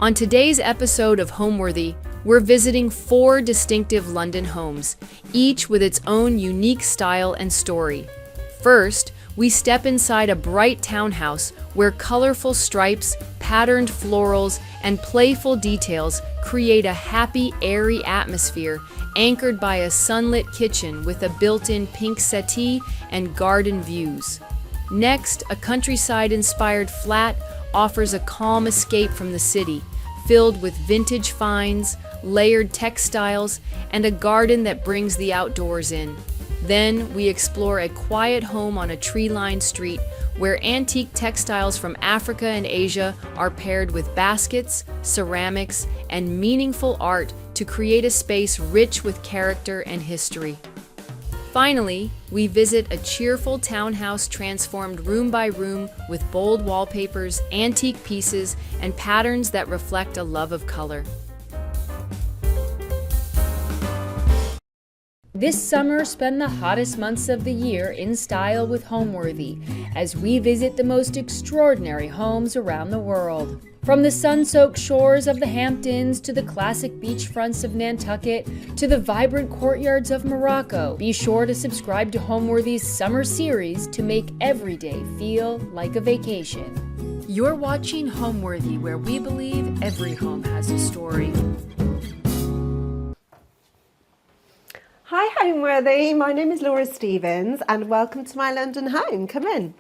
On today's episode of Homeworthy, we're visiting 4 distinctive London homes, each with its own unique style and story. First, we step inside a bright townhouse where colorful stripes, patterned florals, and playful details create a happy, airy atmosphere anchored by a sunlit kitchen with a built-in pink settee and garden views. Next, a countryside-inspired flat offers a calm escape from the city, filled with vintage finds, layered textiles, and a garden that brings the outdoors in. Then we explore a quiet home on a tree-lined street where antique textiles from Africa and Asia are paired with baskets, ceramics, and meaningful art to create a space rich with character and history. Finally, we visit a cheerful townhouse transformed room by room with bold wallpapers, antique pieces, and patterns that reflect a love of color. This summer, spend the hottest months of the year in style with Homeworthy as we visit the most extraordinary homes around the world. From the sun-soaked shores of the Hamptons to the classic beachfronts of Nantucket to the vibrant courtyards of Morocco, be sure to subscribe to Homeworthy's summer series to make every day feel like a vacation. You're watching Homeworthy, where we believe every home has a story. Hi Homeworthy, my name is Laura Stevens and welcome to my London home. Come in.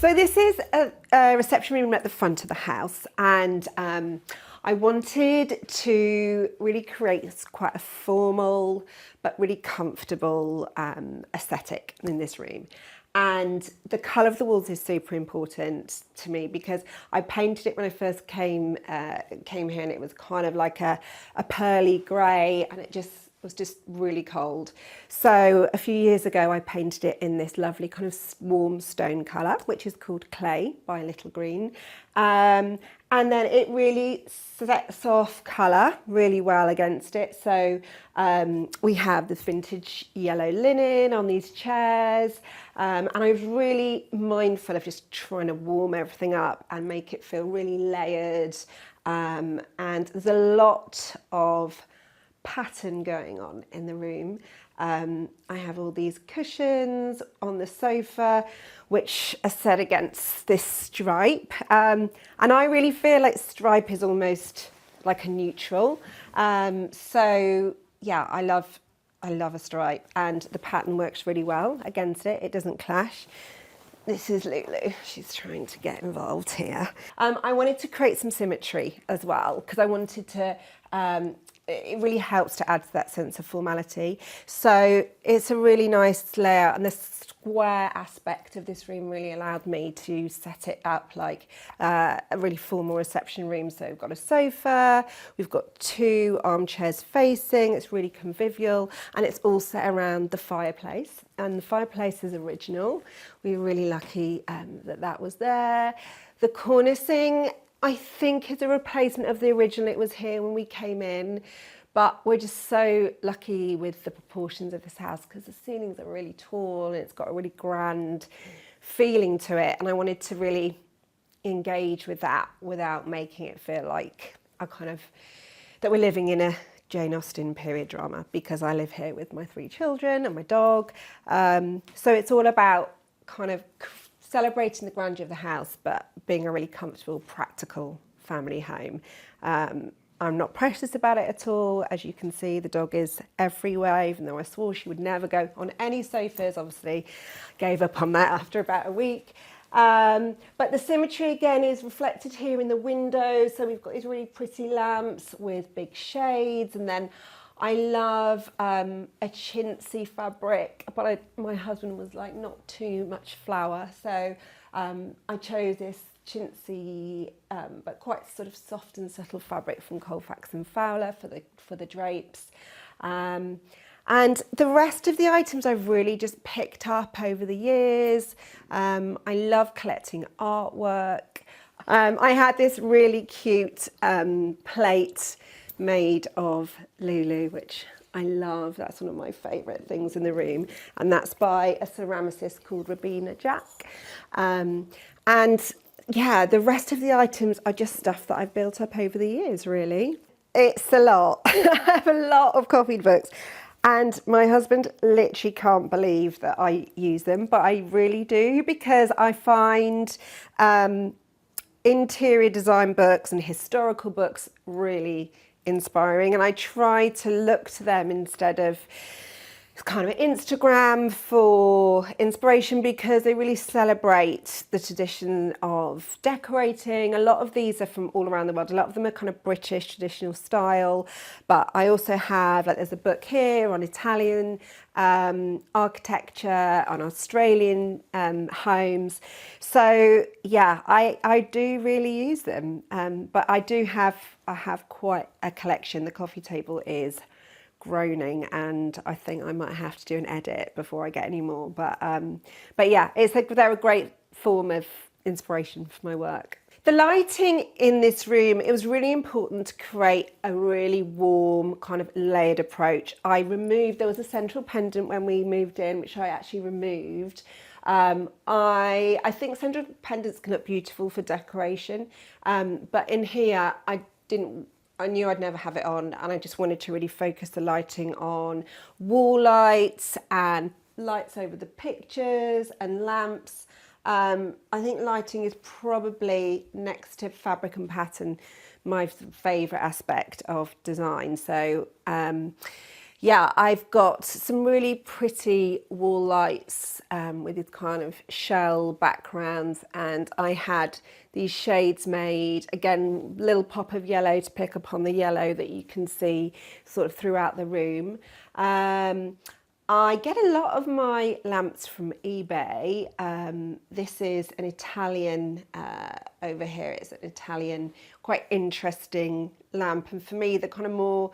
So this is a reception room at the front of the house, and I wanted to really create quite a formal but really comfortable aesthetic in this room. And the colour of the walls is super important to me because I painted it when I first came here, and it was kind of like a pearly grey, and it was just really cold. So a few years ago I painted it in this lovely kind of warm stone colour, which is called Clay by Little Green. And then it really sets off colour really well against it. So we have this vintage yellow linen on these chairs, and I was really mindful of just trying to warm everything up and make it feel really layered. And there's a lot of pattern going on in the room. I have all these cushions on the sofa which are set against this stripe, and I really feel like stripe is almost like a neutral, so yeah, I love a stripe, and the pattern works really well against it. It doesn't clash. This is Lulu, she's trying to get involved here. I wanted to create some symmetry as well because I wanted to it really helps to add to that sense of formality. So it's a really nice layout, and the square aspect of this room really allowed me to set it up like a really formal reception room. So we've got a sofa, we've got 2 armchairs facing, it's really convivial, and it's all set around the fireplace. And the fireplace is original. We were really lucky that was there. The cornicing, I think, is a replacement of the original. It was here when we came in, but we're just so lucky with the proportions of this house because the ceilings are really tall and it's got a really grand feeling to it, and I wanted to really engage with that without making it feel like that we're living in a Jane Austen period drama, because I live here with my 3 children and my dog. So it's all about kind of celebrating the grandeur of the house, but being a really comfortable, practical family home. I'm not precious about it at all. As you can see, the dog is everywhere, even though I swore she would never go on any sofas. Obviously, gave up on that after about a week. But the symmetry again is reflected here in the windows. So we've got these really pretty lamps with big shades, and then I love a chintzy fabric, but my husband was like, not too much flower. So I chose this chintzy but quite sort of soft and subtle fabric from Colfax and Fowler for the drapes. And the rest of the items I've really just picked up over the years. I love collecting artwork. I had this really cute plate made of Lulu, which I love. That's one of my favourite things in the room. And that's by a ceramicist called Rabina Jack. And yeah, the rest of the items are just stuff that I've built up over the years, really. It's a lot. I have a lot of copied books. And my husband literally can't believe that I use them, but I really do, because I find interior design books and historical books really inspiring, and I try to look to them instead of kind of Instagram for inspiration, because they really celebrate the tradition of decorating. A lot of these are from all around the world. A lot of them are kind of British traditional style, but I also have, like, there's a book here on Italian architecture, on Australian homes. So yeah, I do really use them, but I have quite a collection. The coffee table is groaning, and I think I might have to do an edit before I get any more. But yeah, they're a great form of inspiration for my work. The lighting in this room, it was really important to create a really warm kind of layered approach. There was a central pendant when we moved in, which I actually removed. I think central pendants can look beautiful for decoration, but in here I knew I'd never have it on, and I just wanted to really focus the lighting on wall lights and lights over the pictures and lamps. I think lighting is probably, next to fabric and pattern, my favourite aspect of design. So yeah, I've got some really pretty wall lights with these kind of shell backgrounds, and I had these shades made, again, little pop of yellow to pick up on the yellow that you can see sort of throughout the room. I get a lot of my lamps from eBay. This is an Italian, over here, it's an Italian, quite interesting lamp, and for me, the kind of more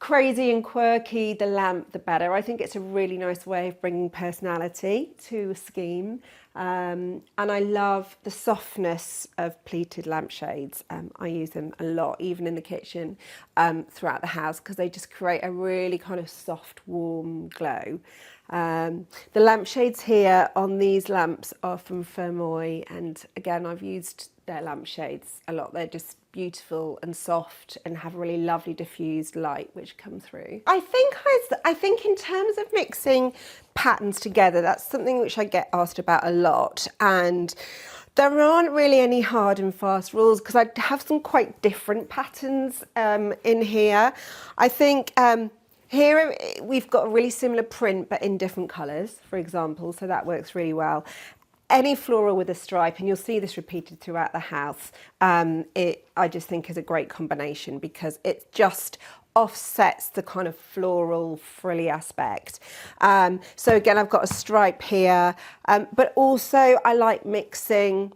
crazy and quirky the lamp, the better. I think it's a really nice way of bringing personality to a scheme. And I love the softness of pleated lampshades. I use them a lot, even in the kitchen, throughout the house, because they just create a really kind of soft, warm glow. The lampshades here on these lamps are from Fermoy, and again, I've used their lampshades a lot. They're just beautiful and soft and have a really lovely diffused light which come through. I think in terms of mixing patterns together, that's something which I get asked about a lot, and there aren't really any hard and fast rules, because I have some quite different patterns in here. I think here we've got a really similar print but in different colours, for example, so that works really well. Any floral with a stripe, and you'll see this repeated throughout the house, I just think is a great combination, because it just offsets the kind of floral frilly aspect. So again, I've got a stripe here, but also I like mixing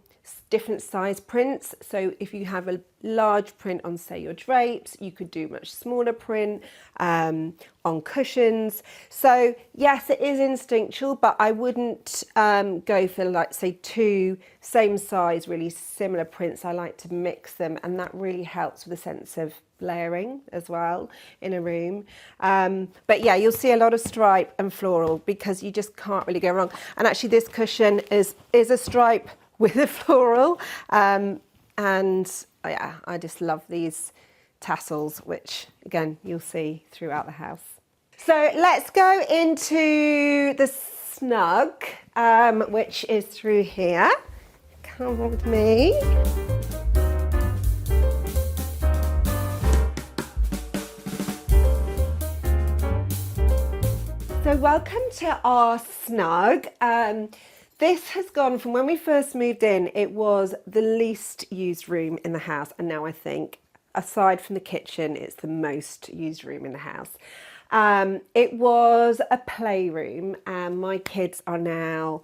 different size prints. So if you have a large print on, say, your drapes, you could do much smaller print on cushions. So yes, it is instinctual, but I wouldn't go for, like, say, two same size, really similar prints. I like to mix them, and that really helps with a sense of layering as well in a room. But yeah, you'll see a lot of stripe and floral, because you just can't really go wrong. And actually this cushion is a stripe with a floral, and yeah, I just love these tassels, which again you'll see throughout the house. So let's go into the snug, which is through here. Come with me. So welcome to our snug. This has gone from, when we first moved in, it was the least used room in the house, and now I think aside from the kitchen, it's the most used room in the house. It was a playroom, and my kids are now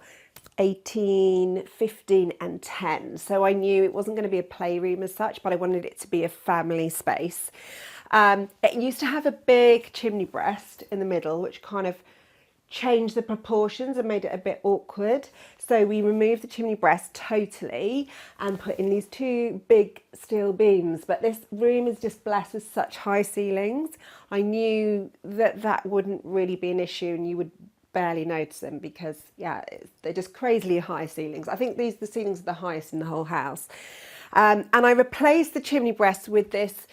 18, 15 and 10. So I knew it wasn't going to be a playroom as such, but I wanted it to be a family space. It used to have a big chimney breast in the middle, which kind of changed the proportions and made it a bit awkward. So we removed the chimney breast totally and put in these two big steel beams. But this room is just blessed with such high ceilings. I knew that that wouldn't really be an issue, and you would barely notice them because, yeah, they're just crazily high ceilings. I think the ceilings are the highest in the whole house. And I replaced the chimney breast with this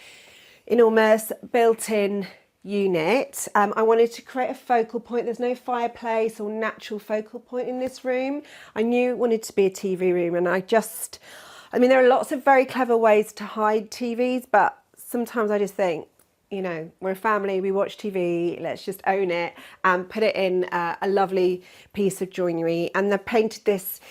enormous built-in unit. I wanted to create a focal point. There's no fireplace or natural focal point in this room. I knew it wanted to be a TV room, and I mean, there are lots of very clever ways to hide TVs, but sometimes I just think, you know, we're a family, we watch TV, let's just own it and put it in a lovely piece of joinery. And they painted this,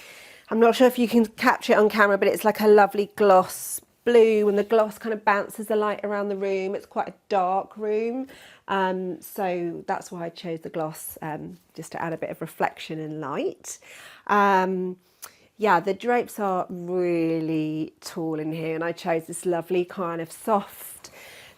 I'm not sure if you can capture it on camera, but it's like a lovely gloss blue, and the gloss kind of bounces the light around the room. It's quite a dark room, so that's why I chose the gloss, just to add a bit of reflection and light. Yeah, the drapes are really tall in here, and I chose this lovely kind of soft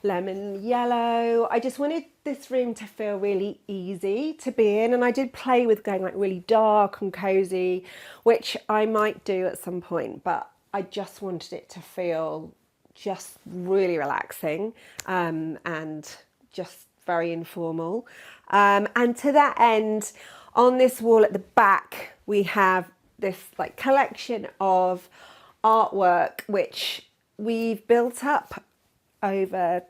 lemon yellow. I just wanted this room to feel really easy to be in, and I did play with going like really dark and cozy, which I might do at some point, but I just wanted it to feel just really relaxing, and just very informal. And to that end, on this wall at the back, we have this like collection of artwork, which we've built up over,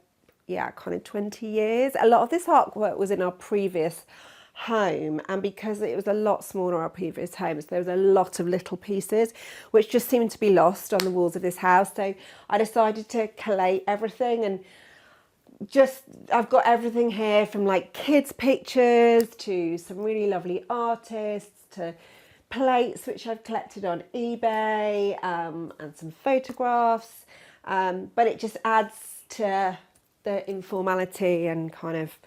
yeah, kind of 20 years. A lot of this artwork was in our previous home, and because it was a lot smaller, our previous homes, there was a lot of little pieces which just seemed to be lost on the walls of this house. So I decided to collate everything, and I've got everything here from like kids' pictures to some really lovely artists to plates which I've collected on eBay, and some photographs, but it just adds to the informality and kind of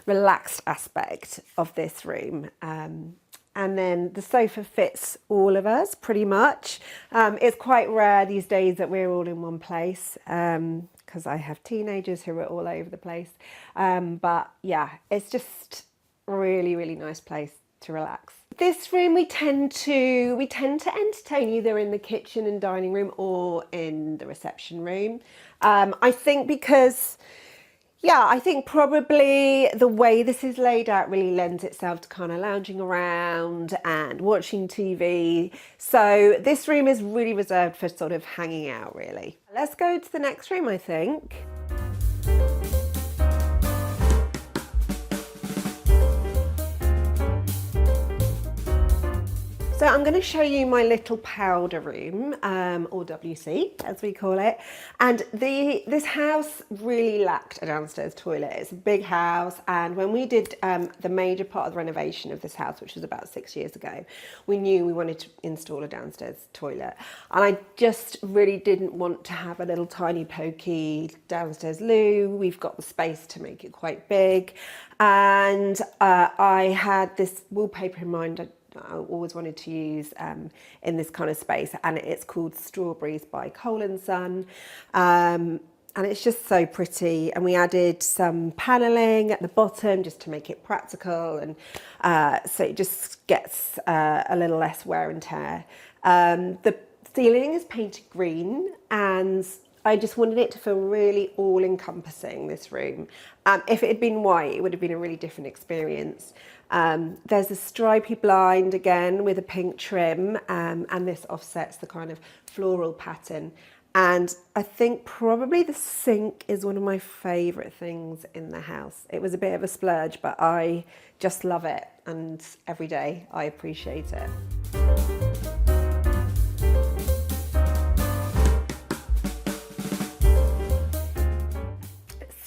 relaxed aspect of this room. And then the sofa fits all of us pretty much. It's quite rare these days that we're all in one place, because I have teenagers who are all over the place. But yeah, it's just a really, really nice place to relax. This room we tend to entertain either in the kitchen and dining room or in the reception room. I think because, yeah, I think probably the way this is laid out really lends itself to kind of lounging around and watching TV. So this room is really reserved for sort of hanging out, really. Let's go to the next room, I think. So I'm going to show you my little powder room, or WC as we call it. And this house really lacked a downstairs toilet. It's a big house, and when we did the major part of the renovation of this house, which was about 6 years ago, we knew we wanted to install a downstairs toilet. And I just really didn't want to have a little tiny pokey downstairs loo. We've got the space to make it quite big. And I had this wallpaper in mind I always wanted to use in this kind of space, and it's called Strawberries by Cole & Son, and it's just so pretty. And we added some panelling at the bottom just to make it practical, and so it just gets a little less wear and tear. The ceiling is painted green, and I just wanted it to feel really all-encompassing, this room. If it had been white, it would have been a really different experience. There's a stripy blind again with a pink trim, and this offsets the kind of floral pattern. And I think probably the sink is one of my favourite things in the house. It was a bit of a splurge, but I just love it, and every day I appreciate it.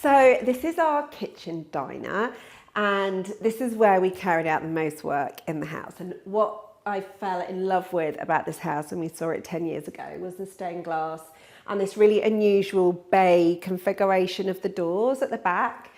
So this is our kitchen diner, and this is where we carried out the most work in the house. And what I fell in love with about this house when we saw it 10 years ago was the stained glass and this really unusual bay configuration of the doors at the back.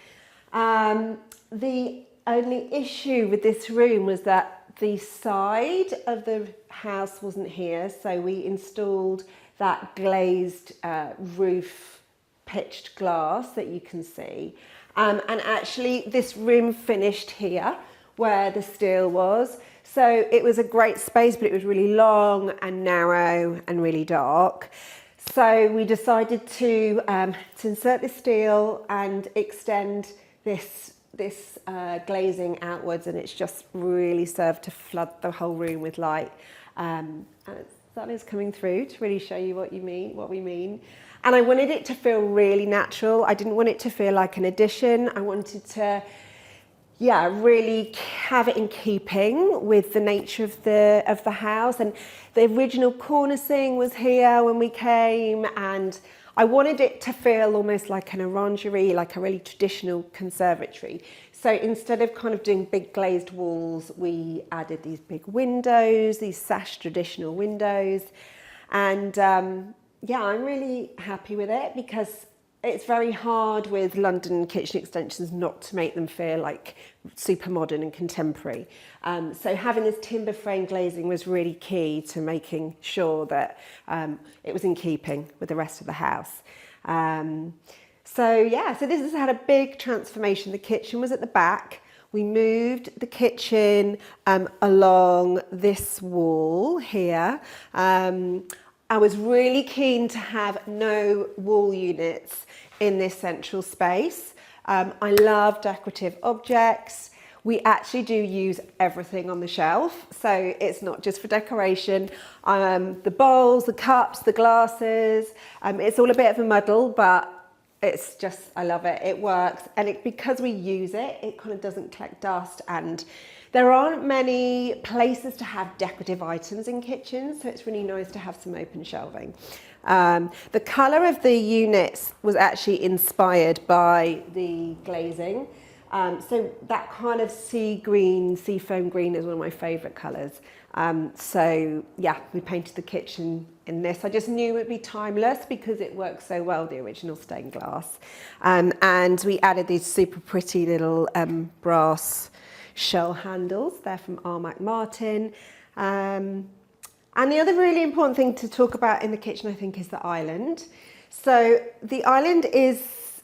The only issue with this room was that the side of the house wasn't here, so we installed that glazed roof pitched glass that you can see. And actually this room finished here where the steel was. So it was a great space, but it was really long and narrow and really dark. So we decided to insert the steel and extend this glazing outwards, and it's just really served to flood the whole room with light. And the sun is coming through to really show you what we mean. And I wanted it to feel really natural. I didn't want it to feel like an addition. I wanted to, really have it in keeping with the nature of the house. And the original cornicing was here when we came, and I wanted it to feel almost like an orangery, like a really traditional conservatory. So instead of kind of doing big glazed walls, we added these big windows, these sash traditional windows. And I'm really happy with it because it's very hard with London kitchen extensions not to make them feel like super modern and contemporary. So having this timber frame glazing was really key to making sure that it was in keeping with the rest of the house. So this has had a big transformation. The kitchen was at the back. We moved the kitchen along this wall here. I was really keen to have no wall units in this central space. I love decorative objects. We actually do use everything on the shelf, so it's not just for decoration. The bowls, the cups, the glasses, it's all a bit of a muddle, but it's just, I love it. It works, and because we use it, it kind of doesn't collect dust, and there aren't many places to have decorative items in kitchens, so it's really nice to have some open shelving. The colour of the units was actually inspired by the glazing. So that kind of sea green, seafoam green is one of my favourite colours. We painted the kitchen in this. I just knew it would be timeless because it works so well, the original stained glass. And we added these super pretty little brass shell handles. They're from Armac Martin. And the other really important thing to talk about in the kitchen, I think, is the island. So the island is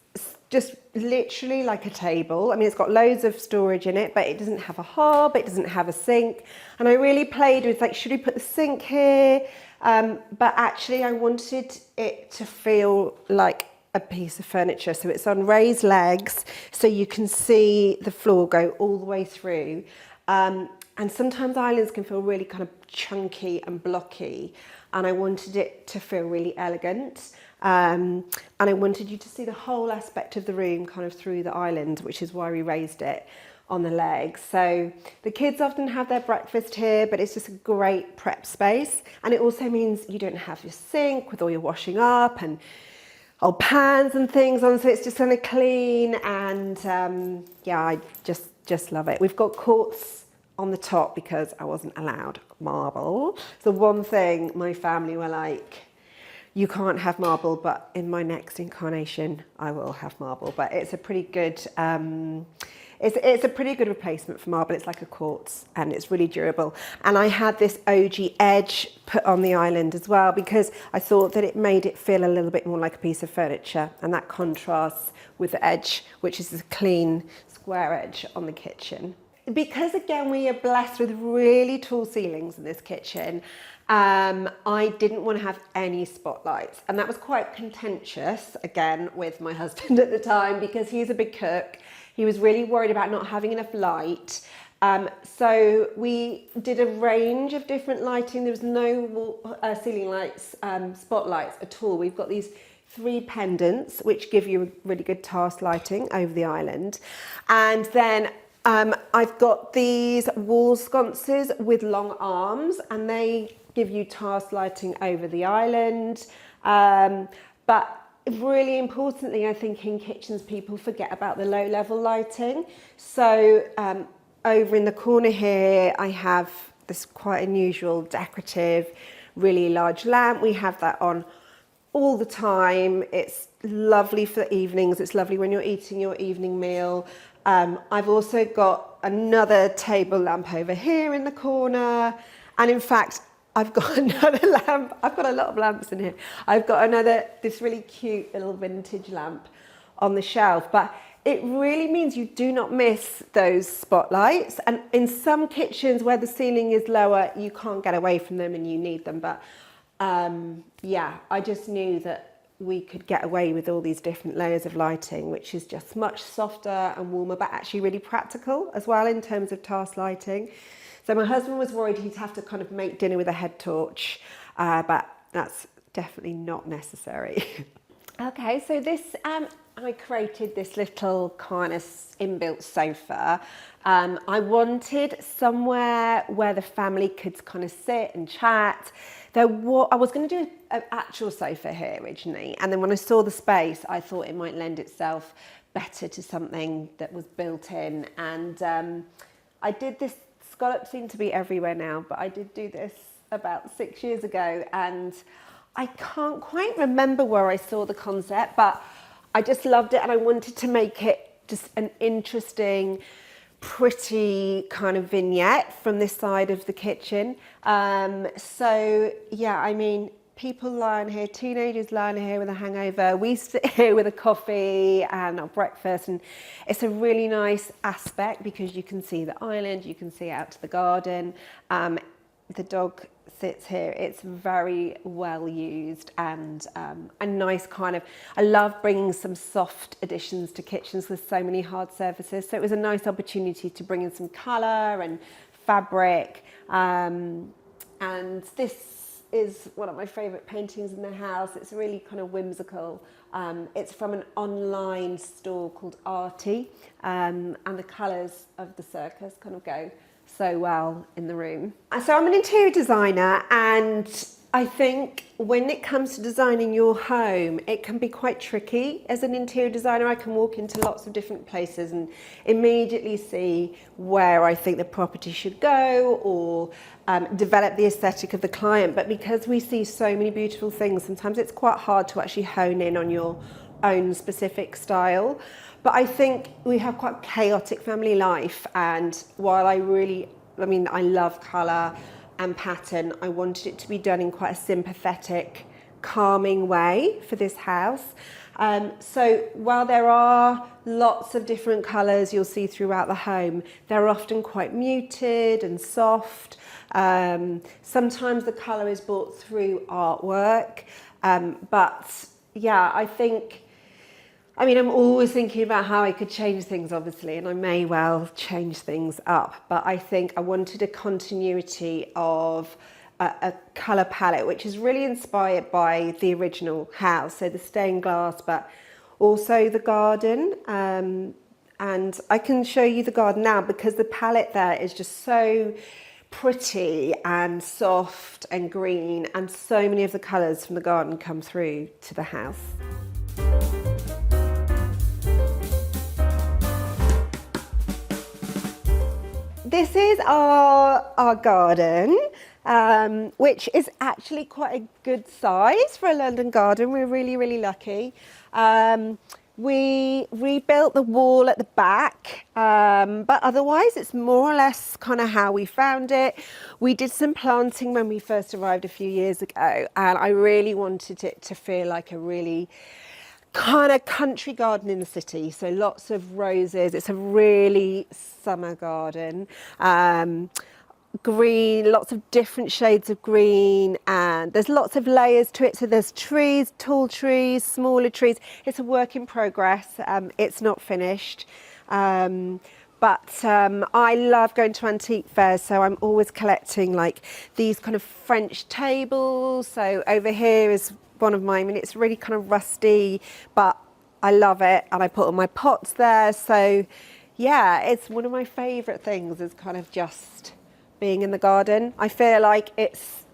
just literally like a table. I mean, it's got loads of storage in it, but it doesn't have a hob, it doesn't have a sink. And I really played with, like, should we put the sink here? But actually I wanted it to feel like a piece of furniture. So it's on raised legs, so you can see the floor go all the way through. And sometimes islands can feel really kind of chunky and blocky, and I wanted it to feel really elegant. And I wanted you to see the whole aspect of the room kind of through the island, which is why we raised it on the legs. So the kids often have their breakfast here, but it's just a great prep space. And it also means you don't have your sink with all your washing up and old pans and things on, so it's just kind of clean. And I just love it. We've got quartz on the top because I wasn't allowed marble. So one thing my family were like, you can't have marble, but in my next incarnation I will have marble. But it's a pretty good it's a pretty good replacement for marble. It's like a quartz and it's really durable. And I had this OG edge put on the island as well because I thought that it made it feel a little bit more like a piece of furniture, and that contrasts with the edge, which is a clean square edge on the kitchen. Because again, we are blessed with really tall ceilings in this kitchen, I didn't want to have any spotlights, and that was quite contentious again with my husband at the time because he's a big cook. He was really worried about not having enough light. So we did a range of different lighting. There was no ceiling lights, spotlights at all. We've got these 3 pendants which give you really good task lighting over the island, and then I've got these wall sconces with long arms, and they give you task lighting over the island. But really importantly, I think in kitchens people forget about the low level lighting. So over in the corner here I have this quite unusual, decorative, really large lamp. We have that on all the time. It's lovely for evenings. It's lovely when you're eating your evening meal. I've also got another table lamp over here in the corner. And in fact, I've got another lamp. I've got a lot of lamps in here. I've got this really cute little vintage lamp on the shelf. But it really means you do not miss those spotlights. And in some kitchens where the ceiling is lower, you can't get away from them and you need them. But yeah, I just knew that we could get away with all these different layers of lighting, which is just much softer and warmer, but actually really practical as well in terms of task lighting. So my husband was worried he'd have to kind of make dinner with a head torch, but that's definitely not necessary. Okay, so this, I created this little kind of inbuilt sofa. I wanted somewhere where the family could kind of sit and chat. I was going to do an actual sofa here originally, and then when I saw the space, I thought it might lend itself better to something that was built in. And I did this. Scallops seem to be everywhere now, but I did do this about 6 years ago, and I can't quite remember where I saw the concept, but I just loved it, and I wanted to make it just an interesting, pretty kind of vignette from this side of the kitchen. So yeah, I mean, people lie in here, teenagers lie in here with a hangover. We sit here with a coffee and our breakfast, and it's a really nice aspect because you can see the island, you can see out to the garden. The dog sits here. It's very well used, and a nice kind of, I love bringing some soft additions to kitchens with so many hard surfaces. So it was a nice opportunity to bring in some colour and fabric. And this is one of my favourite paintings in the house. It's really kind of whimsical. It's from an online store called Arty, and the colours of the circus kind of go so well in the room. So I'm an interior designer, and I think when it comes to designing your home, it can be quite tricky. As an interior designer, I can walk into lots of different places and immediately see where I think the property should go, or develop the aesthetic of the client. But because we see so many beautiful things, sometimes it's quite hard to actually hone in on your own specific style. But I think we have quite a chaotic family life, and while I love colour and pattern, I wanted it to be done in quite a sympathetic, calming way for this house. So while there are lots of different colours you'll see throughout the home, they're often quite muted and soft. Sometimes the colour is brought through artwork, but yeah, I'm always thinking about how I could change things, obviously, and I may well change things up, but I think I wanted a continuity of a colour palette, which is really inspired by the original house, so the stained glass, but also the garden. And I can show you the garden now because the palette there is just so pretty and soft and green, and so many of the colours from the garden come through to the house. This is our garden, which is actually quite a good size for a London garden. We're really, really lucky. We rebuilt the wall at the back, but otherwise it's more or less kind of how we found it. We did some planting when we first arrived a few years ago, and I really wanted it to feel like a really kind of country garden in the city, so lots of roses. It's a really summer garden. Green, lots of different shades of green, and there's lots of layers to it. So there's trees, tall trees, smaller trees. It's a work in progress. It's not finished. But I love going to antique fairs, so I'm always collecting like these kind of French tables. So over here is one of mine, and it's really kind of rusty, but I love it, and I put all my pots there. So yeah, it's one of my favourite things, is kind of just being in the garden. I feel like it's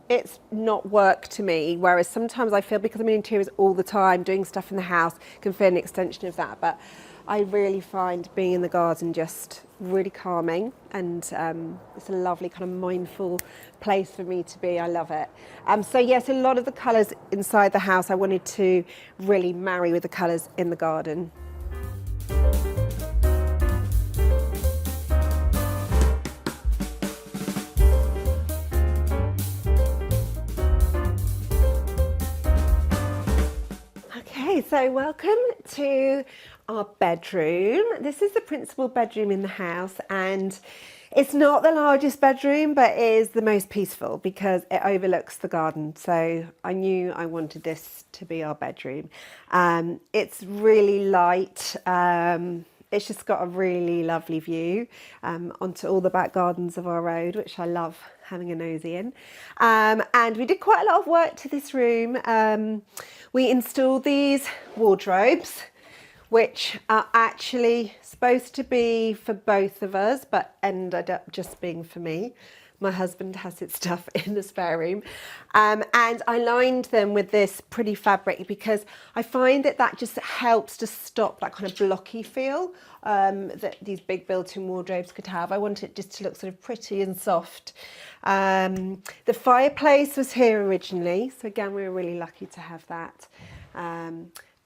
not work to me, whereas sometimes I feel, because I'm in interiors all the time, doing stuff in the house can feel an extension of that. But I really find being in the garden just really calming, and it's a lovely kind of mindful place for me to be. I love it. So yes, a lot of the colours inside the house I wanted to really marry with the colours in the garden. Okay, so welcome to our bedroom. This is the principal bedroom in the house, and it's not the largest bedroom, but it is the most peaceful because it overlooks the garden. So I knew I wanted this to be our bedroom. It's really light. It's just got a really lovely view onto all the back gardens of our road, which I love having a nosy in. And we did quite a lot of work to this room. We installed these wardrobes, which are actually supposed to be for both of us, but ended up just being for me. My husband has his stuff in the spare room. And I lined them with this pretty fabric because I find that just helps to stop that kind of blocky feel that these big built-in wardrobes could have. I want it just to look sort of pretty and soft. The fireplace was here originally, so again, we were really lucky to have that.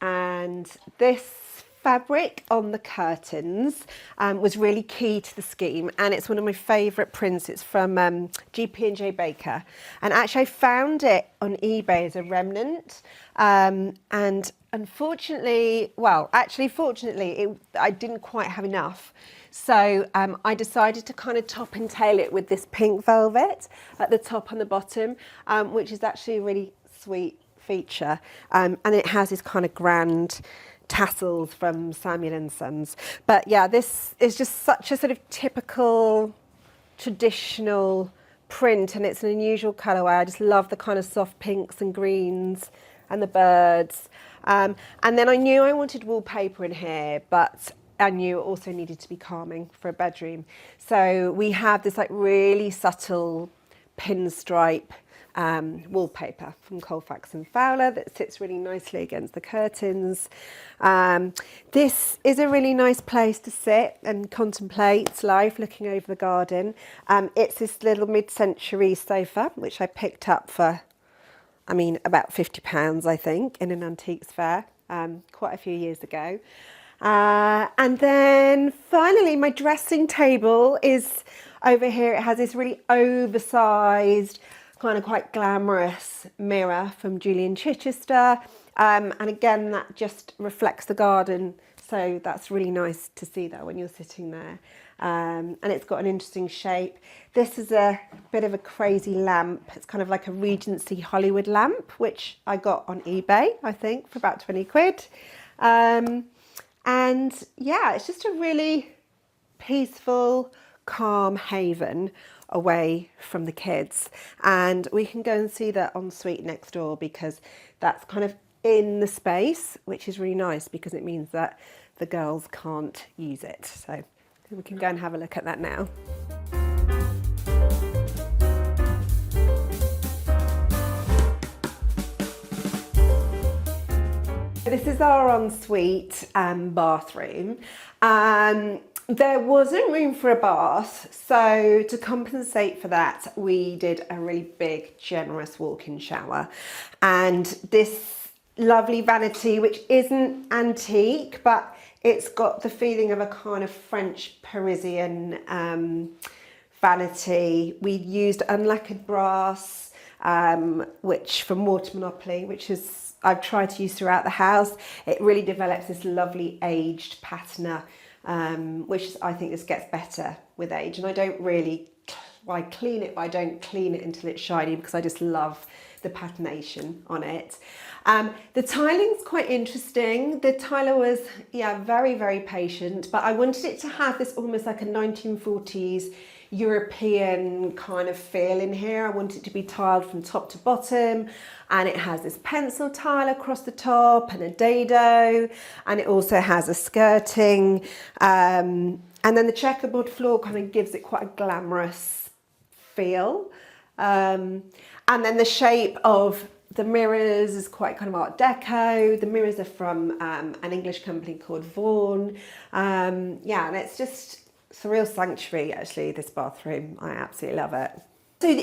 And this fabric on the curtains was really key to the scheme, and it's one of my favourite prints. It's from GP&J Baker, and actually I found it on eBay as a remnant, and unfortunately, fortunately, I didn't quite have enough. So I decided to kind of top and tail it with this pink velvet at the top and the bottom, which is actually a really sweet feature, and it has this kind of grand tassels from Samuel & Sons. But yeah, this is just such a sort of typical traditional print, and it's an unusual colourway. I just love the kind of soft pinks and greens and the birds. And then I knew I wanted wallpaper in here, but I knew it also needed to be calming for a bedroom. So we have this like really subtle pinstripe wallpaper from Colfax and Fowler that sits really nicely against the curtains. This is a really nice place to sit and contemplate life, looking over the garden. It's this little mid-century sofa which I picked up for, about £50 I think in an antiques fair quite a few years ago. And then finally my dressing table is over here. It has this really oversized, kind of quite glamorous mirror from Julian Chichester, and again that just reflects the garden, so that's really nice to see that when you're sitting there. And it's got an interesting shape. This is a bit of a crazy lamp. It's kind of like a Regency Hollywood lamp, which I got on eBay I think for about 20 quid. And yeah, it's just a really peaceful, calm haven away from the kids, and we can go and see the ensuite next door because that's kind of in the space, which is really nice because it means that the girls can't use it. So we can go and have a look at that now. This is our ensuite bathroom. There wasn't room for a bath, so to compensate for that, we did a really big, generous walk-in shower. And this lovely vanity, which isn't antique, but it's got the feeling of a kind of French Parisian vanity. We used unlacquered brass, which from Water Monopoly, which is I've tried to use throughout the house. It really develops this lovely aged patina, which I think just gets better with age. And I don't really, I clean it, but I don't clean it until it's shiny because I just love the patination on it. The tiling's quite interesting. The tiler was, very, very patient, but I wanted it to have this almost like a 1940s European kind of feel in here. I want it to be tiled from top to bottom, and it has this pencil tile across the top and a dado, and it also has a skirting, and then the checkerboard floor kind of gives it quite a glamorous feel, and then the shape of The mirrors is quite kind of Art Deco. The mirrors are from an English company called Vaughan. Yeah, and it's a real sanctuary actually, this bathroom. I absolutely love it. So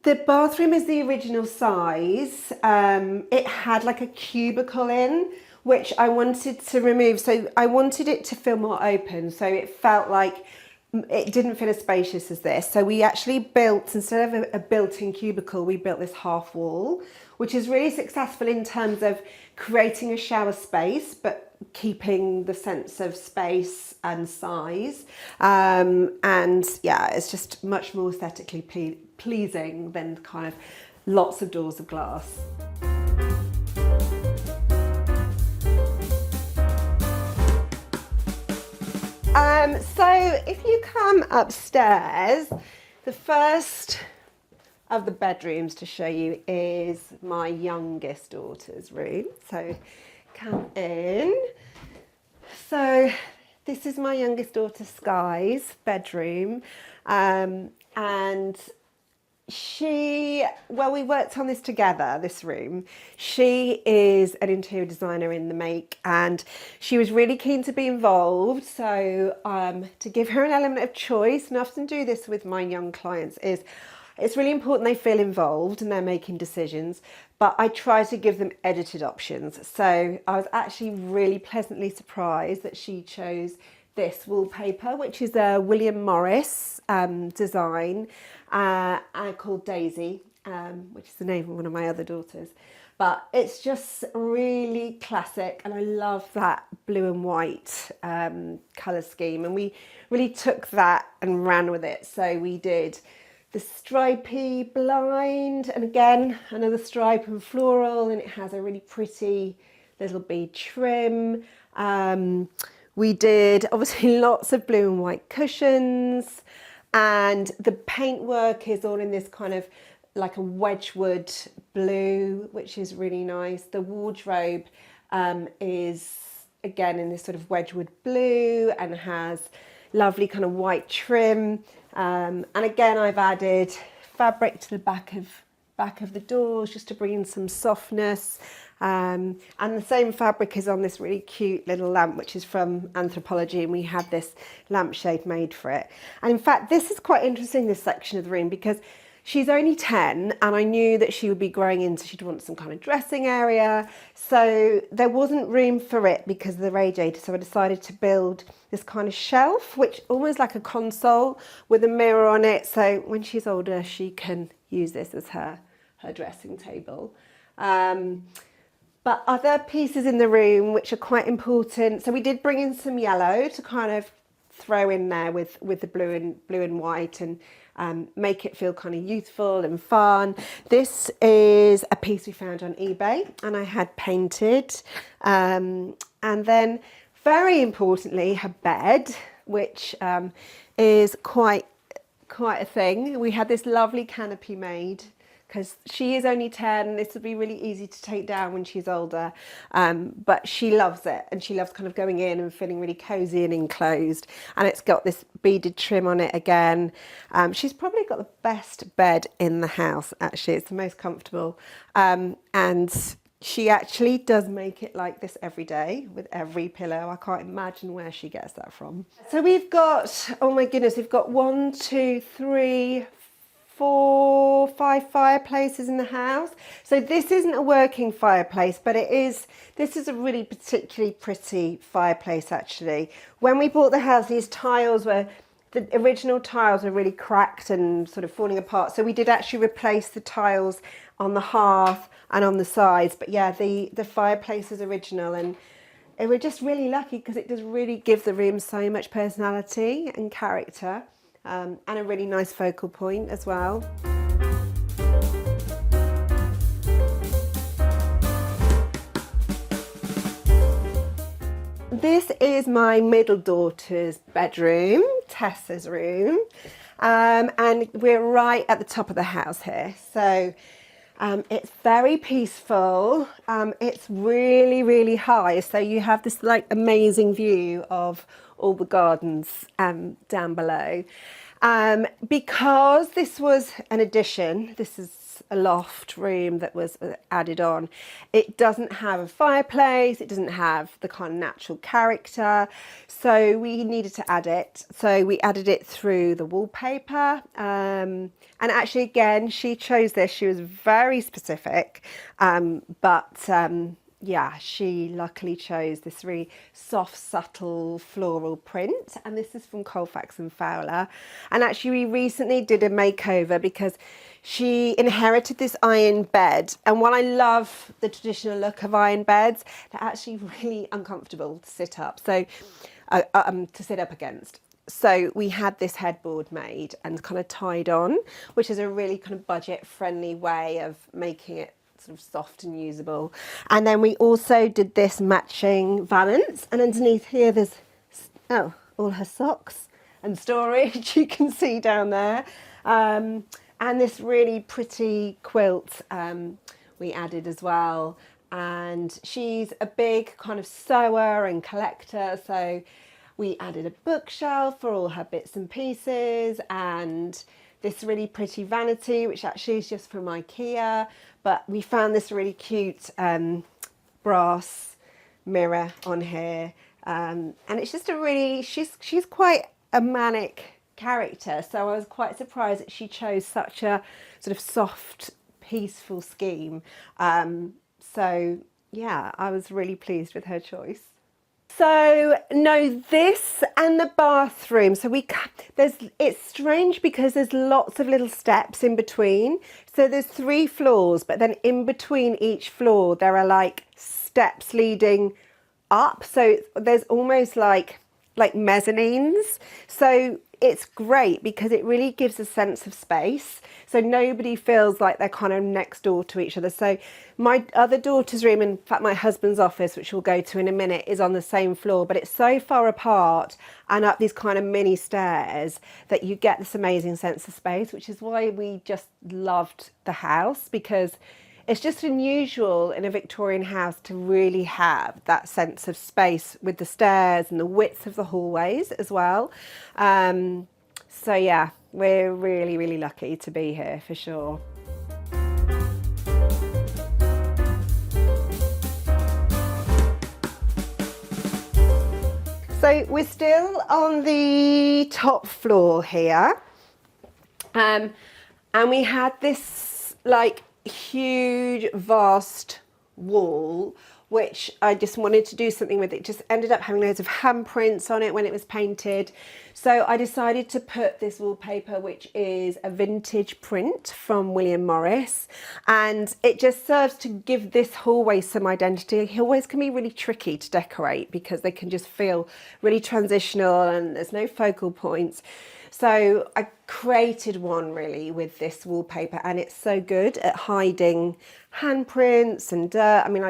the bathroom is the original size. It had like a cubicle in, which I wanted to remove. So I wanted it to feel more open. So it felt like it didn't feel as spacious as this. So we actually built, instead of a built-in cubicle, we built this half wall, which is really successful in terms of creating a shower space, but keeping the sense of space and size. And yeah, it's just much more aesthetically pleasing than kind of lots of doors of glass. So if you come upstairs, the first of the bedrooms to show you is my youngest daughter's room. So come in. So this is my youngest daughter Sky's bedroom, and we worked on this together, this room. She is an interior designer in the make, and she was really keen to be involved. So to give her an element of choice, and I often do this with my young clients, is it's really important they feel involved and they're making decisions, but I try to give them edited options. So I was actually really pleasantly surprised that she chose this wallpaper, which is a William Morris design called Daisy, which is the name of one of my other daughters. But it's just really classic, and I love that blue and white colour scheme. And we really took that and ran with it. So we did the stripy blind, and again another stripe and floral, and it has a really pretty little bead trim. We did obviously lots of blue and white cushions, and the paintwork is all in this kind of like a Wedgwood blue, which is really nice. The wardrobe is again in this sort of Wedgwood blue and has lovely kind of white trim. And again, I've added fabric to the back of the doors just to bring in some softness. And the same fabric is on this really cute little lamp, which is from Anthropology, and we had this lampshade made for it. And in fact, this is quite interesting, this section of the room, because she's only 10 and I knew that she would be growing into, she'd want some kind of dressing area. So there wasn't room for it because of the radiator. So I decided to build this kind of shelf, which almost like a console with a mirror on it. So when she's older, she can use this as her dressing table. But other pieces in the room which are quite important. So we did bring in some yellow to kind of throw in there with the blue and white, and make it feel kind of youthful and fun. This is a piece we found on eBay and I had painted. And then very importantly, her bed, which is quite a thing. We had this lovely canopy made because she is only 10. This would be really easy to take down when she's older, but she loves it, and she loves kind of going in and feeling really cozy and enclosed. And it's got this beaded trim on it again. She's probably got the best bed in the house, actually. It's the most comfortable, and she actually does make it like this every day with every pillow. I can't imagine where she gets that from. So we've got, oh my goodness, we've got 1, 2, 3, 4, 5 fireplaces in the house. So this isn't a working fireplace, but this is a really particularly pretty fireplace actually. When we bought the house, the original tiles were really cracked and sort of falling apart. So we did actually replace the tiles on the hearth and on the sides. But yeah, the fireplace is original, and we're just really lucky because it does really give the room so much personality and character. And a really nice focal point as well. This is my middle daughter's bedroom, Tessa's room, and we're right at the top of the house here. So it's very peaceful. It's really, really high. So you have this like amazing view of all the gardens down below. Because this was an addition, this is a loft room that was added on. It doesn't have a fireplace, it doesn't have the kind of natural character, so we needed to add it. So we added it through the wallpaper, and actually again she chose this. She was very specific, yeah, she luckily chose this really soft, subtle floral print, and this is from Colfax and Fowler. And actually we recently did a makeover because she inherited this iron bed, and while I love the traditional look of iron beds, they're actually really uncomfortable to sit up, so to sit up against. So we had this headboard made and kind of tied on, which is a really kind of budget friendly way of making it sort of soft and usable. And then we also did this matching valance, and underneath here there's all her socks and storage you can see down there, and this really pretty quilt we added as well. And she's a big kind of sewer and collector, so we added a bookshelf for all her bits and pieces, and this really pretty vanity, which actually is just from IKEA, but we found this really cute brass mirror on here, and it's just a really, she's quite a manic character, so I was quite surprised that she chose such a sort of soft, peaceful scheme. So yeah, I was really pleased with her choice. So no, this and the bathroom, so it's strange because there's lots of little steps in between. So there's 3 floors, but then in between each floor there are like steps leading up, so there's almost like mezzanines. So it's great because it really gives a sense of space, so nobody feels like they're kind of next door to each other. So my other daughter's room, in fact my husband's office, which we'll go to in a minute, is on the same floor, but it's so far apart and up these kind of mini stairs that you get this amazing sense of space, which is why we just loved the house, because it's just unusual in a Victorian house to really have that sense of space with the stairs and the width of the hallways as well. So yeah, we're really, really lucky to be here for sure. So we're still on the top floor here, and we had this like huge vast wall which I just wanted to do something with. It just ended up having loads of handprints on it when it was painted, so I decided to put this wallpaper, which is a vintage print from William Morris, and it just serves to give this hallway some identity. Hallways can be really tricky to decorate because they can just feel really transitional and there's no focal points. So I created one really with this wallpaper, and it's so good at hiding handprints and dirt. I mean,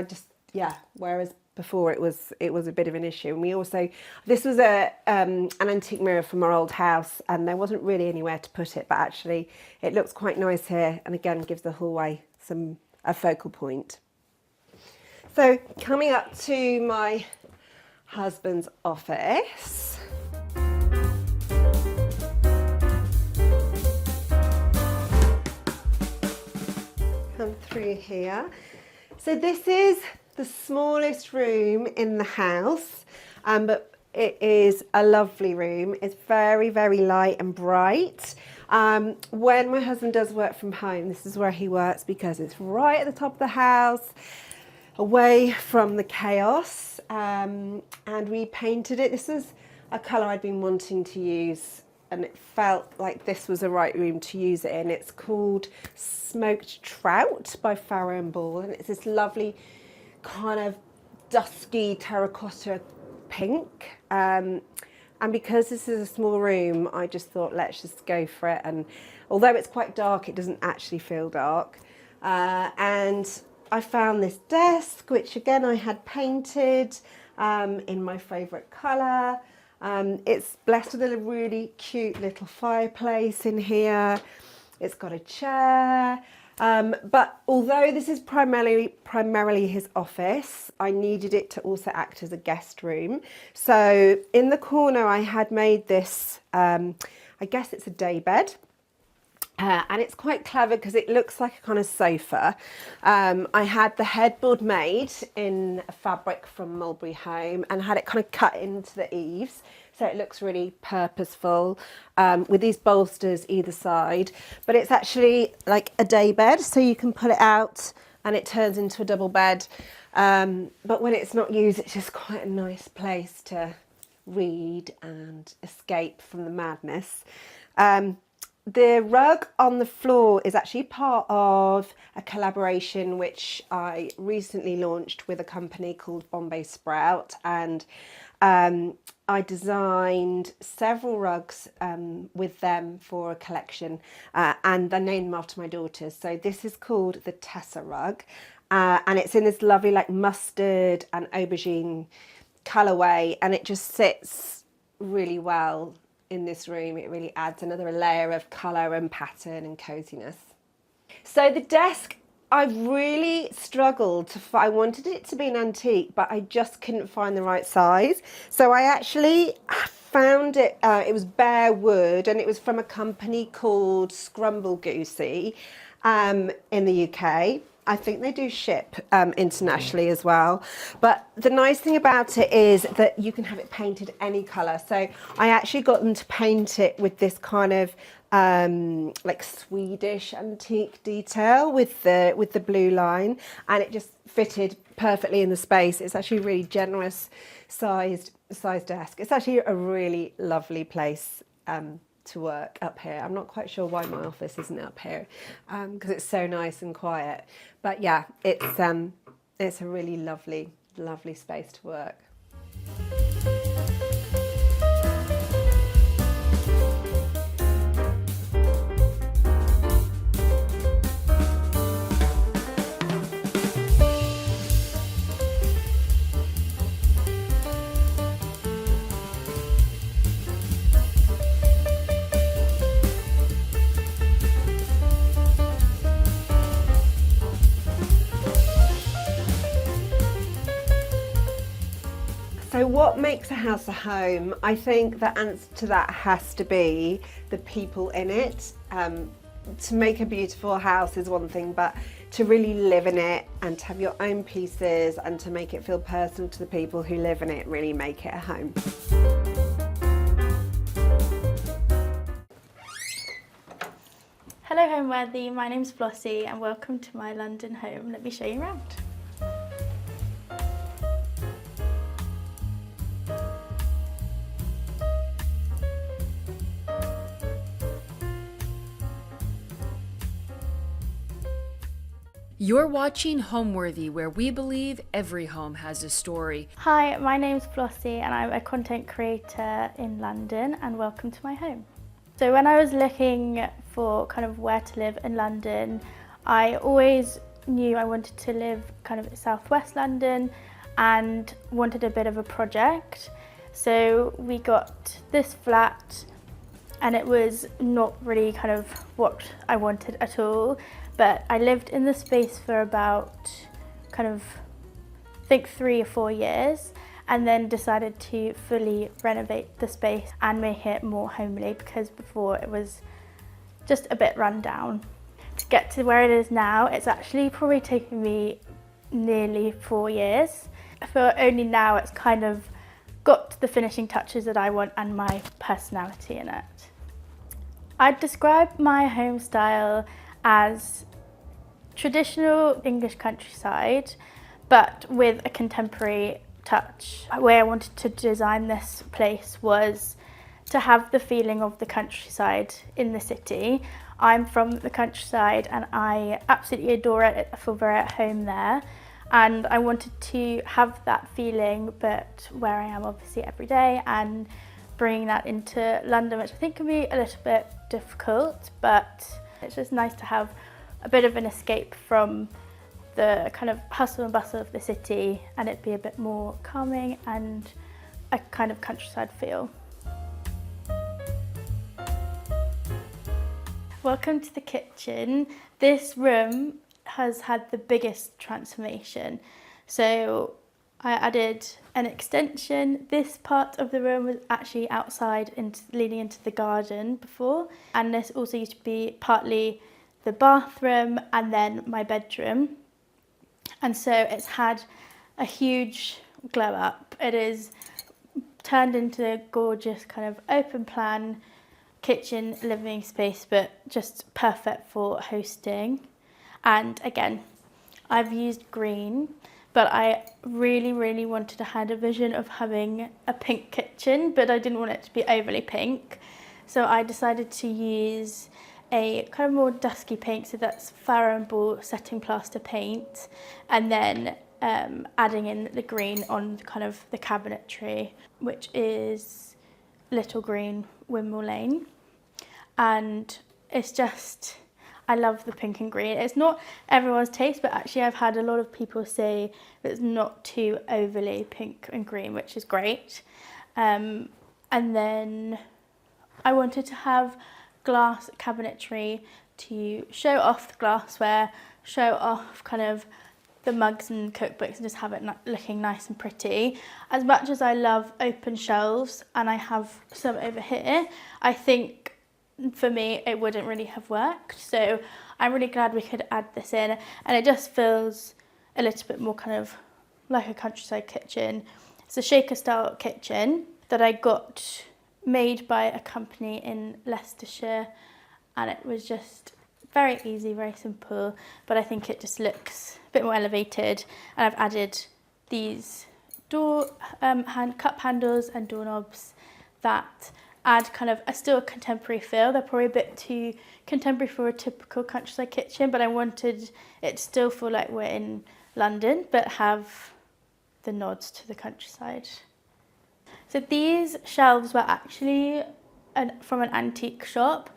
whereas before it was a bit of an issue. And we also, this was an antique mirror from our old house, and there wasn't really anywhere to put it, but actually it looks quite nice here, and again gives the hallway a focal point. So coming up to my husband's office. Come through here. So this is the smallest room in the house, but it is a lovely room. It's very, very light and bright. When my husband does work from home, this is where he works because it's right at the top of the house, away from the chaos. And we painted it. This is a colour I'd been wanting to use, and it felt like this was the right room to use it in. It's called Smoked Trout by Farrow and Ball, and it's this lovely kind of dusky terracotta pink. And because this is a small room, I just thought, let's just go for it. And although it's quite dark, it doesn't actually feel dark. And I found this desk, which again I had painted in my favourite colour. It's blessed with a really cute little fireplace in here. It's got a chair, but although this is primarily his office, I needed it to also act as a guest room. So in the corner I had made this, I guess it's a day bed, And it's quite clever because it looks like a kind of sofa. I had the headboard made in a fabric from Mulberry Home and had it kind of cut into the eaves. So it looks really purposeful with these bolsters either side. But it's actually like a day bed, so you can pull it out and it turns into a double bed. But when it's not used, it's just quite a nice place to read and escape from the madness. The rug on the floor is actually part of a collaboration which I recently launched with a company called Bombay Sprout, and I designed several rugs with them for a collection, and I named them after my daughters. So this is called the Tessa rug, and it's in this lovely like mustard and aubergine colourway, and it just sits really well in this room. It really adds another layer of colour and pattern and coziness. So the desk, I really struggled to find. I wanted it to be an antique, but I just couldn't find the right size. So I actually found it, it was bare wood, and it was from a company called Scrumble Goosey in the UK. I think they do ship internationally as well. But the nice thing about it is that you can have it painted any colour. So I actually got them to paint it with this kind of like Swedish antique detail with the blue line, and it just fitted perfectly in the space. It's actually a really generous sized desk. It's actually a really lovely place to work up here. I'm not quite sure why my office isn't up here because it's so nice and quiet. But yeah, it's a really lovely space to work. So what makes a house a home? I think the answer to that has to be the people in it. To make a beautiful house is one thing, but to really live in it and to have your own pieces and to make it feel personal to the people who live in it really make it a home. Hello Homeworthy, my name's Flossy and welcome to my London home. Let me show you around. You're watching Homeworthy, where we believe every home has a story. Hi, my name's Flossy and I'm a content creator in London, and welcome to my home. So when I was looking for kind of where to live in London, I always knew I wanted to live kind of southwest London and wanted a bit of a project. So we got this flat and it was not really kind of what I wanted at all. But I lived in the space for about kind of, I think 3 or 4 years, and then decided to fully renovate the space and make it more homely, because before it was just a bit run down. To get to where it is now, it's actually probably taken me nearly 4 years. For only now it's kind of got the finishing touches that I want and my personality in it. I'd describe my home style as traditional English countryside, but with a contemporary touch. The way I wanted to design this place was to have the feeling of the countryside in the city. I'm from the countryside and I absolutely adore it. I feel very at home there, and I wanted to have that feeling, but where I am obviously every day, and bringing that into London, which I think can be a little bit difficult, but it's just nice to have a bit of an escape from the kind of hustle and bustle of the city and it be a bit more calming and a kind of countryside feel. Welcome to the kitchen. This room has had the biggest transformation. So I added an extension. This part of the room was actually outside and leading into the garden before, and this also used to be partly the bathroom and then my bedroom, and so it's had a huge glow up. It is turned into a gorgeous kind of open plan kitchen living space, but just perfect for hosting. And again, I've used green, but I really wanted to have a vision of having a pink kitchen, but I didn't want it to be overly pink. So I decided to use a kind of more dusky paint, so that's Farrow and Ball setting plaster paint, and then adding in the green on kind of the cabinetry, which is Little Green, Wimble Lane. And it's just, I love the pink and green. It's not everyone's taste, but actually I've had a lot of people say that it's not too overly pink and green, which is great. And then I wanted to have glass cabinetry to show off the glassware, show off kind of the mugs and cookbooks, and just have it looking nice and pretty. As much as I love open shelves, and I have some over here, I think for me it wouldn't really have worked. So I'm really glad we could add this in, and it just feels a little bit more kind of like a countryside kitchen. It's a shaker style kitchen that I got made by a company in Leicestershire, and it was just very easy, very simple, but I think it just looks a bit more elevated. And I've added these door cup handles and doorknobs that add kind of still a contemporary feel. They're probably a bit too contemporary for a typical countryside kitchen, but I wanted it to still feel like we're in London, but have the nods to the countryside. So these shelves were actually from an antique shop.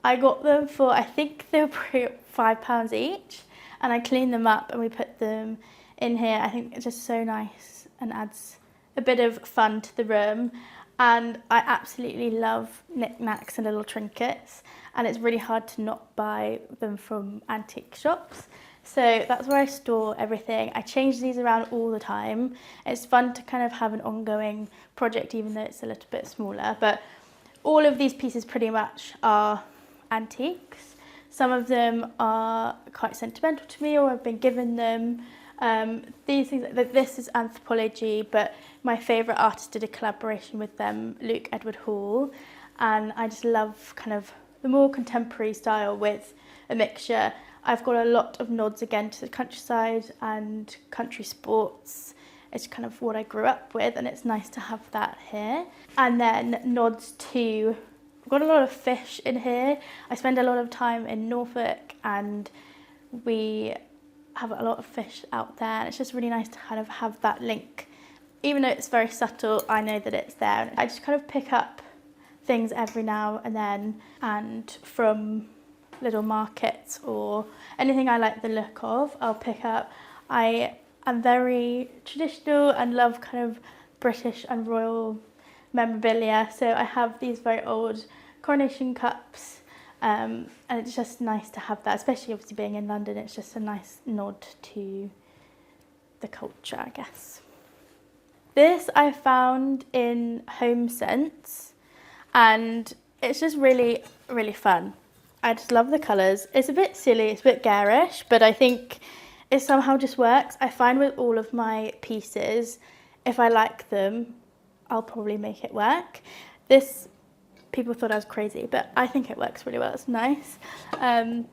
I got them for, I think they were probably £5 each, and I cleaned them up and we put them in here. I think it's just so nice and adds a bit of fun to the room. And I absolutely love knickknacks and little trinkets, and it's really hard to not buy them from antique shops. So that's where I store everything. I change these around all the time. It's fun to kind of have an ongoing project, even though it's a little bit smaller. But all of these pieces pretty much are antiques. Some of them are quite sentimental to me, or I've been given them. These things, this is Anthropology, but my favourite artist did a collaboration with them, Luke Edward Hall, and I just love kind of the more contemporary style with a mixture. I've got a lot of nods again to the countryside and country sports. It's kind of what I grew up with, and it's nice to have that here. And then nods to, I've got a lot of fish in here. I spend a lot of time in Norfolk, and we have a lot of fish out there, and it's just really nice to kind of have that link. Even though it's very subtle, I know that it's there. I just kind of pick up things every now and then, and from little markets or anything I like the look of, I'll pick up. I am very traditional and love kind of British and royal memorabilia, so I have these very old coronation cups, and it's just nice to have that, especially obviously being in London. It's just a nice nod to the culture, I guess. This I found in Home Sense, and it's just really fun. I just love the colours. It's a bit silly, it's a bit garish, but I think it somehow just works. I find with all of my pieces, if I like them, I'll probably make it work. This, people thought I was crazy, but I think it works really well. It's nice. And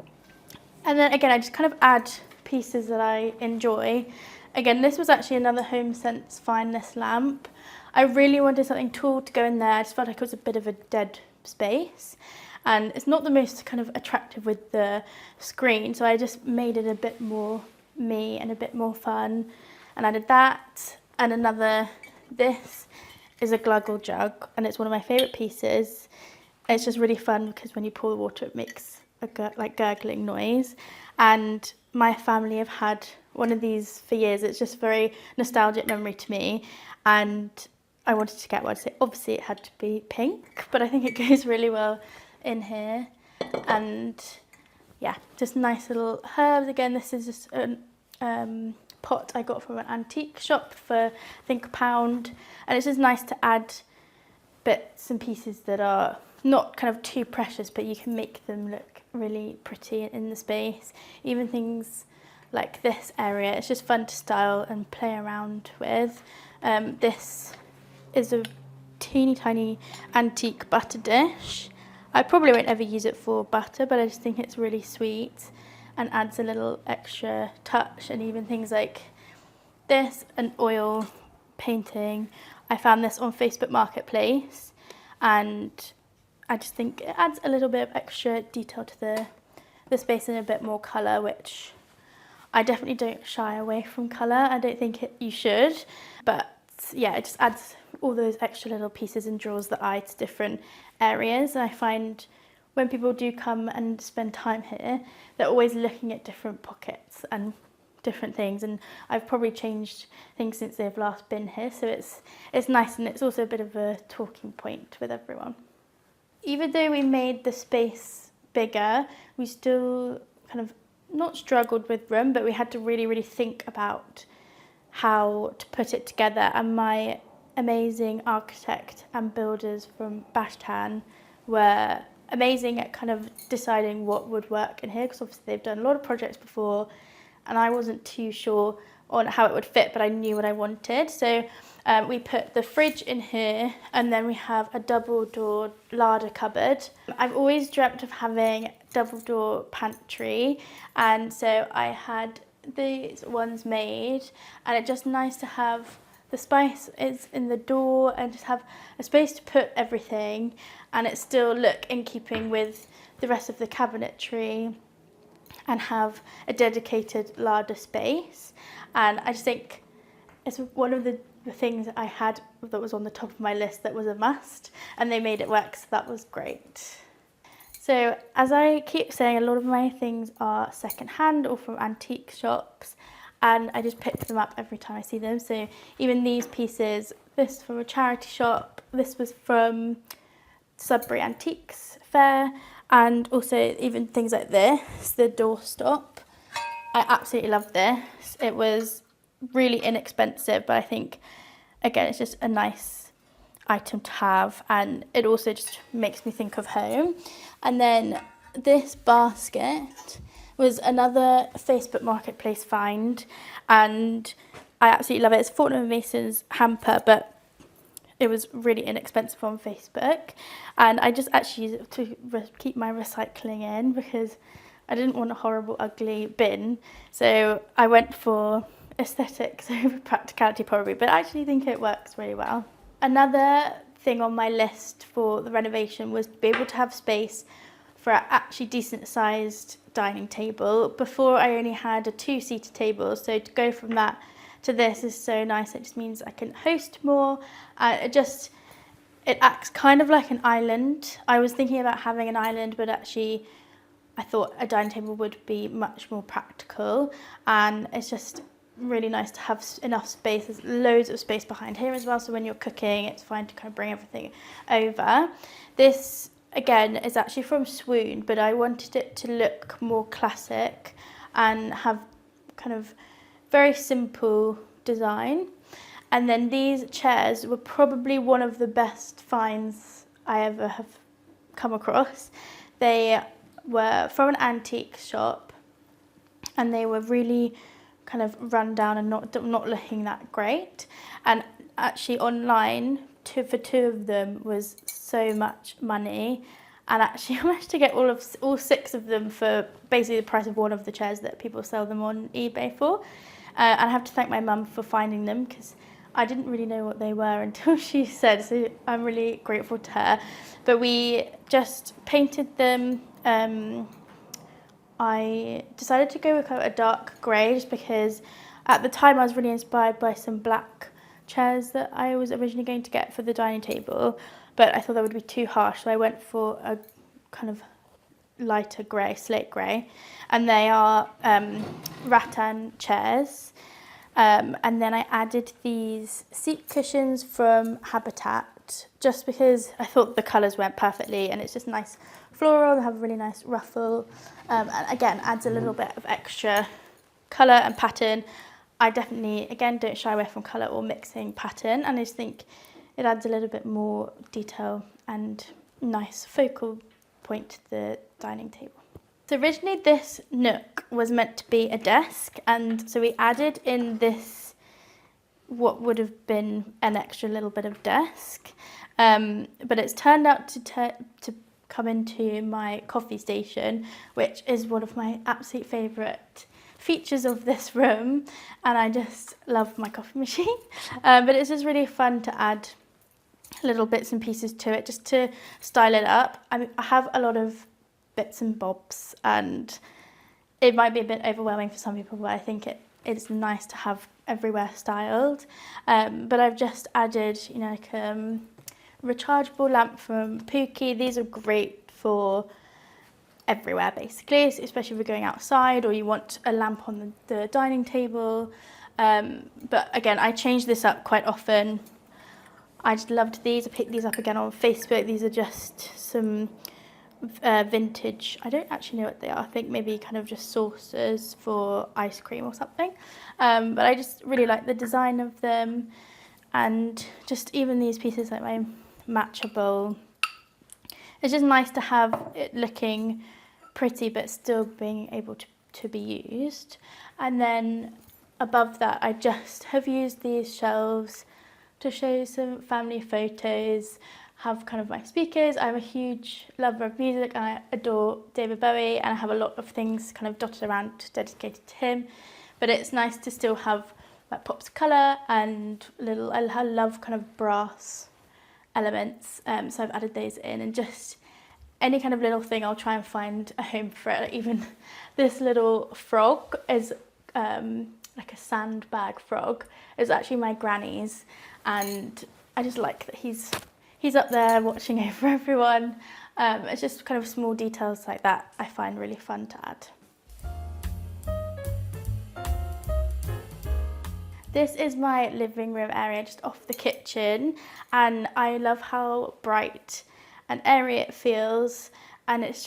then again, I just kind of add pieces that I enjoy. Again, this was actually another Home Sense fineness lamp. I really wanted something tall to go in there. I just felt like it was a bit of a dead space. And it's not the most kind of attractive with the screen, so I just made it a bit more me and a bit more fun, and added that. And another, this is a gluggle jug, and it's one of my favourite pieces. It's just really fun because when you pour the water, it makes a gurgling noise. And my family have had one of these for years. It's just a very nostalgic memory to me, and I wanted to get one. So obviously it had to be pink, but I think it goes really well in here. And yeah, just nice little herbs. Again, this is just pot I got from an antique shop for I think £1, and it's just nice to add bits and pieces that are not kind of too precious, but you can make them look really pretty in the space. Even things like this area, it's just fun to style and play around with. This is a teeny tiny antique butter dish. I probably won't ever use it for butter, but I just think it's really sweet and adds a little extra touch. And even things like this, an oil painting. I found this on Facebook Marketplace, and I just think it adds a little bit of extra detail to the space and a bit more colour, which I definitely don't shy away from colour. I don't think you should, but yeah, it just adds all those extra little pieces and draws the eye to different areas. And I find when people do come and spend time here, they're always looking at different pockets and different things, and I've probably changed things since they've last been here, so it's nice, and it's also a bit of a talking point with everyone. Even though we made the space bigger, we still kind of not struggled with room, but we had to really think about how to put it together. And my amazing architect and builders from Bashtan were amazing at kind of deciding what would work in here, because obviously they've done a lot of projects before, and I wasn't too sure on how it would fit, but I knew what I wanted. So we put the fridge in here, and then we have a double door larder cupboard. I've always dreamt of having double door pantry, and so I had these ones made, and it's just nice to have the spice is in the door and just have a space to put everything, and it still look in keeping with the rest of the cabinetry, and have a dedicated larder space. And I just think it's one of the things that I had that was on the top of my list that was a must, and they made it work, so that was great. So as I keep saying, a lot of my things are secondhand or from antique shops, and I just pick them up every time I see them. So even these pieces, this from a charity shop, this was from Sudbury Antiques Fair, and also even things like this, the doorstop. I absolutely love this. It was really inexpensive, but I think, again, it's just a nice item to have, and it also just makes me think of home. And then this basket was another Facebook Marketplace find, and I absolutely love it. It's Fortnum & Mason's hamper, but it was really inexpensive on Facebook, and I just actually used it to keep my recycling in, because I didn't want a horrible, ugly bin. So I went for aesthetics over practicality probably, but I actually think it works really well. Another thing on my list for the renovation was to be able to have space for an actually decent sized dining table. Before I only had a 2-seater table, so to go from that to this is so nice. It just means I can host more. It acts kind of like an island. I was thinking about having an island, but actually I thought a dining table would be much more practical, and it's just really nice to have enough space. There's loads of space behind here as well, so when you're cooking it's fine to kind of bring everything over. This again is actually from Swoon, but I wanted it to look more classic and have kind of very simple design. And then these chairs were probably one of the best finds I ever have come across. They were from an antique shop, and they were really kind of run down and not looking that great. And actually online, for two of them was so much money, and actually I managed to get all 6 of them for basically the price of one of the chairs that people sell them on eBay for. And I have to thank my mum for finding them, because I didn't really know what they were until she said, so I'm really grateful to her. But we just painted them. I decided to go with a dark grey, just because at the time I was really inspired by some black chairs that I was originally going to get for the dining table, but I thought that would be too harsh, so I went for a kind of lighter grey, slate grey, and they are rattan chairs. And then I added these seat cushions from Habitat, just because I thought the colours went perfectly, and it's just nice floral. They have a really nice ruffle, and again adds a little bit of extra colour and pattern, I definitely, again, don't shy away from colour or mixing pattern, and I just think it adds a little bit more detail and nice focal point to the dining table. So originally this nook was meant to be a desk, and so we added in this what would have been an extra little bit of desk, but it's turned out to come into my coffee station, which is one of my absolute favourite features of this room, and I just love my coffee machine. But it's just really fun to add little bits and pieces to it just to style it up. I have a lot of bits and bobs, and it might be a bit overwhelming for some people, but I think it's nice to have everywhere styled. But I've just added, you know, like rechargeable lamp from Pookie. These are great for everywhere basically, especially if you're going outside or you want a lamp on the dining table. But again, I change this up quite often. I just loved these. I picked these up again on Facebook. These are just some vintage, I don't actually know what they are, I think maybe kind of just saucers for ice cream or something, but I just really like the design of them, and just even these pieces like my matcha bowl. It's just nice to have it looking pretty but still being able to be used. And then above that I just have used these shelves to show some family photos, have kind of my speakers. I'm a huge lover of music and I adore David Bowie, and I have a lot of things kind of dotted around dedicated to him, but it's nice to still have like pops of colour and little, I love kind of brass elements, so I've added those in, and just any kind of little thing I'll try and find a home for it. Like even this little frog is like a sandbag frog. It's actually my granny's, and I just like that he's up there watching over everyone. It's just kind of small details like that I find really fun to add. This is my living room area just off the kitchen, and I love how bright and airy it feels, and it's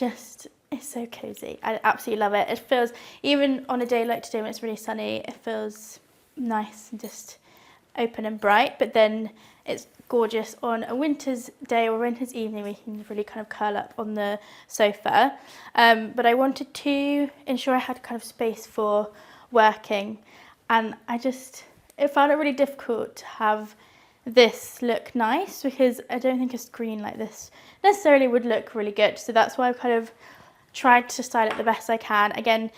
so cozy. I absolutely love it. It feels, even on a day like today when it's really sunny, it feels nice and just open and bright, but then it's gorgeous on a winter's day or winter's evening. We can really kind of curl up on the sofa, but I wanted to ensure I had kind of space for working, and I found it really difficult to have this look nice because I don't think a screen like this necessarily would look really good. So that's why I've kind of tried to style it the best I can. Again,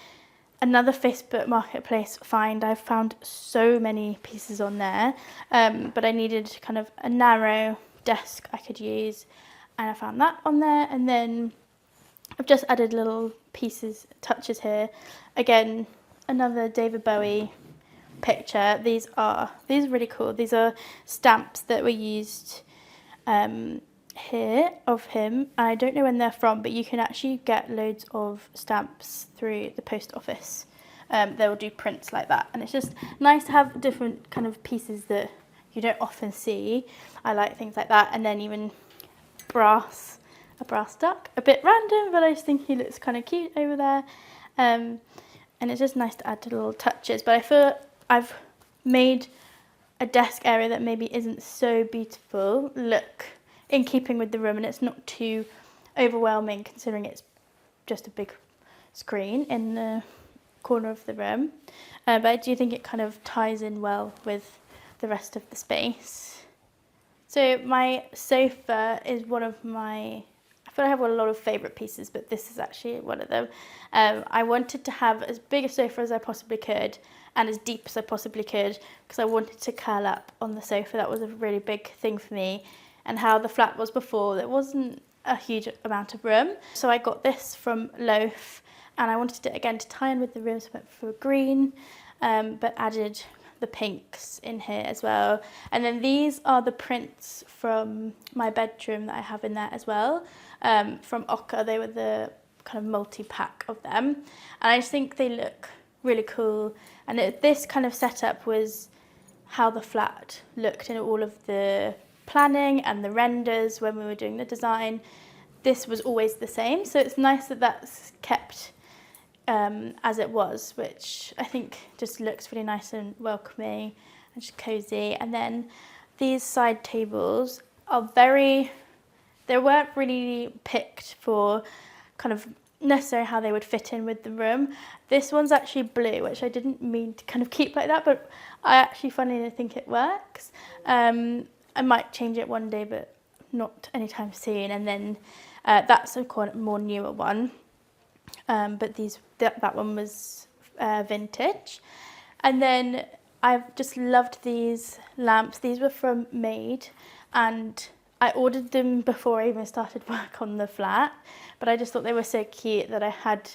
another Facebook marketplace find. I've found so many pieces on there, but I needed kind of a narrow desk I could use, and I found that on there. And then I've just added little pieces, touches here. Again, another David Bowie picture. These are really cool. These are stamps that were used here of him. I don't know when they're from, but you can actually get loads of stamps through the post office. They'll do prints like that, and it's just nice to have different kind of pieces that you don't often see. I like things like that. And then even a brass duck, a bit random, but I just think he looks kind of cute over there, and it's just nice to add little touches. But I feel I've made a desk area that maybe isn't so beautiful look in keeping with the room, and it's not too overwhelming considering it's just a big screen in the corner of the room. But I do think it kind of ties in well with the rest of the space. So my sofa is one of my, I feel I have a lot of favourite pieces, but this is actually one of them. I wanted to have as big a sofa as I possibly could and as deep as I possibly could, because I wanted to curl up on the sofa. That was a really big thing for me, and how the flat was before, there wasn't a huge amount of room. So I got this from Loaf, and I wanted it again to tie in with the room, so I went for green, but added the pinks in here as well. And then these are the prints from my bedroom that I have in there as well, from Oka. They were the kind of multi-pack of them, and I just think they look really cool. And this kind of setup was how the flat looked in all of the planning and the renders when we were doing the design. This was always the same, so it's nice that that's kept as it was, which I think just looks really nice and welcoming and just cozy. And then these side tables are they weren't really picked for kind of necessarily how they would fit in with the room. This one's actually blue, which I didn't mean to kind of keep like that, but I actually funnily think it works. I might change it one day, but not anytime soon. And then that's a quite more newer one. But that one was vintage. And then I've just loved these lamps. These were from Made, and I ordered them before I even started work on the flat, but I just thought they were so cute that I had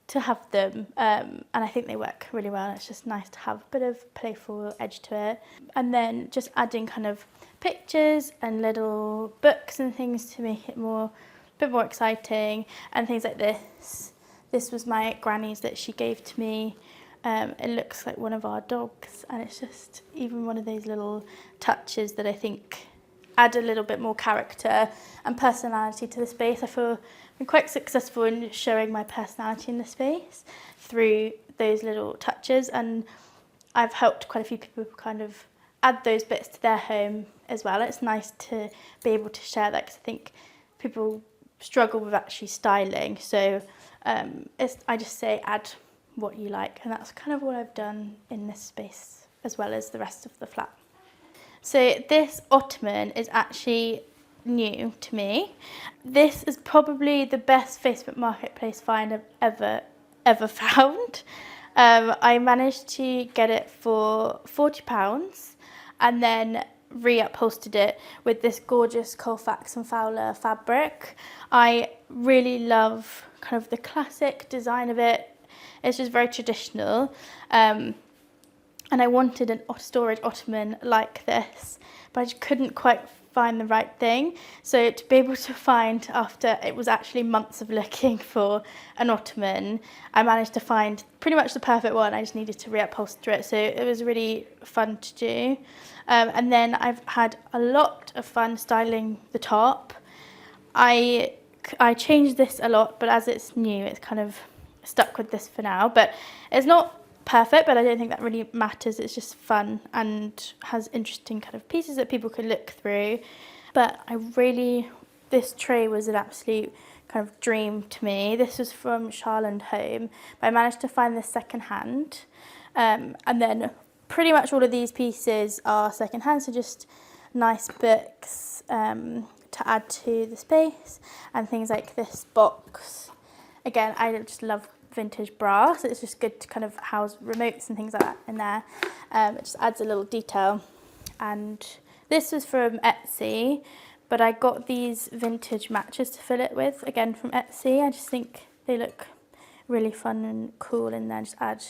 to have them, and I think they work really well. It's just nice to have a bit of playful edge to it. And then just adding kind of pictures and little books and things to make it a bit more exciting, and things like this. This was my granny's that she gave to me. It looks like one of our dogs, and it's just even one of those little touches that I think add a little bit more character and personality to the space. I feel I'm quite successful in showing my personality in the space through those little touches, and I've helped quite a few people kind of add those bits to their home as well. It's nice to be able to share that, because I think people struggle with actually styling. So I just say add what you like, and that's kind of what I've done in this space as well as the rest of the flat. So this ottoman is actually new to me. This is probably the best Facebook Marketplace find I've ever found. I managed to get it for £40 and then reupholstered it with this gorgeous Colfax and Fowler fabric. I really love kind of the classic design of it. It's just very traditional. And I wanted a storage ottoman like this, but I just couldn't quite find the right thing. So to be able to find, after it was actually months of looking for an ottoman, I managed to find pretty much the perfect one. I just needed to reupholster it. So it was really fun to do. And then I've had a lot of fun styling the top. I changed this a lot, but as it's new, it's kind of stuck with this for now. But it's not perfect, but I don't think that really matters. It's just fun and has interesting kind of pieces that people could look through. But this tray was an absolute kind of dream to me. This was from Charland Home, but I managed to find this secondhand. And then pretty much all of these pieces are secondhand, so just nice books to add to the space, and things like this box. Again, I just love vintage brass. It's just good to kind of house remotes and things like that in there. It just adds a little detail. And this was from Etsy, but I got these vintage matches to fill it with, again from Etsy. I just think they look really fun and cool in there, just add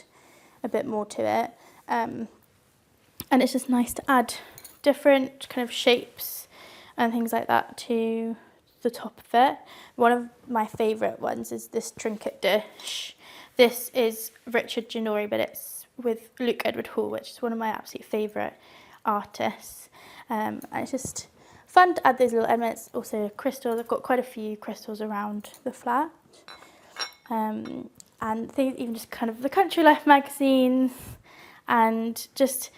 a bit more to it. And it's just nice to add different kind of shapes and things like that to the top of it. One of my favourite ones is this trinket dish. This is Richard Ginori, but it's with Luke Edward Hall, which is one of my absolute favourite artists. And it's just fun to add those little elements. Also crystals. I've got quite a few crystals around the flat. And things, even just kind of the Country Life magazines, and just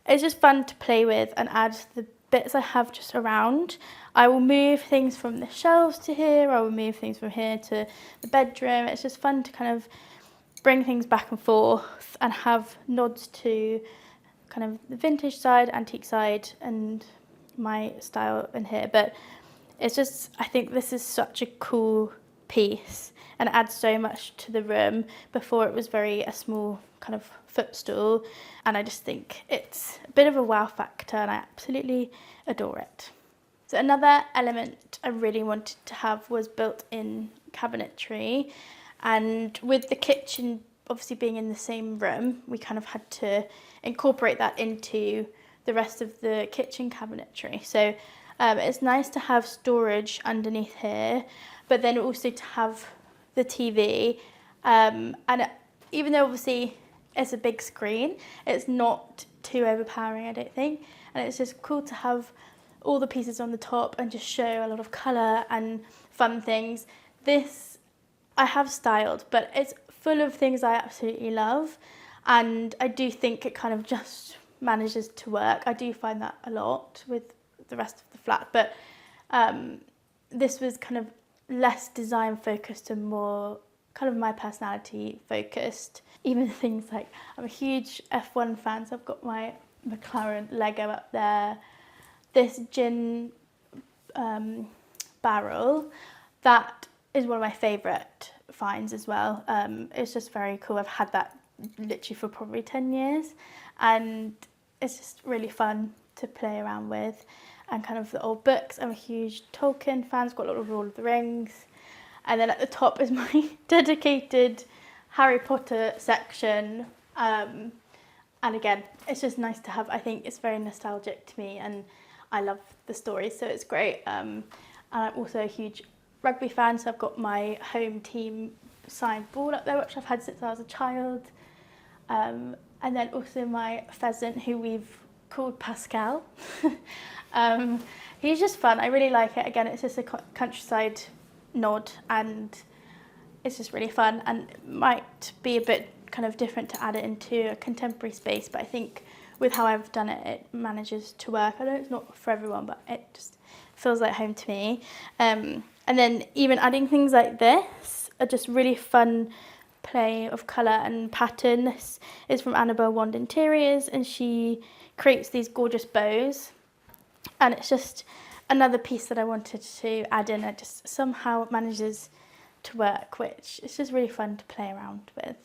it's just fun to play with and add the bits I have just around. I will move things from the shelves to here, I will move things from here to the bedroom. It's just fun to kind of bring things back and forth and have nods to kind of the vintage side, antique side, and my style in here. But it's just, I think this is such a cool piece and adds so much to the room. Before it was a small kind of footstool, and I just think it's a bit of a wow factor, and I absolutely adore it. So another element I really wanted to have was built-in cabinetry, and with the kitchen obviously being in the same room, we kind of had to incorporate that into the rest of the kitchen cabinetry. So it's nice to have storage underneath here, but then also to have the TV, and even though obviously it's a big screen, it's not too overpowering, I don't think, and it's just cool to have all the pieces on the top and just show a lot of colour and fun things. This I have styled, but it's full of things I absolutely love, and I do think it kind of just manages to work. I do find that a lot with the rest of the flat, but this was kind of less design focused and more kind of my personality focused. Even things like, I'm a huge F1 fan, so I've got my McLaren Lego up there. This gin barrel, that is one of my favourite finds as well. It's just very cool. I've had that literally for probably 10 years, and it's just really fun to play around with. And kind of the old books, I'm a huge Tolkien fan, I've got a lot of Lord of the Rings. And then at the top is my dedicated Harry Potter section. And again, it's just nice to have. I think it's very nostalgic to me, and I love the stories, so it's great. And I'm also a huge rugby fan, so I've got my home team signed ball up there, which I've had since I was a child. And then also my pheasant, who we've called Pascal. He's just fun. I really like it. Again, it's just a countryside nod, and it's just really fun, and it might be a bit kind of different to add it into a contemporary space, but I think with how I've done it, it manages to work. I know it's not for everyone, but it just feels like home to me. And then even adding things like this are just really fun play of colour and pattern. This is from Annabelle Wand Interiors, and she creates these gorgeous bows, and it's just another piece that I wanted to add in. It just somehow manages to work, which is just really fun to play around with.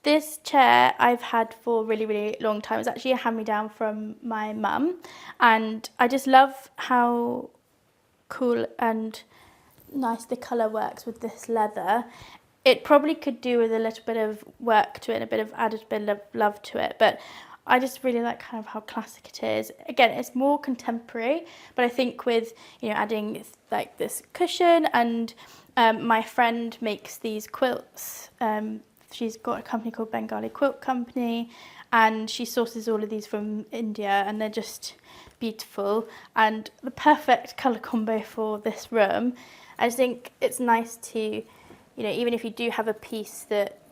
This chair I've had for a really, really long time. It's actually a hand-me-down from my mum, and I just love how cool and nice the colour works with this leather. It probably could do with a little bit of work to it and a bit of added bit of love to it, but I just really like kind of how classic it is. Again, it's more contemporary, but I think with, you know, adding like this cushion, and my friend makes these quilts. She's got a company called Bengali Quilt Company, and she sources all of these from India, and they're just beautiful and the perfect colour combo for this room. I just think it's nice to, you know, even if you do have a piece that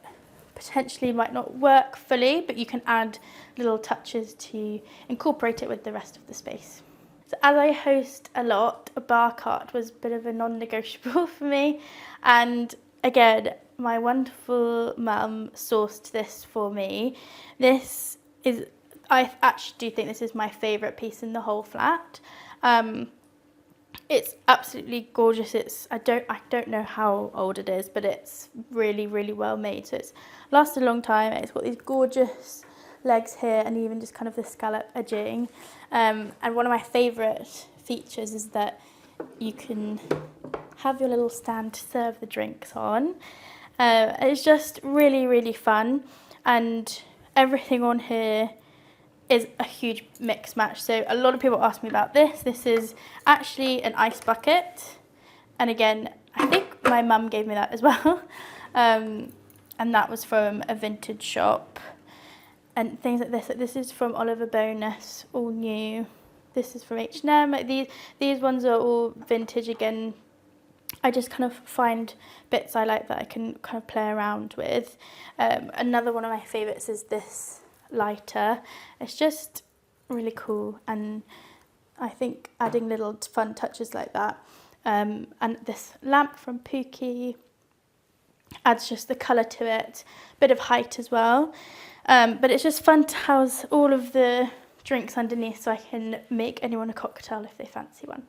potentially might not work fully, but you can add little touches to incorporate it with the rest of the space. So as I host a lot, a bar cart was a bit of a non-negotiable for me, and again, my wonderful mum sourced this for me. This is, I actually do think this is my favourite piece in the whole flat. It's absolutely gorgeous. I don't know how old it is, but it's really, really well made. So it's lasted a long time. It's got these gorgeous legs here, and even just kind of the scallop edging. And one of my favourite features is that you can have your little stand to serve the drinks on. It's just really, really fun, and everything on here is a huge mix match. So a lot of people ask me about this. This is actually an ice bucket, and again, I think my mum gave me that as well. And that was from a vintage shop, and things like this. This is from Oliver Bonus, all new. This is from H&M. These ones are all vintage again. I just kind of find bits I like that I can kind of play around with. Another one of my favourites is this lighter. It's just really cool, and I think adding little fun touches like that. And this lamp from Pookie adds just the colour to it, bit of height as well. But it's just fun to house all of the drinks underneath, so I can make anyone a cocktail if they fancy one.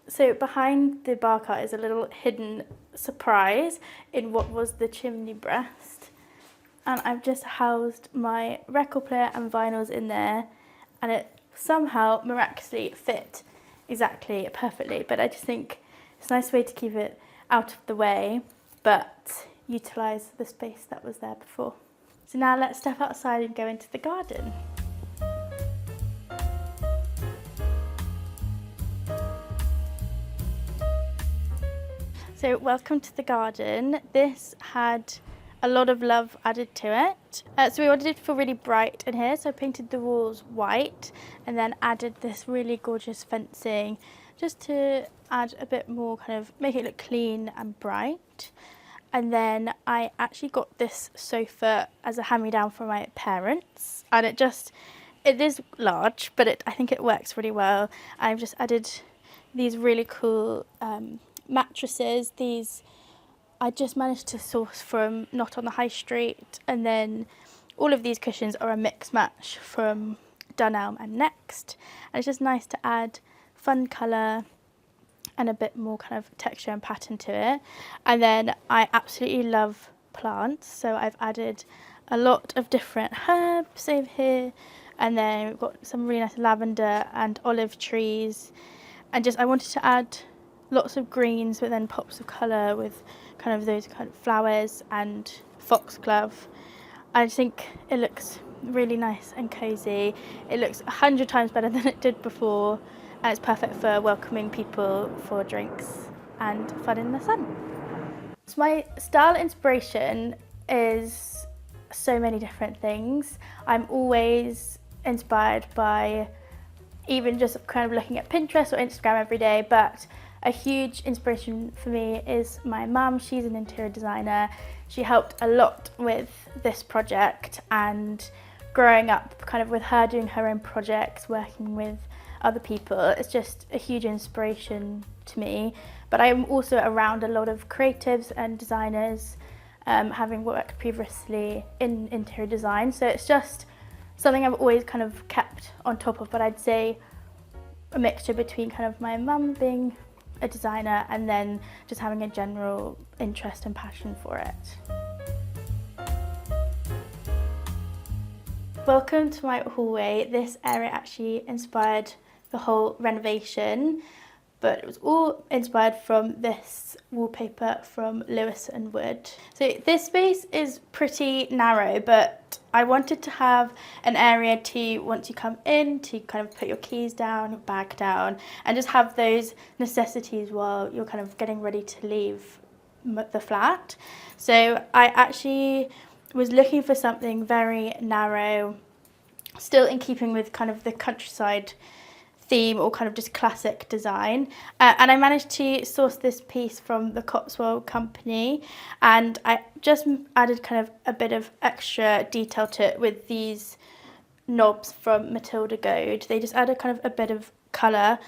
So behind the bar cart is a little hidden surprise in what was the chimney breast. And I've just housed my record player and vinyls in there, and it somehow miraculously fit exactly perfectly. But I just think it's a nice way to keep it out of the way, but utilise the space that was there before. So now let's step outside and go into the garden. So welcome to the garden. This had a lot of love added to it. So we wanted it to feel really bright in here, so I painted the walls white and then added this really gorgeous fencing just to add a bit more, kind of make it look clean and bright. And then I actually got this sofa as a hand-me-down from my parents, and it is large, but I think it works really well. I've just added these really cool mattresses. These I just managed to source from not on the high street, and then all of these cushions are a mix match from Dunelm and Next, and it's just nice to add fun colour and a bit more kind of texture and pattern to it. And then I absolutely love plants, so I've added a lot of different herbs over here, and then we've got some really nice lavender and olive trees, and just I wanted to add lots of greens but then pops of colour with kind of those kind of flowers and foxglove. I just think it looks really nice and cosy. It looks 100 times better than it did before, and it's perfect for welcoming people for drinks and fun in the sun. So my style inspiration is so many different things. I'm always inspired by even just kind of looking at Pinterest or Instagram every day, but a huge inspiration for me is my mum. She's an interior designer. She helped a lot with this project, and growing up kind of with her doing her own projects, working with other people, it's just a huge inspiration to me. But I'm also around a lot of creatives and designers, having worked previously in interior design, so it's just something I've always kind of kept on top of. But I'd say a mixture between kind of my mum being a designer and then just having a general interest and passion for it. Welcome to my hallway. This area actually inspired the whole renovation, but it was all inspired from this wallpaper from Lewis & Wood. So this space is pretty narrow, but I wanted to have an area to, once you come in, to kind of put your keys down, your bag down, and just have those necessities while you're kind of getting ready to leave the flat. So I actually was looking for something very narrow, still in keeping with kind of the countryside theme or kind of just classic design, and I managed to source this piece from the Cotswold company, and I just added kind of a bit of extra detail to it with these knobs from Matilda Goad. They just added kind of a bit of colour,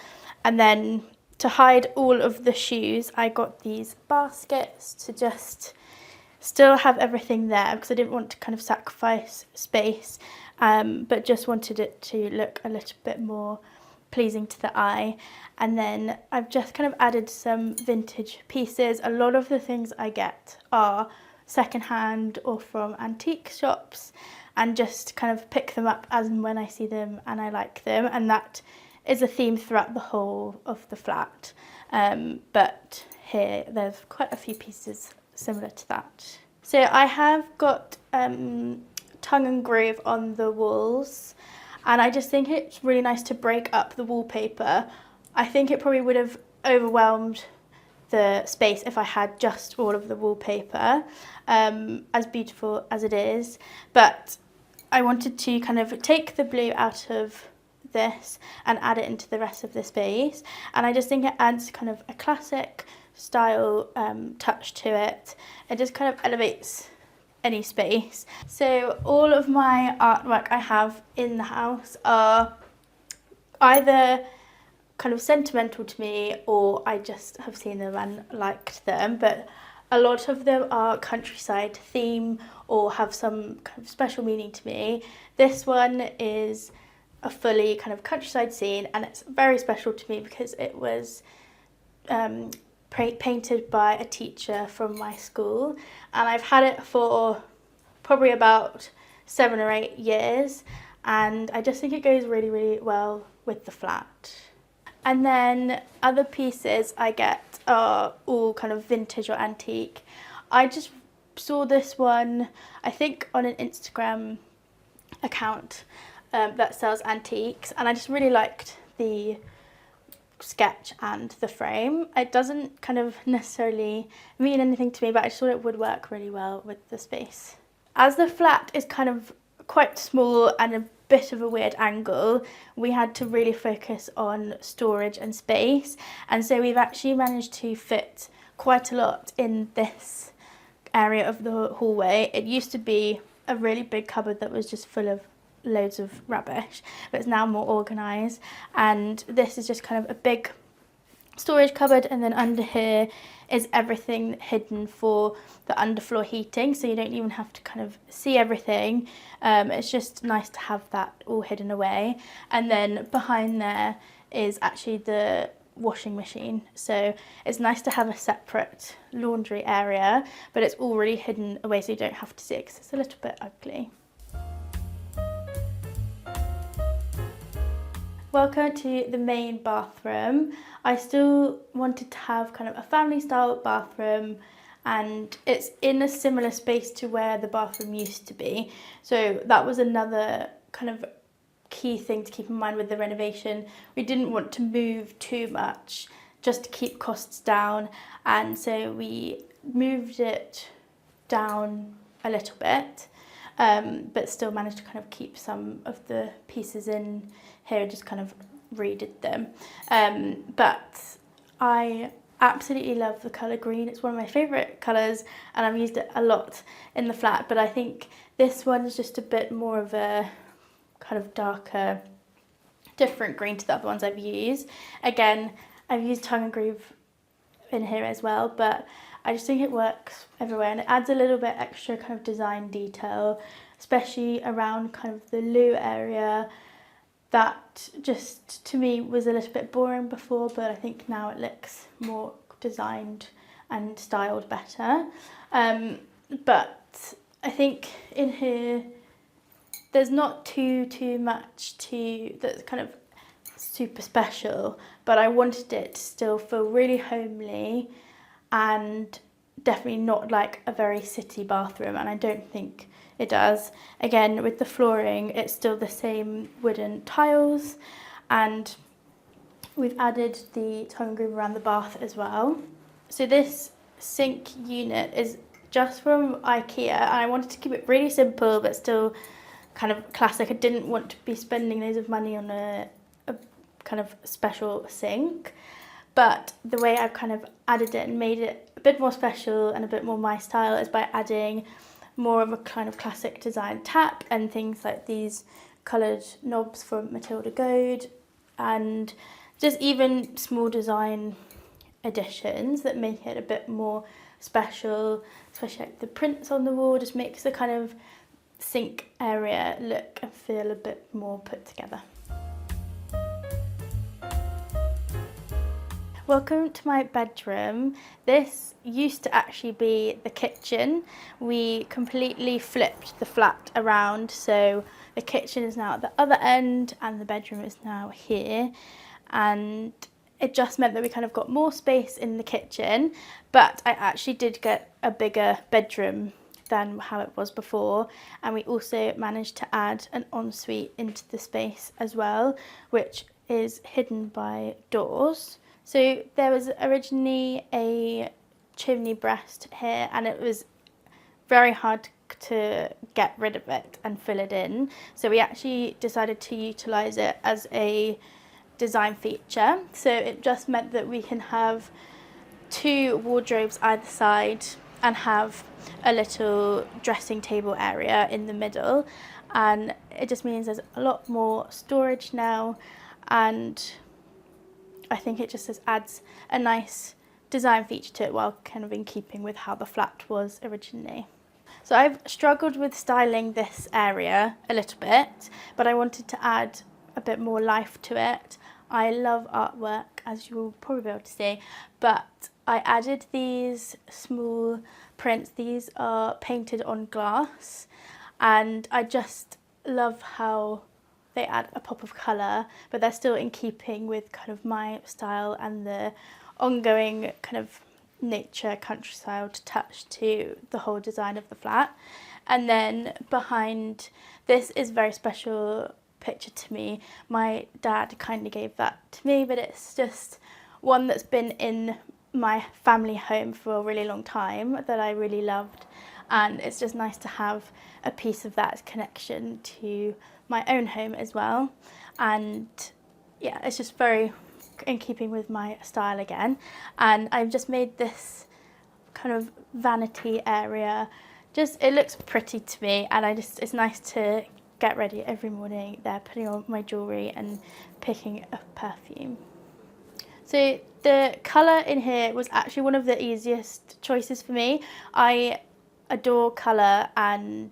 and then to hide all of the shoes I got these baskets to just still have everything there, because I didn't want to kind of sacrifice space, but just wanted it to look a little bit more pleasing to the eye. And then I've just kind of added some vintage pieces. A lot of the things I get are secondhand or from antique shops, and just kind of pick them up as and when I see them and I like them, and that is a theme throughout the whole of the flat, but here there's quite a few pieces similar to that. So I have got tongue and groove on the walls, and I just think it's really nice to break up the wallpaper. I think it probably would have overwhelmed the space if I had just all of the wallpaper, as beautiful as it is. But I wanted to kind of take the blue out of this and add it into the rest of the space. And I just think it adds kind of a classic style touch to it. It just kind of elevates any space. So all of my artwork I have in the house are either kind of sentimental to me, or I just have seen them and liked them, but a lot of them are countryside theme or have some kind of special meaning to me. This one is a fully kind of countryside scene, and it's very special to me because it was painted by a teacher from my school, and I've had it for probably about 7 or 8 years, and I just think it goes really, really well with the flat. And then other pieces I get are all kind of vintage or antique. I just saw this one, I think, on an Instagram account that sells antiques, and I just really liked the sketch and the frame. It doesn't kind of necessarily mean anything to me, but I just thought it would work really well with the space. As the flat is kind of quite small and a bit of a weird angle, we had to really focus on storage and space, and so we've actually managed to fit quite a lot in this area of the hallway. It used to be a really big cupboard that was just full of loads of rubbish, but it's now more organised, and this is just kind of a big storage cupboard, and then under here is everything hidden for the underfloor heating, so you don't even have to kind of see everything. It's just nice to have that all hidden away. And then behind there is actually the washing machine, so it's nice to have a separate laundry area, but it's already hidden away so you don't have to see it because it's a little bit ugly. Welcome to the main bathroom. I still wanted to have kind of a family style bathroom, and it's in a similar space to where the bathroom used to be. So that was another kind of key thing to keep in mind with the renovation. We didn't want to move too much just to keep costs down, and so we moved it down a little bit, but still managed to kind of keep some of the pieces in here, just kind of redid them. But I absolutely love the colour green. It's one of my favourite colours, and I've used it a lot in the flat, but I think this one's just a bit more of a kind of darker, different green to the other ones I've used. Again, I've used tongue and groove in here as well, but I just think it works everywhere, and it adds a little bit extra kind of design detail, especially around kind of the loo area. That just, to me, was a little bit boring before, but I think now it looks more designed and styled better. But I think in here, there's not too much that's kind of super special, but I wanted it to still feel really homely and definitely not like a very city bathroom, and I don't think it does. Again, with the flooring, it's still the same wooden tiles, and we've added the tongue and groove around the bath as well. So this sink unit is just from IKEA, and I wanted to keep it really simple but still kind of classic. I didn't want to be spending loads of money on a kind of special sink, but the way I've kind of added it and made it a bit more special and a bit more my style is by adding more of a kind of classic design tap and things like these coloured knobs from Matilda Goad, and just even small design additions that make it a bit more special, especially like the prints on the wall just makes the kind of sink area look and feel a bit more put together. Welcome to my bedroom. This used to actually be the kitchen. We completely flipped the flat around, so the kitchen is now at the other end and the bedroom is now here, and it just meant that we kind of got more space in the kitchen, but I actually did get a bigger bedroom than how it was before, and we also managed to add an ensuite into the space as well, which is hidden by doors. So there was originally a chimney breast here, and it was very hard to get rid of it and fill it in. So we actually decided to utilise it as a design feature. So it just meant that we can have 2 wardrobes either side and have a little dressing table area in the middle. And it just means there's a lot more storage now, and I think it just adds a nice design feature to it while kind of in keeping with how the flat was originally. So I've struggled with styling this area a little bit, but I wanted to add a bit more life to it. I love artwork, as you will probably be able to see, but I added these small prints. These are painted on glass, and I just love how they add a pop of colour, but they're still in keeping with kind of my style and the ongoing kind of nature countryside touch to the whole design of the flat. And then behind this is a very special picture to me. My dad kindly gave that to me, but it's just one that's been in my family home for a really long time that I really loved, and it's just nice to have a piece of that connection to my own home as well. And yeah, it's just very in keeping with my style again, and I've just made this kind of vanity area. Just, it looks pretty to me, and it's nice to get ready every morning there, putting on my jewellery and picking a perfume. So the colour in here was actually one of the easiest choices for me. I adore colour, and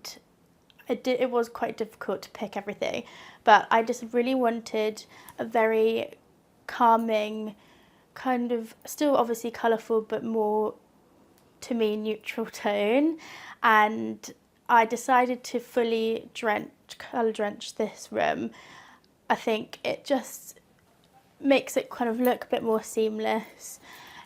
it was quite difficult to pick everything, but I just really wanted a very calming, kind of still obviously colourful, but more, to me, neutral tone. And I decided to fully colour drench this room. I think it just makes it kind of look a bit more seamless.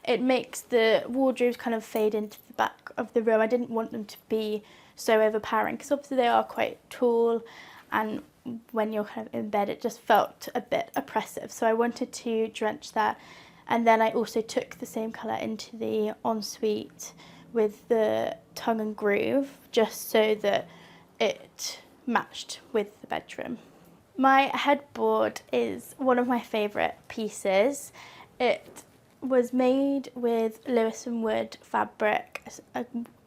It makes the wardrobes kind of fade into the back of the room. I didn't want them to be so overpowering, because obviously they are quite tall, and when you're kind of in bed it just felt a bit oppressive, so I wanted to drench that. And then I also took the same colour into the ensuite with the tongue and groove, just so that it matched with the bedroom. My headboard is one of my favourite pieces. It was made with Lewis & Wood fabric, a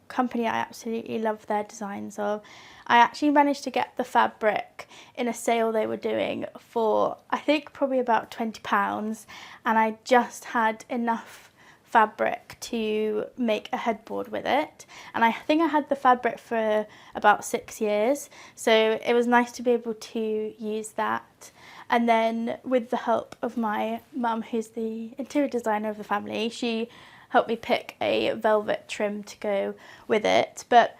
company I absolutely love their designs of. I actually managed to get the fabric in a sale they were doing for, I think, probably about £20, and I just had enough fabric to make a headboard with it, and I think I had the fabric for about 6 years, so it was nice to be able to use that. And then with the help of my mum, who's the interior designer of the family, she helped me pick a velvet trim to go with it. But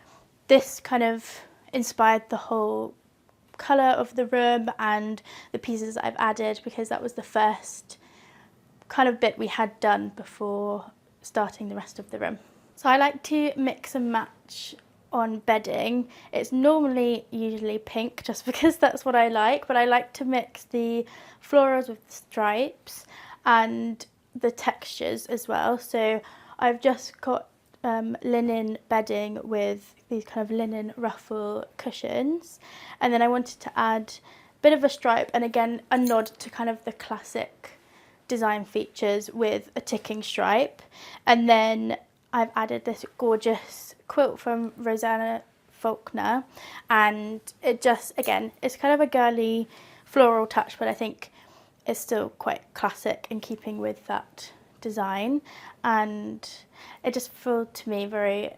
this kind of inspired the whole colour of the room and the pieces I've added, because that was the first kind of bit we had done before starting the rest of the room. So I like to mix and match on bedding. It's usually pink, just because that's what I like, but I like to mix the florals with the stripes and the textures as well. So I've just got linen bedding with these kind of linen ruffle cushions, and then I wanted to add a bit of a stripe, and again a nod to kind of the classic design features with a ticking stripe. And then I've added this gorgeous quilt from Rosanna Faulkner, and it just, again, it's kind of a girly floral touch, but I think it's still quite classic in keeping with that design, and it just felt to me very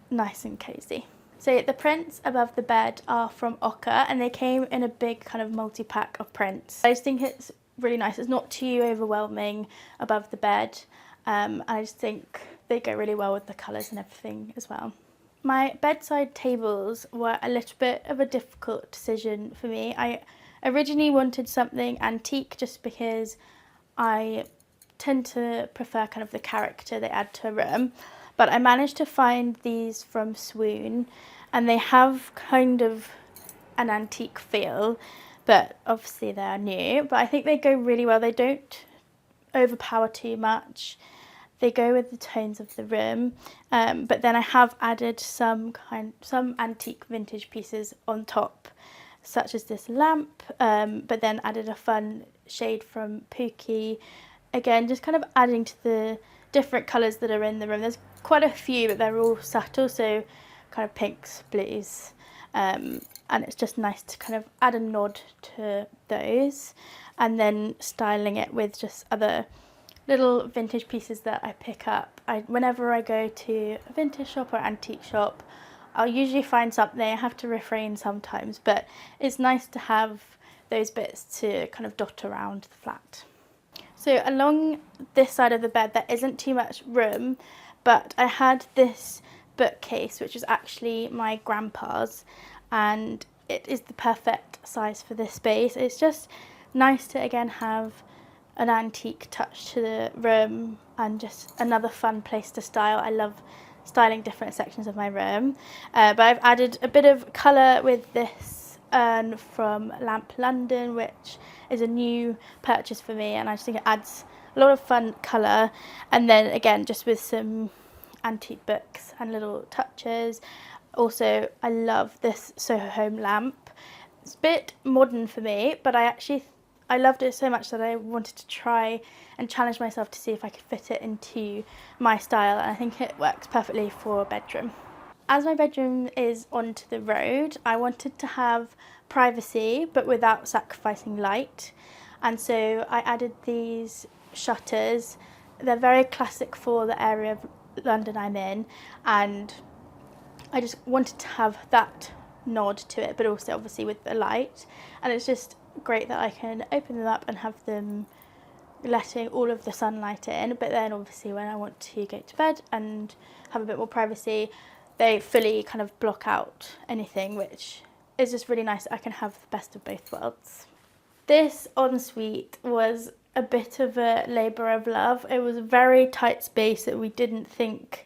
nice and cozy. So the prints above the bed are from Ochre, and they came in a big kind of multi-pack of prints. I just think it's really nice. It's not too overwhelming above the bed, and I just think they go really well with the colours and everything as well. My bedside tables were a little bit of a difficult decision for me. I originally wanted something antique, just because I tend to prefer kind of the character they add to a room, but I managed to find these from Swoon, and they have kind of an antique feel, but obviously they're new, but I think they go really well. They don't overpower too much. They go with the tones of the room, but then I have added some antique vintage pieces on top, such as this lamp, but then added a fun shade from Pookie. Again, just kind of adding to the different colours that are in the room. There's quite a few, but they're all subtle, so kind of pinks, blues, and it's just nice to kind of add a nod to those, and then styling it with just other little vintage pieces that I pick up. Whenever I go to a vintage shop or antique shop, I'll usually find something. I have to refrain sometimes, but it's nice to have those bits to kind of dot around the flat. So along this side of the bed there isn't too much room, but I had this bookcase which is actually my grandpa's, and it is the perfect size for this space. It's just nice to again have an antique touch to the room and just another fun place to style. I love styling different sections of my room, but I've added a bit of colour with this urn from Lamp London, which is a new purchase for me, and I just think it adds a lot of fun colour. And then again, just with some antique books and little touches. Also, I love this Soho Home lamp. It's a bit modern for me, but I actually I loved it so much that I wanted to try and challenge myself to see if I could fit it into my style, and I think it works perfectly for a bedroom. As my bedroom is onto the road, I wanted to have privacy but without sacrificing light, and so I added these shutters. They're very classic for the area of London I'm in, and I just wanted to have that nod to it, but also obviously with the light, and it's just great that I can open them up and have them letting all of the sunlight in, but then obviously when I want to go to bed and have a bit more privacy, they fully kind of block out anything, which is just really nice. I can have the best of both worlds. This ensuite was a bit of a labour of love. It was a very tight space that we didn't think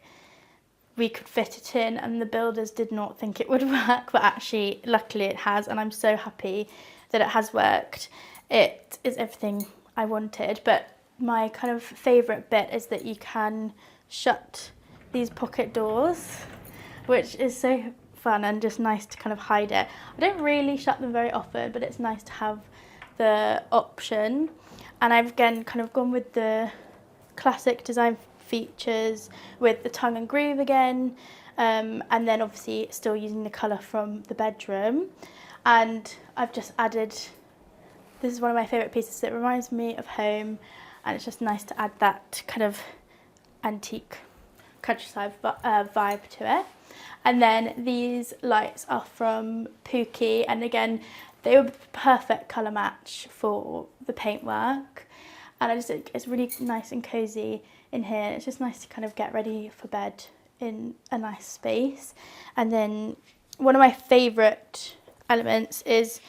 we could fit it in, and the builders did not think it would work, but actually luckily it has, and I'm so happy that it has worked. It is everything I wanted, but my kind of favourite bit is that you can shut these pocket doors, which is so fun and just nice to kind of hide it. I don't really shut them very often, but it's nice to have the option. And I've again kind of gone with the classic design features with the tongue and groove again, and then obviously still using the colour from the bedroom. And I've just added, this is one of my favourite pieces that reminds me of home, and it's just nice to add that kind of antique countryside vibe to it. And then these lights are from Pookie, and again they were the perfect colour match for the paintwork, and I just think it's really nice and cosy in here. It's just nice to kind of get ready for bed in a nice space. And then one of my favourite elements is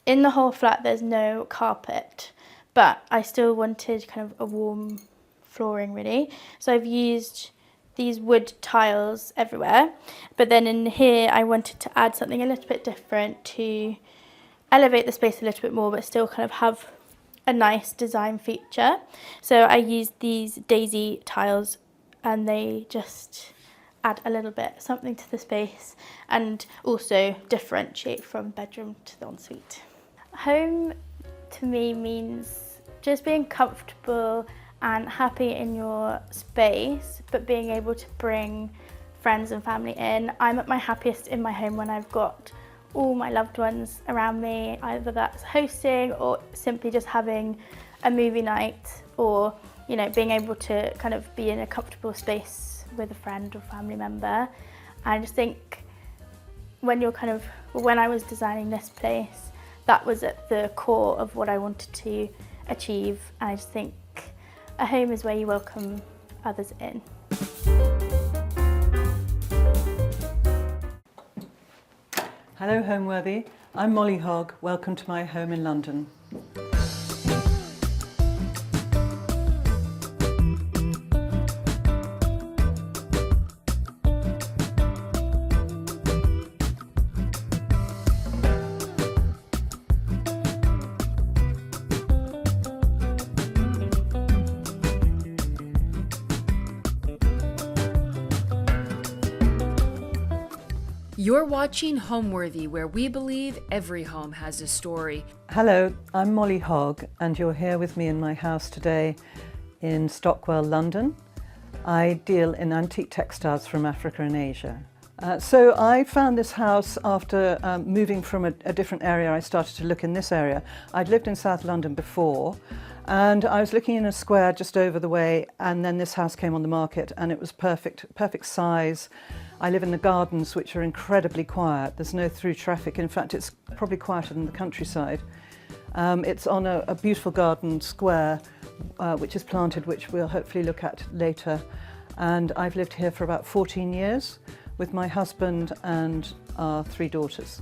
in the whole flat there's no carpet, but I still wanted kind of a warm flooring really, so I've used these wood tiles everywhere, but then in here I wanted to add something a little bit different to elevate the space a little bit more but still kind of have a nice design feature. So I used these daisy tiles, and they just add a little bit something to the space and also differentiate from bedroom to the ensuite. Home to me means just being comfortable and happy in your space, but being able to bring friends and family in. I'm at my happiest in my home when I've got all my loved ones around me, either that's hosting or simply just having a movie night, or you know, being able to kind of be in a comfortable space with a friend or family member. I just think when I was designing this place, that was at the core of what I wanted to achieve, and I just think a home is where you welcome others in. Hello Homeworthy, I'm Molly Hogg. Welcome to my home in London. You're watching Homeworthy, where we believe every home has a story. Hello, I'm Molly Hogg, and you're here with me in my house today in Stockwell, London. I deal in antique textiles from Africa and Asia. So I found this house after moving from a different area. I started to look in this area. I'd lived in South London before, and I was looking in a square just over the way, and then this house came on the market, and it was perfect size. I live in the gardens, which are incredibly quiet. There's no through traffic. In fact, it's probably quieter than the countryside. It's on a beautiful garden square, which is planted, which we'll hopefully look at later. And I've lived here for about 14 years with my husband and our 3 daughters.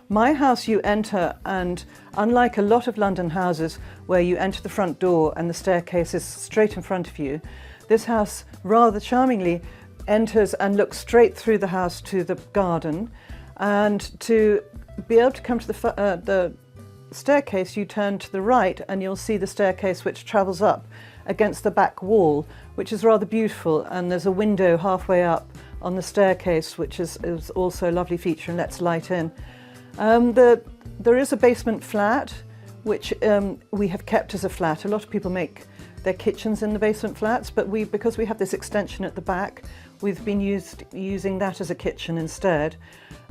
My house, you enter, and unlike a lot of London houses where you enter the front door and the staircase is straight in front of you, this house rather charmingly enters and looks straight through the house to the garden. And to be able to come to the staircase, you turn to the right and you'll see the staircase which travels up against the back wall, which is rather beautiful, and there's a window halfway up on the staircase, which is also a lovely feature and lets light in. There is a basement flat which we have kept as a flat. A lot of people make their kitchens in the basement flats, but because we have this extension at the back, we've been using that as a kitchen instead.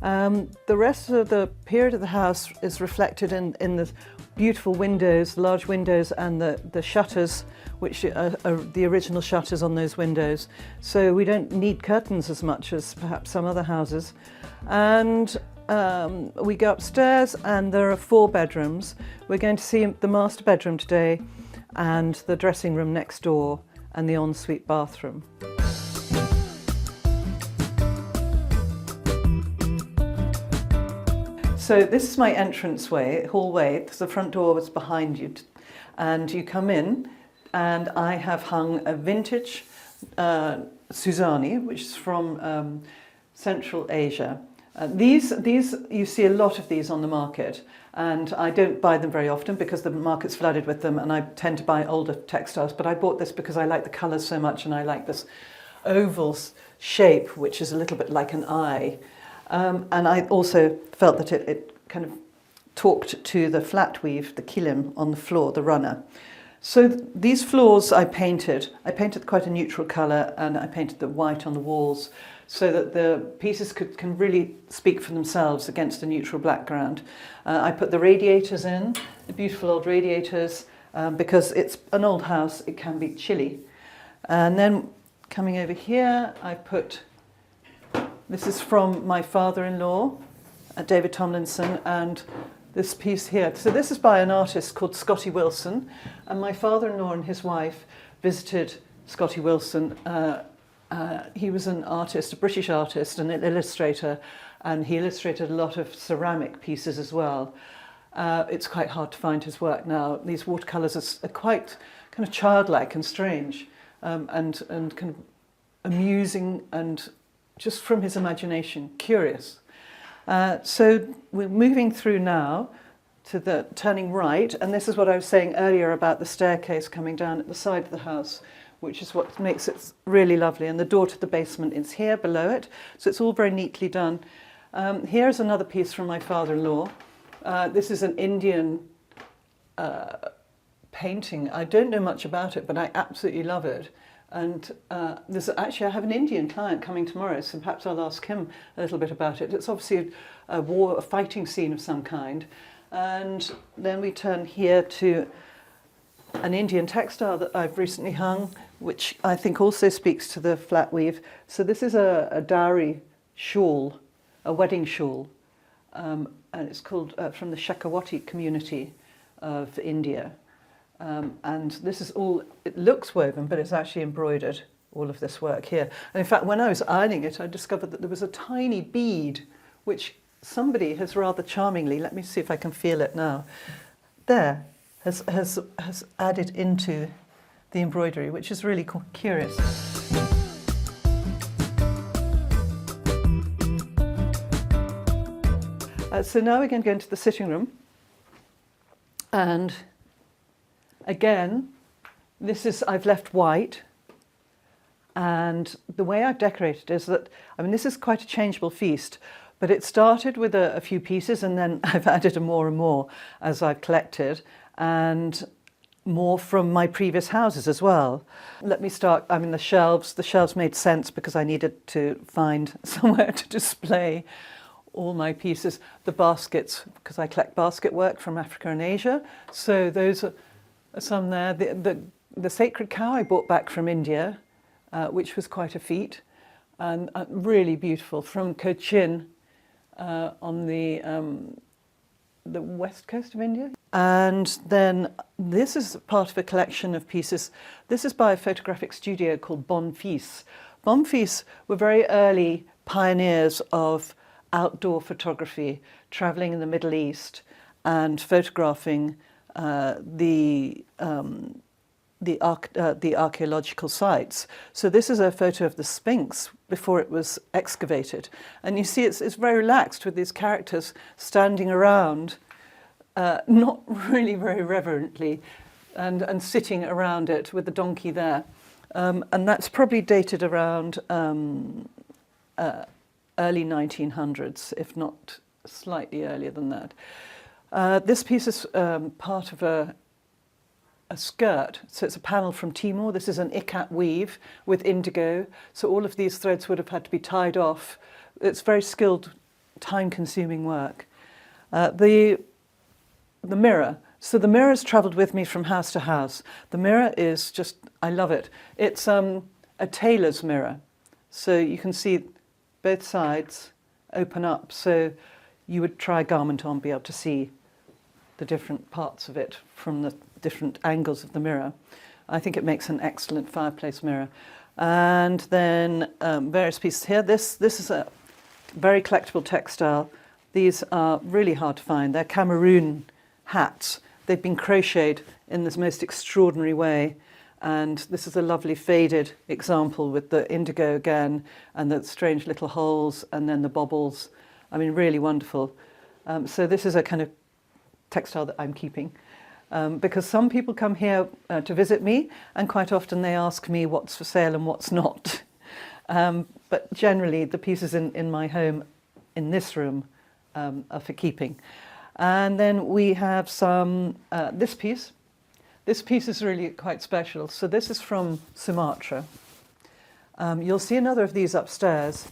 The rest of the period of the house is reflected in the beautiful windows, large windows, and the shutters, which are the original shutters on those windows. So we don't need curtains as much as perhaps some other houses. And we go upstairs and there are 4 bedrooms. We're going to see the master bedroom today and the dressing room next door and the ensuite bathroom. So this is my hallway. The front door was behind you, and you come in, and I have hung a vintage Susani, which is from Central Asia. These you see a lot of these on the market, and I don't buy them very often because the market's flooded with them, and I tend to buy older textiles. But I bought this because I like the colours so much, and I like this oval shape, which is a little bit like an eye. And I also felt that it kind of talked to the flat weave, the kilim on the floor, the runner. So these floors I painted quite a neutral colour, and I painted the white on the walls so that the pieces can really speak for themselves against a neutral background. I put the radiators in, the beautiful old radiators, because it's an old house, it can be chilly. And then coming over here, I put, this is from my father-in-law, David Tomlinson, and this piece here. So this is by an artist called Scotty Wilson, and my father-in-law and his wife visited Scotty Wilson. He was an artist, a British artist, and an illustrator, and he illustrated a lot of ceramic pieces as well. It's quite hard to find his work now. These watercolours are quite kind of childlike and strange, and kind of amusing, and just from his imagination, curious. So we're moving through now to the turning right, and this is what I was saying earlier about the staircase coming down at the side of the house, which is what makes it really lovely. And the door to the basement is here below it, so it's all very neatly done. Here's another piece from my father-in-law. This is an Indian painting. I don't know much about it, but I absolutely love it. And I have an Indian client coming tomorrow, so perhaps I'll ask him a little bit about it. It's obviously a fighting scene of some kind. And then we turn here to an Indian textile that I've recently hung, which I think also speaks to the flat weave. So this is a dowry shawl, a wedding shawl, and it's called from the Shekhawati community of India. And this is all, it looks woven, but it's actually embroidered, all of this work here. And in fact, when I was ironing it, I discovered that there was a tiny bead, which somebody has rather charmingly, let me see if I can feel it now, there, has added into the embroidery, which is really curious. So now we're going to go into the sitting room, and again, I've left white, and the way I've decorated is that, this is quite a changeable feast, but it started with a few pieces, and then I've added more and more as I've collected, and more from my previous houses as well. Let me start, the shelves made sense because I needed to find somewhere to display all my pieces. The baskets, because I collect basket work from Africa and Asia, so those are some there. The sacred cow I bought back from India, which was quite a feat, and really beautiful, from Cochin on the west coast of India. And then this is part of a collection of pieces. This is by a photographic studio called Bonfils. Bonfils were very early pioneers of outdoor photography, travelling in the Middle East and photographing the archaeological sites. So this is a photo of the Sphinx before it was excavated, and you see it's very relaxed with these characters standing around, not really very reverently, and sitting around it with the donkey there, and that's probably dated around early 1900s, if not slightly earlier than that. This piece is part of a skirt, so it's a panel from Timor. This is an ikat weave with indigo, so all of these threads would have had to be tied off. It's very skilled, time-consuming work. The mirror. So the mirror's travelled with me from house to house. The mirror is just, I love it. It's a tailor's mirror, so you can see both sides open up, so you would try a garment on, be able to see the different parts of it from the different angles of the mirror. I think it makes an excellent fireplace mirror. And then various pieces here. This is a very collectible textile. These are really hard to find. They're Cameroon hats. They've been crocheted in this most extraordinary way. And this is a lovely faded example with the indigo again and the strange little holes and then the bobbles. I mean, really wonderful. So this is a kind of textile that I'm keeping because some people come here to visit me, and quite often they ask me what's for sale and what's not. But generally the pieces in my home in this room are for keeping. And then we have some, this piece. This piece is really quite special. So this is from Sumatra. You'll see another of these upstairs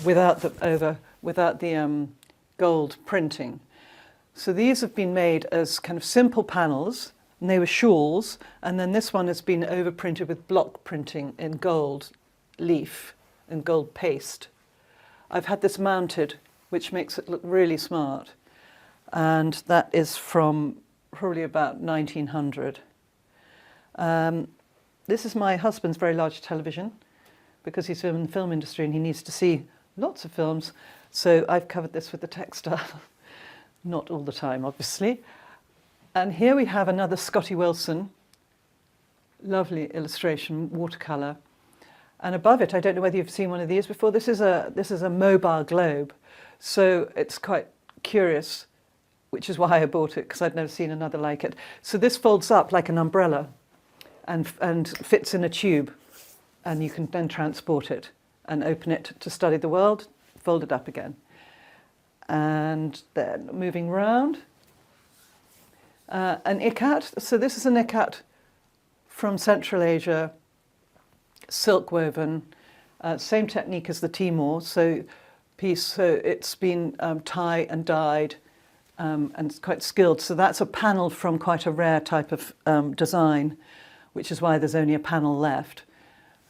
without the gold printing. So these have been made as kind of simple panels, and they were shawls, and then this one has been overprinted with block printing in gold leaf and gold paste. I've had this mounted, which makes it look really smart, and that is from probably about 1900. This is my husband's very large television, because he's in the film industry and he needs to see lots of films, so I've covered this with the textile. Not all the time, obviously. And here we have another Scotty Wilson, lovely illustration, watercolour. And above it, I don't know whether you've seen one of these before, this is a mobile globe. So it's quite curious, which is why I bought it, because I'd never seen another like it. So this folds up like an umbrella and fits in a tube, and you can then transport it and open it to study the world, fold it up again. And then moving round, an ikat. So this is an ikat from Central Asia, silk woven, same technique as the Timor. So it's been tie and dyed, and it's quite skilled. So that's a panel from quite a rare type of design, which is why there's only a panel left.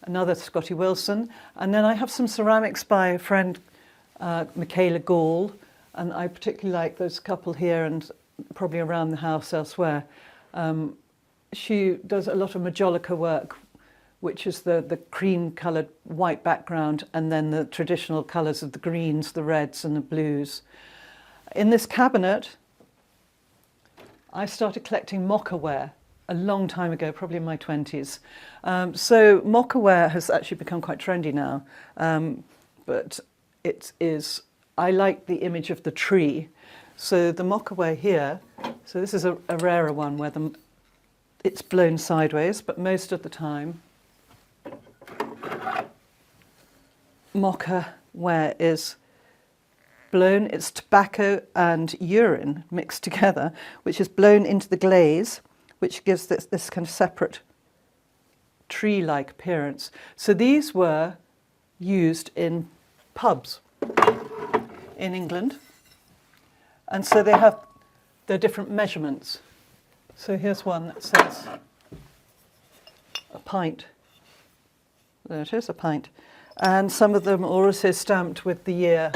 Another Scotty Wilson, and then I have some ceramics by a friend, Michaela Gall. And I particularly like those couple here and probably around the house elsewhere. She does a lot of majolica work, which is the cream-coloured white background and then the traditional colours of the greens, the reds and the blues. In this cabinet, I started collecting mocha ware a long time ago, probably in my 20s. So mocha ware has actually become quite trendy now, but it is... I like the image of the tree. So the mockaway here, so this is a rarer one where it's blown sideways, but most of the time mocha ware is blown, it's tobacco and urine mixed together, which is blown into the glaze, which gives this kind of separate tree-like appearance. So these were used in pubs in England, and so they have their different measurements. So here's one that says a pint. There it is, a pint. And some of them are also stamped with the year.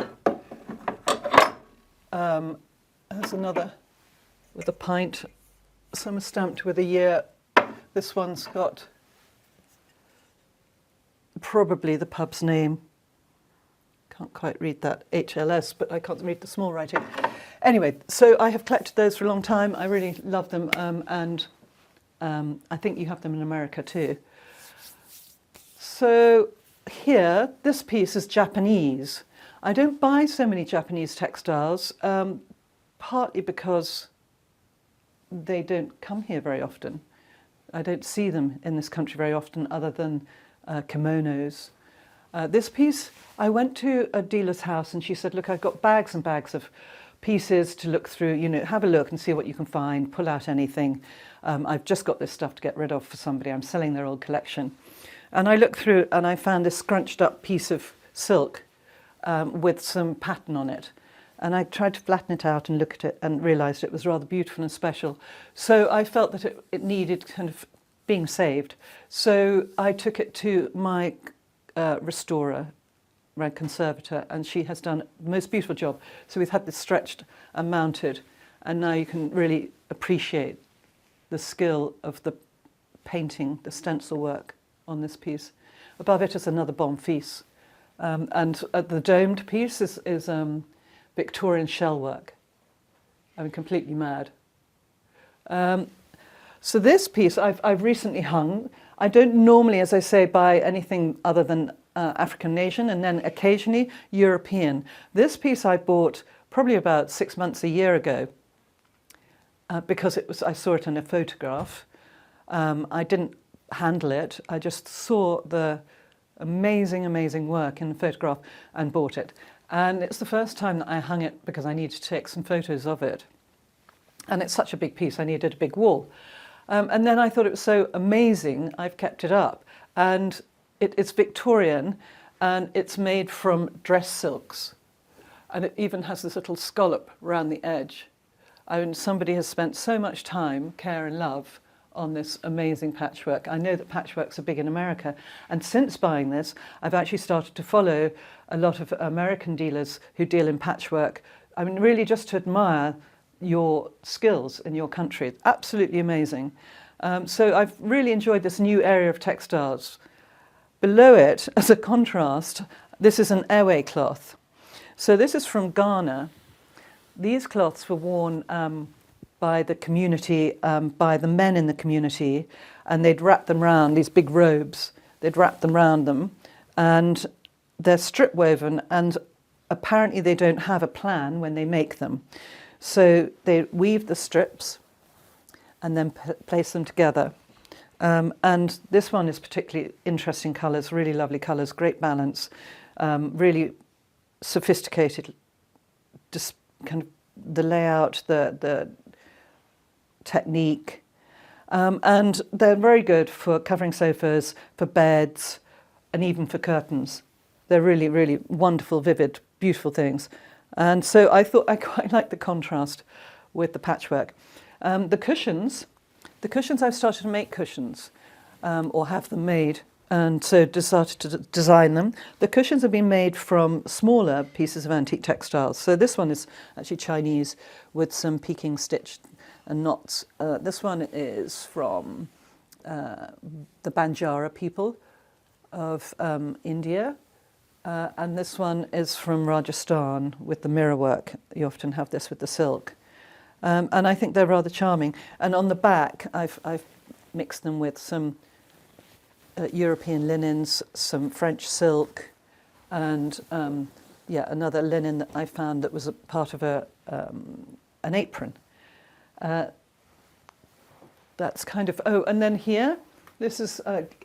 There's another with a pint. Some are stamped with a year. This one's got probably the pub's name. Can't quite read that, HLS, but I can't read the small writing. Anyway, so I have collected those for a long time. I really love them, and I think you have them in America too. So here, this piece is Japanese. I don't buy so many Japanese textiles, partly because they don't come here very often. I don't see them in this country very often, other than kimonos. This piece, I went to a dealer's house and she said, look, I've got bags and bags of pieces to look through, you know, have a look and see what you can find, pull out anything. I've just got this stuff to get rid of for somebody. I'm selling their old collection. And I looked through and I found this scrunched up piece of silk with some pattern on it. And I tried to flatten it out and look at it and realised it was rather beautiful and special. So I felt that it needed kind of being saved. So I took it to my restorer, my conservator, and she has done the most beautiful job. So we've had this stretched and mounted, and now you can really appreciate the skill of the painting, the stencil work on this piece. Above it is another Bonfils. And the domed piece is Victorian shell work. I'm completely mad. So this piece I've recently hung. I don't normally, as I say, buy anything other than African and Asian, and then occasionally European. This piece I bought probably about 6 months, a year ago, because I saw it in a photograph. I didn't handle it. I just saw the amazing, amazing work in the photograph and bought it. And it's the first time that I hung it because I needed to take some photos of it. And it's such a big piece, I needed a big wall. And then I thought it was so amazing, I've kept it up. And it's Victorian, and it's made from dress silks. And it even has this little scallop around the edge. I mean, somebody has spent so much time, care and love on this amazing patchwork. I know that patchworks are big in America, and since buying this, I've actually started to follow a lot of American dealers who deal in patchwork. I mean, really just to admire your skills in your country. It's absolutely amazing. So I've really enjoyed this new area of textiles. Below it, as a contrast, this is an airy cloth. So this is from Ghana. These cloths were worn by the community, by the men in the community, and they'd wrap them round, these big robes, they'd wrap them round them, and they're strip woven, and apparently they don't have a plan when they make them. So they weave the strips and then place them together. And this one is particularly interesting colours, really lovely colours, great balance, really sophisticated, just kind of the layout, the technique. And they're very good for covering sofas, for beds, and even for curtains. They're really, really wonderful, vivid, beautiful things. And so I thought I quite like the contrast with the patchwork. The cushions I've started to make cushions, or have them made, and so started to design them. The cushions have been made from smaller pieces of antique textiles. So this one is actually Chinese with some Peking stitch and knots. This one is from the Banjara people of India. And this one is from Rajasthan with the mirror work. You often have this with the silk. And I think they're rather charming. And on the back, I've mixed them with some European linens, some French silk, and another linen that I found that was a part of an apron. That's kind of, and then here, this is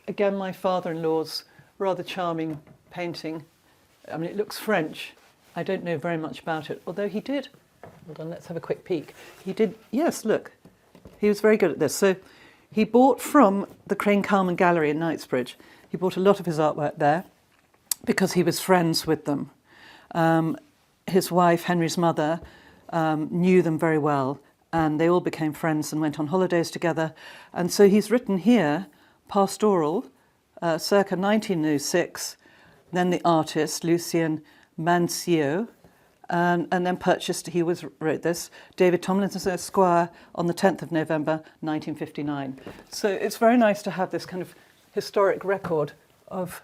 again my father-in-law's rather charming painting. I mean, it looks French. I don't know very much about it, although he did. Hold on, let's have a quick peek. He did, yes, look. He was very good at this. So he bought from the Crane Carman Gallery in Knightsbridge. He bought a lot of his artwork there because he was friends with them. His wife, Henry's mother, knew them very well, and they all became friends and went on holidays together. And so he's written here, pastoral, circa 1906, then the artist, Lucien Mancio, and then wrote this, David Tomlinson Esquire, on the 10th of November, 1959. So it's very nice to have this kind of historic record of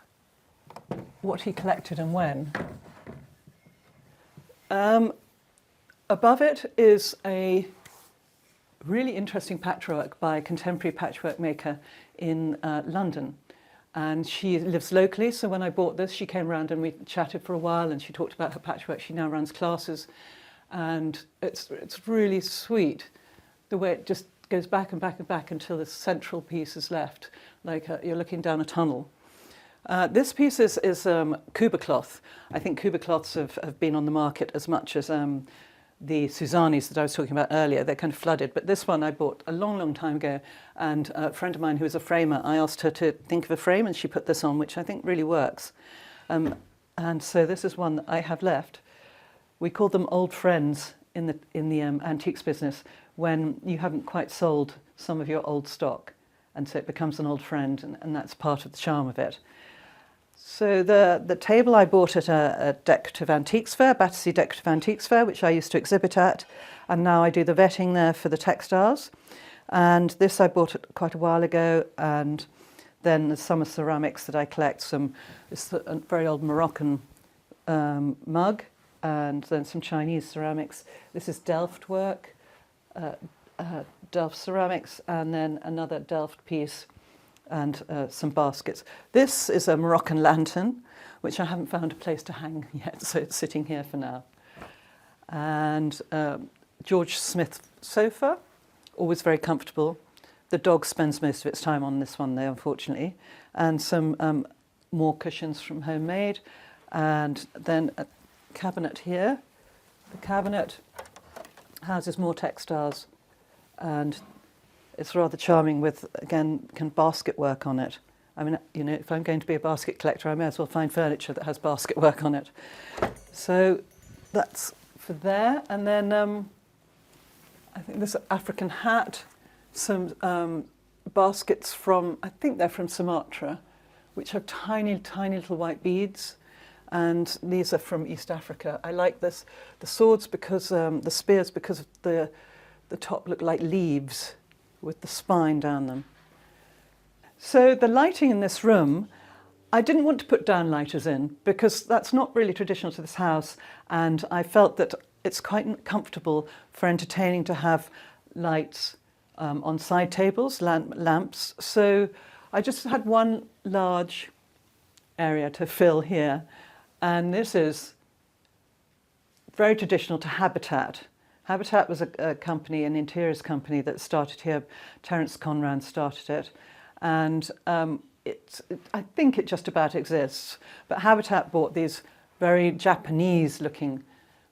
what he collected and when. Above it is a really interesting patchwork by a contemporary patchwork maker in London. And she lives locally, so when I bought this, she came around and we chatted for a while, and she talked about her patchwork. She now runs classes, and it's really sweet, the way it just goes back and back and back until the central piece is left, like you're looking down a tunnel. This piece is Cuba cloth. I think Cuba cloths have been on the market as much as the Suzanis that I was talking about earlier. They're kind of flooded, but this one I bought a long, long time ago, and a friend of mine who is a framer, I asked her to think of a frame, and she put this on, which I think really works. And so this is one that I have left. We call them old friends in the antiques business when you haven't quite sold some of your old stock, and so it becomes an old friend, and that's part of the charm of it. So the table I bought at a decorative antiques fair, Battersea Decorative Antiques Fair, which I used to exhibit at, and now I do the vetting there for the textiles. And this I bought quite a while ago, and then there's some ceramics that I collect. It's a very old Moroccan mug, and then some Chinese ceramics. This is Delft work, Delft ceramics, and then another Delft piece, and some baskets. This is a Moroccan lantern, which I haven't found a place to hang yet, so it's sitting here for now. And George Smith sofa, always very comfortable. The dog spends most of its time on this one, though, unfortunately. And some more cushions from Homemade, and then a cabinet here. The cabinet houses more textiles, and it's rather charming with, again, basket work on it. I mean, you know, if I'm going to be a basket collector, I may as well find furniture that has basket work on it. So that's for there. And then I think this African hat, some baskets from, I think they're from Sumatra, which have tiny, tiny little white beads. And these are from East Africa. I like this, the swords because, the spears because the top look like leaves with the spine down them. So the lighting in this room, I didn't want to put downlighters in because that's not really traditional to this house, and I felt that it's quite comfortable for entertaining to have lights on side tables, lamps. So I just had one large area to fill here, and this is very traditional to Habitat. Habitat was a company, an interiors company that started here. Terence Conran started it. And I think it just about exists. But Habitat bought these very Japanese-looking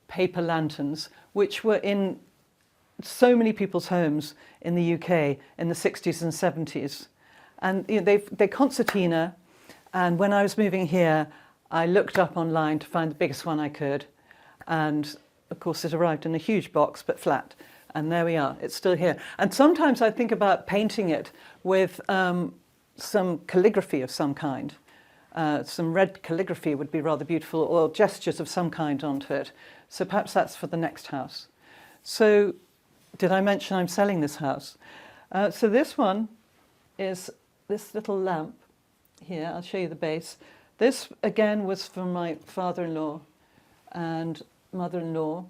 paper lanterns, which were in so many people's homes in the UK in the 60s and 70s. And you know, they're concertina. And when I was moving here, I looked up online to find the biggest one I could. And of course, it arrived in a huge box, but flat. And there we are, it's still here. And sometimes I think about painting it with some calligraphy of some kind. Some red calligraphy would be rather beautiful, or gestures of some kind onto it. So perhaps that's for the next house. So did I mention I'm selling this house? So this one is this little lamp here. I'll show you the base. This, again, was from my father-in-law and mother-in-law,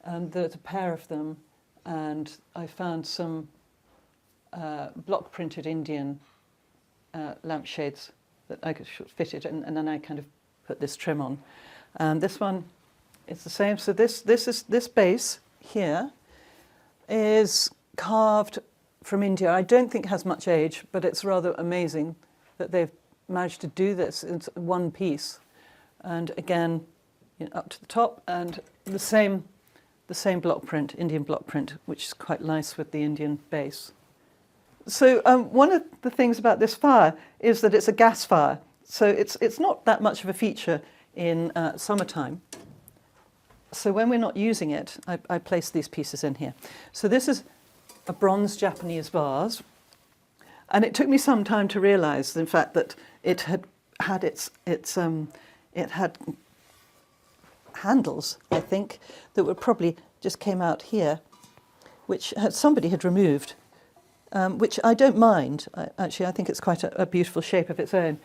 and there's a pair of them, and I found some block printed Indian lampshades that I could fit it, and then I kind of put this trim on. And this one is the same. So this base here is carved from India. I don't think it has much age, but it's rather amazing that they've managed to do this in one piece. And again, you know, up to the top, and the same block print, Indian block print, which is quite nice with the Indian base. So one of the things about this fire is that it's a gas fire, so it's not that much of a feature in summertime. So when we're not using it, I place these pieces in here. So this is a bronze Japanese vase, and it took me some time to realise, in fact, that it had handles, I think, that were probably just came out here, which somebody had removed, which I don't mind. I think it's quite a beautiful shape of its own.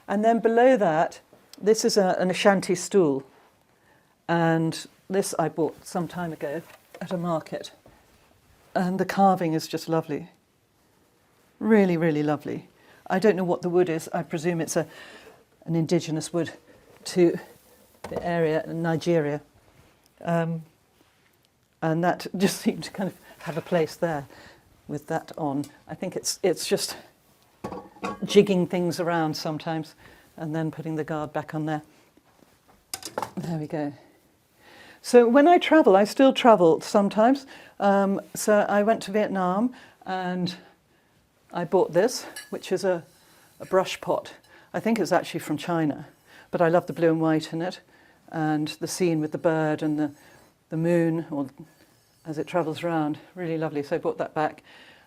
And then below that, this is an Ashanti stool. And this I bought some time ago at a market. And the carving is just lovely. Really, really lovely. I don't know what the wood is. I presume it's an indigenous wood to the area in Nigeria. And that just seemed to kind of have a place there with that on. I think it's just jigging things around sometimes and then putting the guard back on there. There we go. So when I travel, I still travel sometimes. So I went to Vietnam and I bought this, which is a brush pot. I think it's actually from China, but I love the blue and white in it and the scene with the bird and the moon or as it travels around. Really lovely. So I brought that back.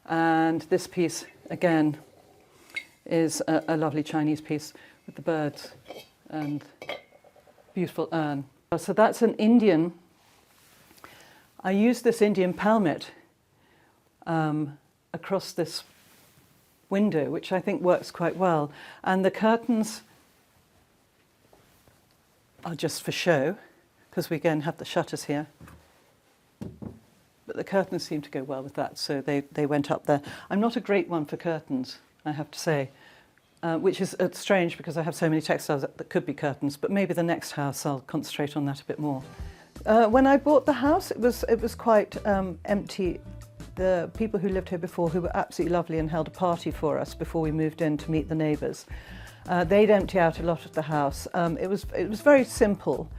And this piece, again, is a lovely Chinese piece with the birds and beautiful urn. So that's an Indian. I used this Indian palmet across this window, which I think works quite well. And the curtains are just for show, because we again have the shutters here. But the curtains seem to go well with that, so they went up there. I'm not a great one for curtains, I have to say, which is strange because I have so many textiles that could be curtains, but maybe the next house I'll concentrate on that a bit more. When I bought the house, it was quite empty. The people who lived here before, who were absolutely lovely and held a party for us before we moved in to meet the neighbours, they'd empty out a lot of the house. It was very simple,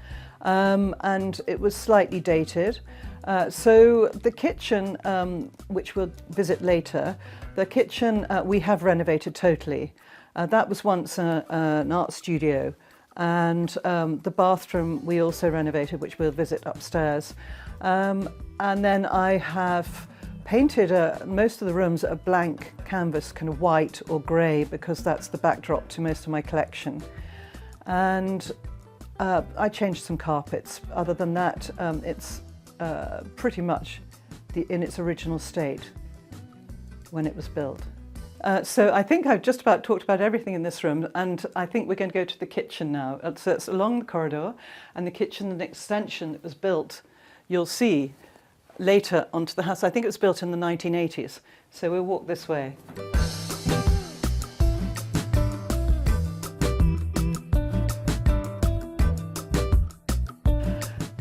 and it was slightly dated. So the kitchen, which we'll visit later, the kitchen we have renovated totally. That was once an art studio, and the bathroom we also renovated, which we'll visit upstairs. And then I have painted most of the rooms a blank canvas, kind of white or grey, because that's the backdrop to most of my collection. And I changed some carpets. Other than that, it's pretty much in its original state when it was built. So I think I've just about talked about everything in this room, and I think we're going to go to the kitchen now. So it's along the corridor, and the kitchen, an extension that was built, you'll see later onto the house. I think it was built in the 1980s. So we'll walk this way.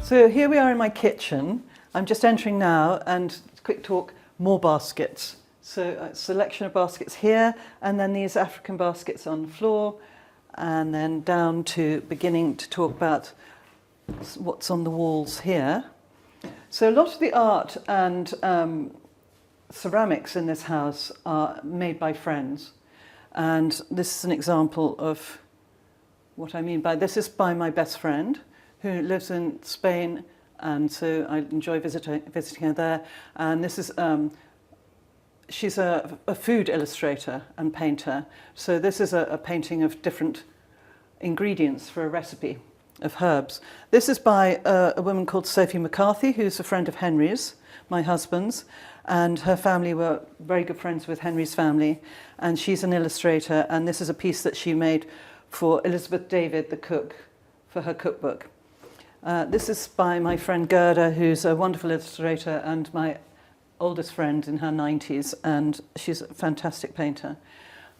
So here we are in my kitchen. I'm just entering now, and quick talk, more baskets. So a selection of baskets here, and then these African baskets on the floor, and then down to beginning to talk about what's on the walls here. So a lot of the art and ceramics in this house are made by friends. And this is an example of what I mean by this. Is by my best friend, who lives in Spain, and so I enjoy visiting her there. And this is, she's a food illustrator and painter. So this is a painting of different ingredients for a recipe of herbs. This is by a woman called Sophie McCarthy, who's a friend of Henry's, my husband's, and her family were very good friends with Henry's family, and she's an illustrator, and this is a piece that she made for Elizabeth David, the cook, for her cookbook. This is by my friend Gerda, who's a wonderful illustrator and my oldest friend in her 90s, and she's a fantastic painter.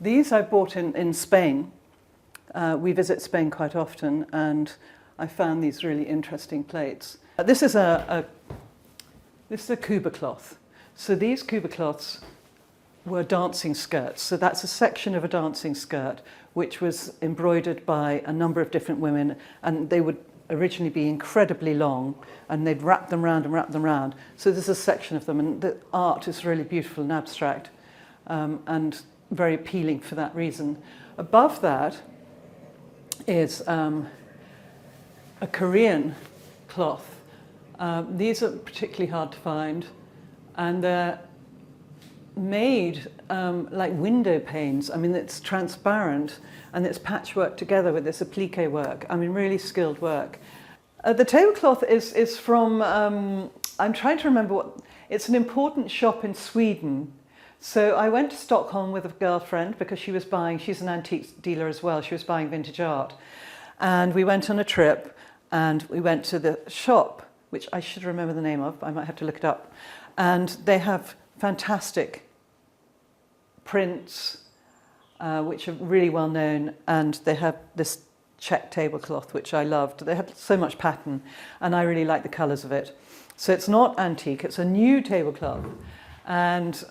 These I bought in Spain. We visit Spain quite often, and I found these really interesting plates. This is a Cuba cloth. So these Cuba cloths were dancing skirts. So that's a section of a dancing skirt which was embroidered by a number of different women, and they would originally be incredibly long, and they'd wrap them round and wrap them round. So this is a section of them, and the art is really beautiful and abstract, and very appealing for that reason. Above that is a Korean cloth. These are particularly hard to find, and they're made like window panes. I mean, it's transparent and it's patchwork together with this applique work. I mean, really skilled work. The tablecloth is from, I'm trying to remember what, it's an important shop in Sweden. So I went to Stockholm with a girlfriend because she was buying, she's an antique dealer as well, she was buying vintage art. And we went on a trip and we went to the shop, which I should remember the name of, I might have to look it up. And they have fantastic prints, which are really well known, and they have this check tablecloth, which I loved. They had so much pattern, and I really like the colours of it. So it's not antique, it's a new tablecloth. And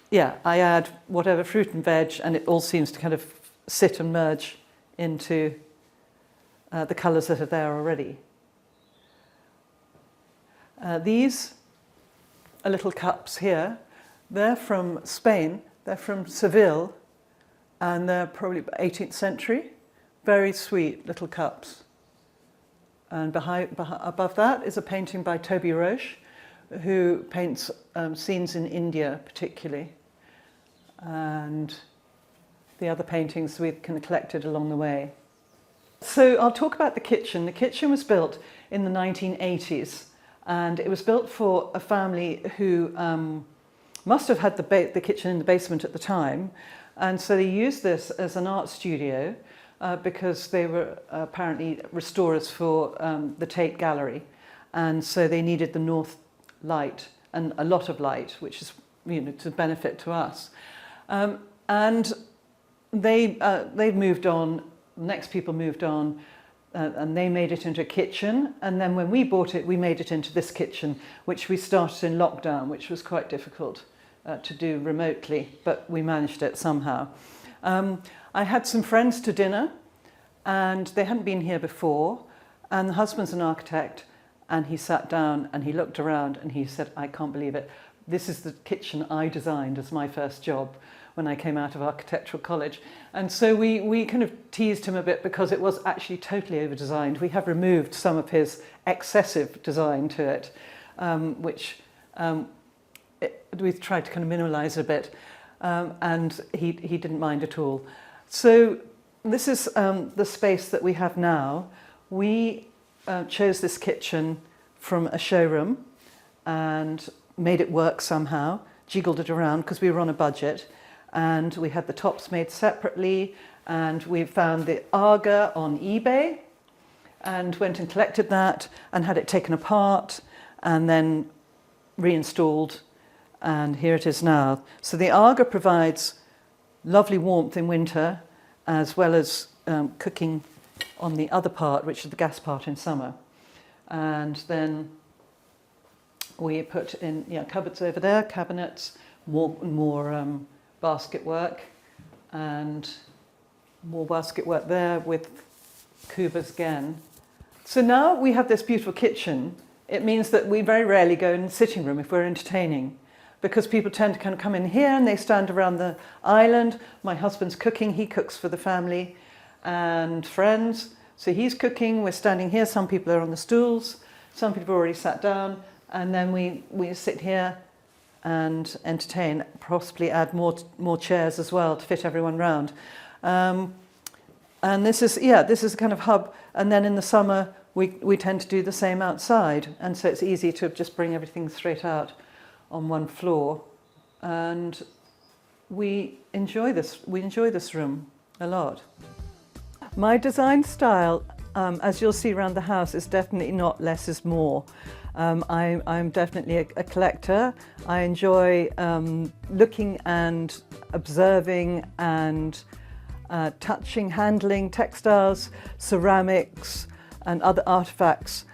yeah, I add whatever fruit and veg, and it all seems to kind of sit and merge into the colours that are there already. These are little cups here. They're from Spain, they're from Seville, and they're probably 18th century. Very sweet little cups. And above that is a painting by Toby Roche, who paints scenes in India particularly. And the other paintings we've kind of collected along the way. So I'll talk about the kitchen. The kitchen was built in the 1980s, and it was built for a family who must have had the kitchen in the basement at the time, and so they used this as an art studio because they were apparently restorers for the Tate Gallery, and so they needed the north light and a lot of light, which is, you know, to benefit to us. And they moved on. Next people moved on, and they made it into a kitchen. And then when we bought it, we made it into this kitchen, which we started in lockdown, which was quite difficult to do remotely, but we managed it somehow. I had some friends to dinner, and they hadn't been here before. And the husband's an architect, and he sat down and he looked around and he said, "I can't believe it. This is the kitchen I designed as my first job when I came out of architectural college." And so we kind of teased him a bit because it was actually totally over-designed. We have removed some of his excessive design to it, which we've tried to kind of minimise a bit, and he didn't mind at all. So this is the space that we have now. We chose this kitchen from a showroom and made it work somehow, jiggled it around because we were on a budget. And we had the tops made separately, and we found the Aga on eBay and went and collected that and had it taken apart and then reinstalled, and here it is now. So the Aga provides lovely warmth in winter as well as cooking on the other part, which is the gas part, in summer. And then we put in cupboards over there, cabinets, more basket work, and more basket work there with kubas again. So now we have this beautiful kitchen. It means that we very rarely go in the sitting room if we're entertaining, because people tend to kind of come in here and they stand around the island. My husband's cooking, he cooks for the family and friends. So he's cooking, we're standing here, some people are on the stools, some people have already sat down, and then we sit here and entertain, possibly add more chairs as well to fit everyone round. And this is a kind of hub. And then in the summer, we tend to do the same outside. And so it's easy to just bring everything straight out on one floor. And we enjoy this room a lot. My design style, as you'll see around the house, is definitely not less is more. I'm definitely a collector. I enjoy looking and observing and touching, handling textiles, ceramics and other artifacts.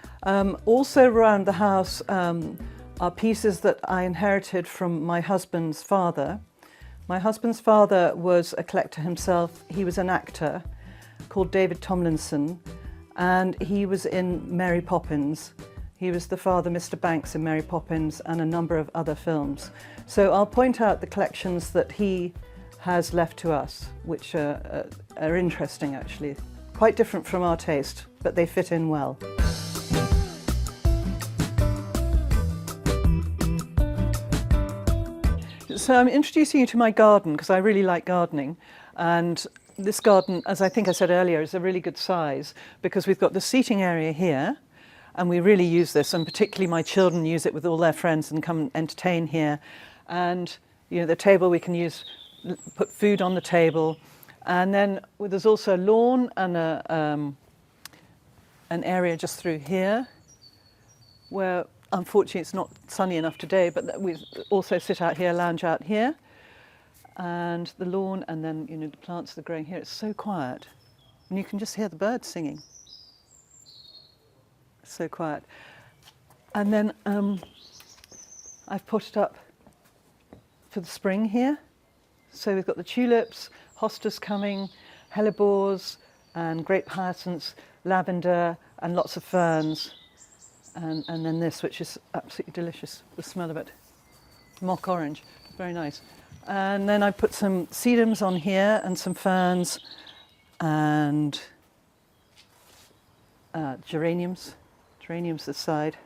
Also around the house are pieces that I inherited from my husband's father. My husband's father was a collector himself. He was an actor called David Tomlinson, and he was in Mary Poppins. He was the father, Mr. Banks, in Mary Poppins and a number of other films. So I'll point out the collections that he has left to us, which are interesting actually. Quite different from our taste, but they fit in well. So I'm introducing you to my garden because I really like gardening. And this garden, as I think I said earlier, is a really good size because we've got the seating area here, and we really use this, and particularly my children use it with all their friends and come and entertain here. And the table we can use, put food on the table. And then there's also a lawn and an area just through here where unfortunately it's not sunny enough today, but we also sit out here, lounge out here. And the lawn, and then the plants that are growing here. It's so quiet, and you can just hear the birds singing. It's so quiet. And then I've put it up for the spring here. So we've got the tulips, hostas coming, hellebores, and grape hyacinths, lavender, and lots of ferns. and then this, which is absolutely delicious, the smell of it. Mock orange, very nice. And then I put some sedums on here and some ferns and geraniums this side,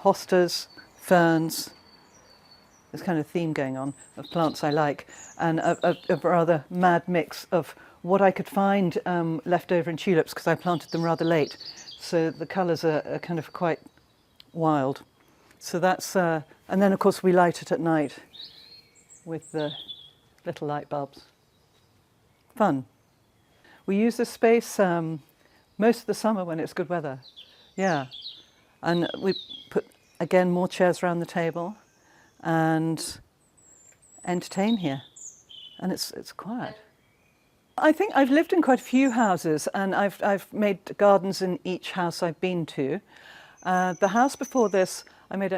hostas, ferns. There's kind of theme going on of plants I like, and a rather mad mix of what I could find left over in tulips, because I planted them rather late. So the colours are kind of quite wild. So that's, and then of course we light it at night with the little light bulbs. Fun. We use this space most of the summer when it's good weather. Yeah. And we put, again, more chairs around the table and entertain here. And it's quiet. I think I've lived in quite a few houses, and I've made gardens in each house I've been to. The house before this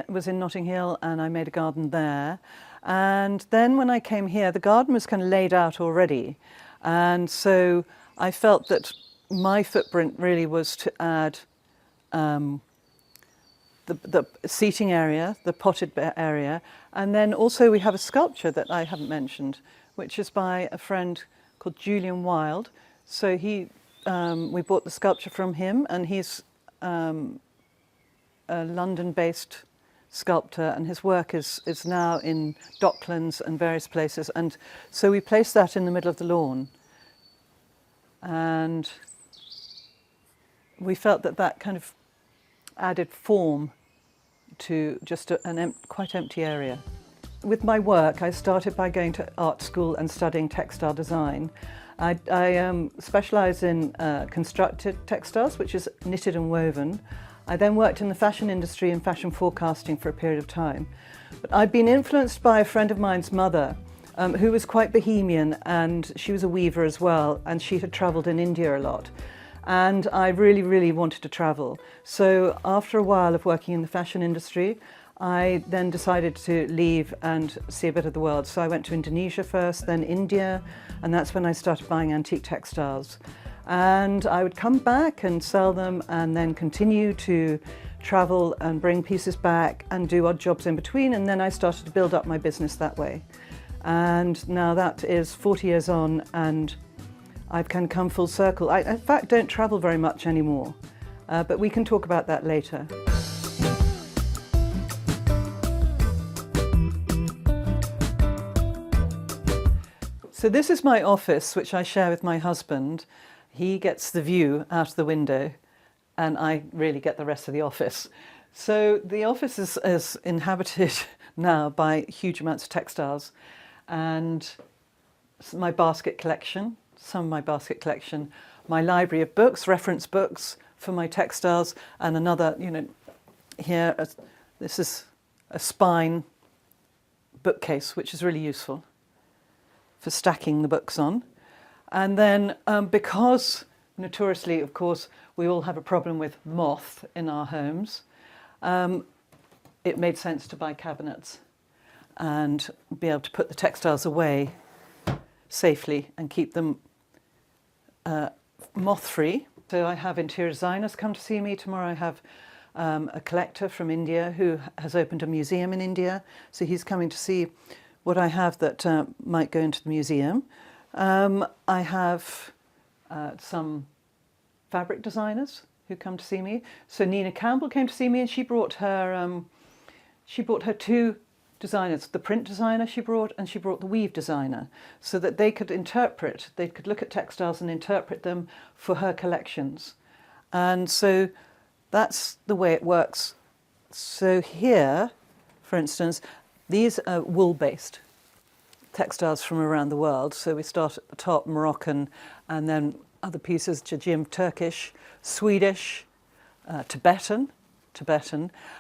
was in Notting Hill, and I made a garden there. And then when I came here, the garden was kind of laid out already. And so I felt that my footprint really was to add the seating area, the potted area, and then also we have a sculpture that I haven't mentioned, which is by a friend called Julian Wilde. So we bought the sculpture from him, and he's a London-based sculptor, and his work is now in Docklands and various places. And so we placed that in the middle of the lawn, and we felt that kind of added form to just an quite empty area. With my work, I started by going to art school and studying textile design. I specialise in constructed textiles, which is knitted and woven. I then worked in the fashion industry and fashion forecasting for a period of time. But I'd been influenced by a friend of mine's mother, who was quite bohemian, and she was a weaver as well, and she had travelled in India a lot. And I really, really wanted to travel. So after a while of working in the fashion industry, I then decided to leave and see a bit of the world. So I went to Indonesia first, then India, and that's when I started buying antique textiles. And I would come back and sell them, and then continue to travel and bring pieces back and do odd jobs in between. And then I started to build up my business that way. And now that is 40 years on, and I've kind of come full circle. I, in fact, don't travel very much anymore, but we can talk about that later. So this is my office, which I share with my husband. He gets the view out of the window, and I really get the rest of the office. So the office is inhabited now by huge amounts of textiles, and my basket collection, some of my basket collection, my library of books, reference books for my textiles, and another, here, this is a spine bookcase, which is really useful for stacking the books on. And then because notoriously, of course, we all have a problem with moth in our homes, it made sense to buy cabinets and be able to put the textiles away safely and keep them moth-free. So I have interior designers come to see me. Tomorrow I have a collector from India who has opened a museum in India. So he's coming to see what I have that might go into the museum. I have some fabric designers who come to see me. So Nina Campbell came to see me, and she brought her two designers, the print designer she brought, and she brought the weave designer, so that they could look at textiles and interpret them for her collections. And so that's the way it works. So here, for instance, these are wool-based textiles from around the world. So we start at the top, Moroccan, and then other pieces, Jajim, Turkish, Swedish, Tibetan.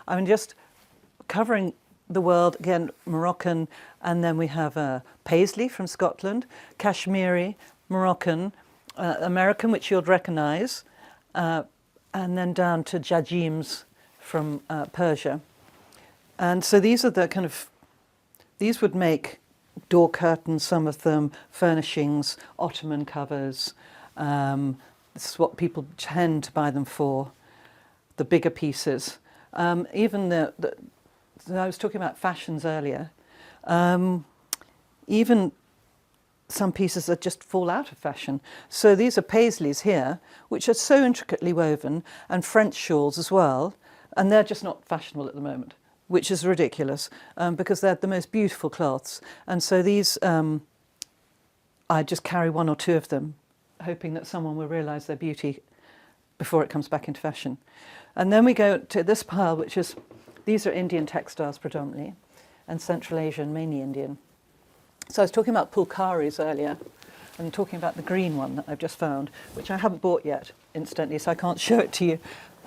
I mean, just covering the world, again, Moroccan, and then we have Paisley from Scotland, Kashmiri, Moroccan, American, which you'll recognise, and then down to Jajims from Persia. And so these are the kind of, these would make door curtains, some of them, furnishings, ottoman covers. This is what people tend to buy them for, the bigger pieces. Even so I was talking about fashions earlier. Even some pieces that just fall out of fashion. So these are paisleys here, which are so intricately woven, and French shawls as well, and they're just not fashionable at the moment, which is ridiculous, because they're the most beautiful cloths. And so these, I just carry one or two of them, hoping that someone will realise their beauty before it comes back into fashion. And then we go to this pile, which is, these are Indian textiles predominantly, and Central Asian, mainly Indian. So I was talking about pulkaris earlier, and talking about the green one that I've just found, which I haven't bought yet, incidentally, so I can't show it to you.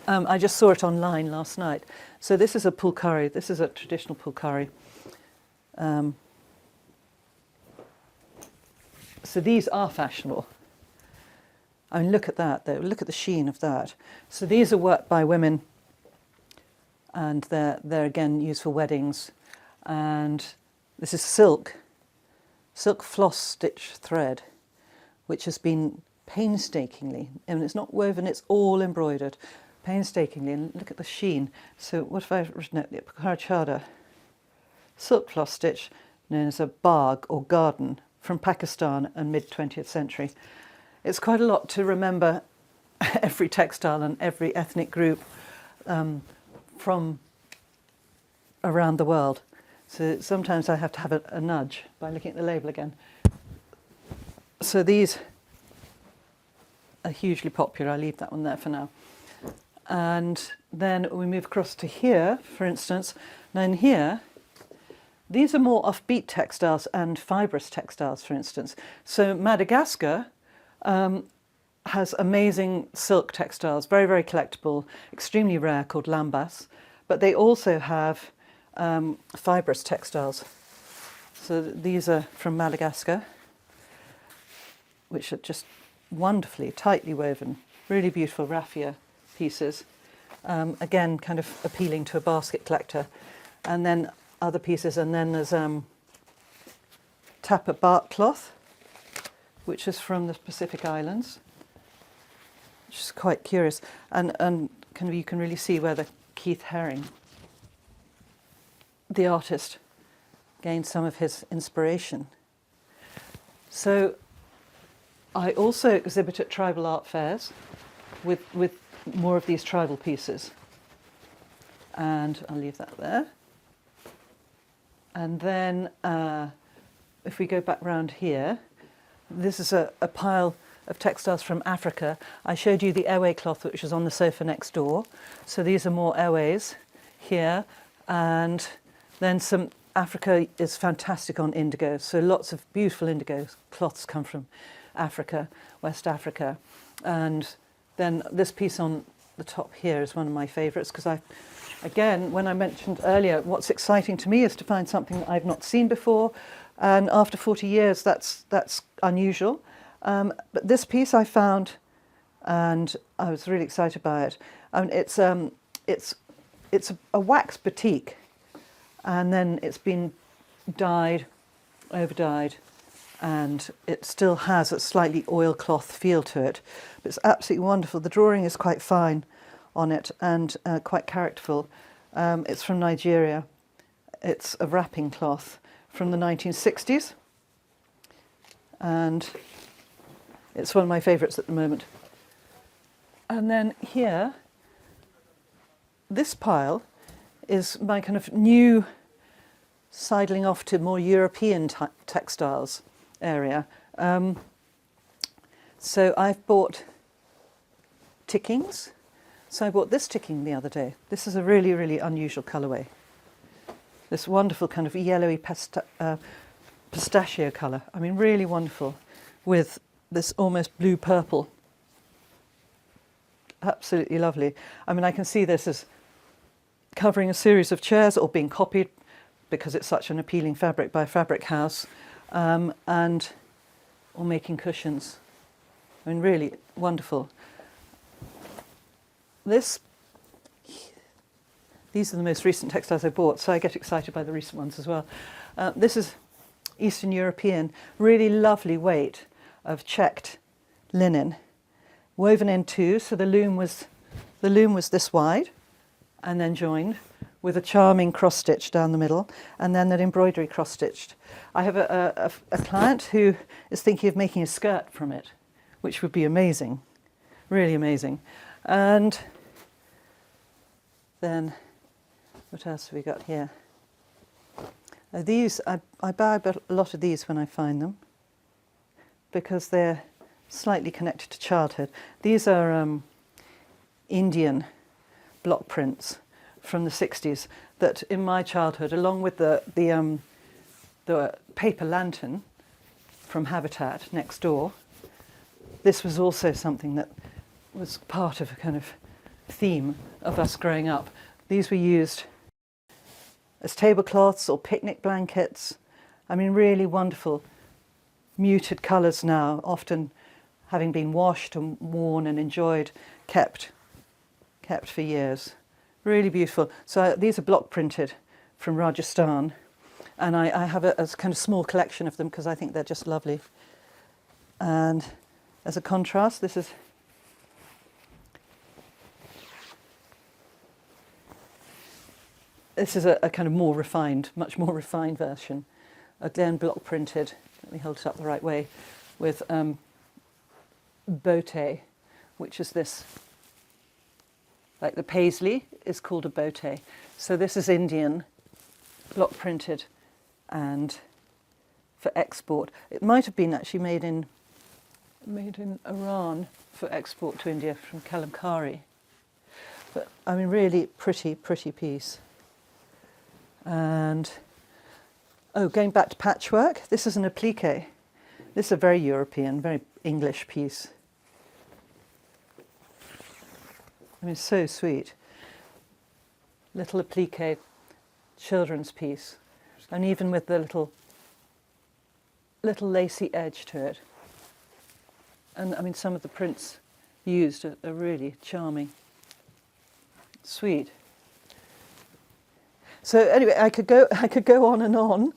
I just saw it online last night. So this is a pulkari. This is a traditional pulkari. So these are fashionable. I mean, look at that, though. Look at the sheen of that. So these are worked by women, and they're again used for weddings. And this is silk floss stitch thread, which has been painstakingly, and it's not woven, it's all embroidered, painstakingly, and look at the sheen. So what have I written out? Parachada, silk floss stitch, known as a bagh or garden, from Pakistan and mid-20th century. It's quite a lot to remember every textile and every ethnic group from around the world. So sometimes I have to have a nudge by looking at the label again. So these are hugely popular. I'll leave that one there for now. And then we move across to here, for instance. Now in here, these are more offbeat textiles and fibrous textiles, for instance. So Madagascar has amazing silk textiles, very, very collectible, extremely rare, called lambas. But they also have fibrous textiles. So these are from Madagascar, which are just wonderfully, tightly woven, really beautiful raffia pieces. Again, kind of appealing to a basket collector. And then other pieces, and then there's tapa bark cloth, which is from the Pacific Islands, which is quite curious. And kind of you can really see where the Keith Haring, the artist, gained some of his inspiration. So I also exhibit at tribal art fairs with more of these tribal pieces. And I'll leave that there. And then if we go back round here, this is a pile of textiles from Africa. I showed you the airway cloth, which is on the sofa next door. So these are more airways here. And then some, Africa is fantastic on indigo. So lots of beautiful indigo cloths come from Africa, West Africa. And then this piece on the top here is one of my favourites, because again, when I mentioned earlier, what's exciting to me is to find something that I've not seen before. And after 40 years, that's unusual. But this piece I found, and I was really excited by it. I mean, it's a wax batik, and then it's been dyed, over-dyed, and it still has a slightly oilcloth feel to it. But it's absolutely wonderful. The drawing is quite fine on it, and quite characterful. It's from Nigeria. It's a wrapping cloth from the 1960s, and it's one of my favourites at the moment. And then here, this pile is my kind of new sidling off to more European textiles area. So I've bought tickings. So I bought this ticking the other day. This is a really, really unusual colourway. This wonderful kind of yellowy pistachio colour. I mean, really wonderful, with this almost blue-purple. Absolutely lovely. I mean, I can see this as covering a series of chairs, or being copied because it's such an appealing fabric by a fabric house, or making cushions. I mean, really wonderful. These are the most recent textiles I bought, so I get excited by the recent ones as well. This is Eastern European, really lovely weight of checked linen, woven in two. So the loom was this wide, and then joined with a charming cross stitch down the middle, and then that embroidery cross stitched. I have a client who is thinking of making a skirt from it, which would be amazing, really amazing. And then what else have we got here? These, I buy a lot of these when I find them because they're slightly connected to childhood. These are Indian block prints from the 60s that in my childhood, along with the paper lantern from Habitat next door, this was also something that was part of a kind of theme of us growing up. These were used as tablecloths or picnic blankets. I mean, really wonderful, muted colours now, often having been washed and worn and enjoyed, kept for years. Really beautiful. So these are block printed from Rajasthan, and I have a kind of small collection of them because I think they're just lovely. And as a contrast, this is a kind of more refined, much more refined version. Again, block printed. Let me hold it up the right way, with bote, which is this. Like the paisley is called a bote. So this is Indian, block printed, and for export. It might have been actually made in Iran for export to India from Kalamkari. But I mean, really pretty piece. And going back to patchwork, this is an applique. This is a very European, very English piece. I mean, so sweet. Little applique children's piece, and even with the little lacy edge to it. And I mean, some of the prints used are really charming. Sweet. So anyway, I could go on and on,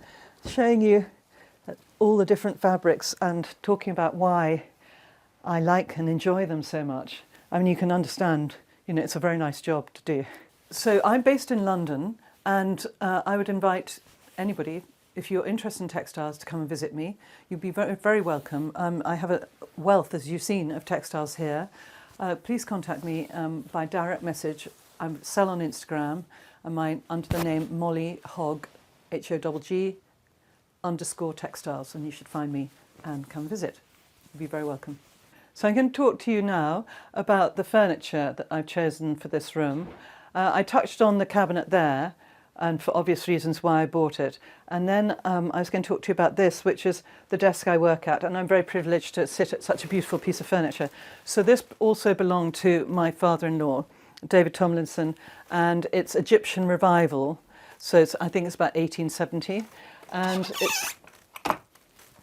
showing you all the different fabrics and talking about why I like and enjoy them so much. I mean, you can understand, it's a very nice job to do. So I'm based in London, and I would invite anybody, if you're interested in textiles, to come and visit me. You'd be very, very welcome. I have a wealth, as you've seen, of textiles here. Please contact me by direct message. I sell on Instagram, and under the name Molly Hogg, HOGG _textiles, and you should find me and come visit. You'd be very welcome. So I'm going to talk to you now about the furniture that I've chosen for this room. I touched on the cabinet there, and for obvious reasons why I bought it. And then I was going to talk to you about this, which is the desk I work at, and I'm very privileged to sit at such a beautiful piece of furniture. So this also belonged to my father-in-law, David Tomlinson, and it's Egyptian revival. So I think it's about 1870, and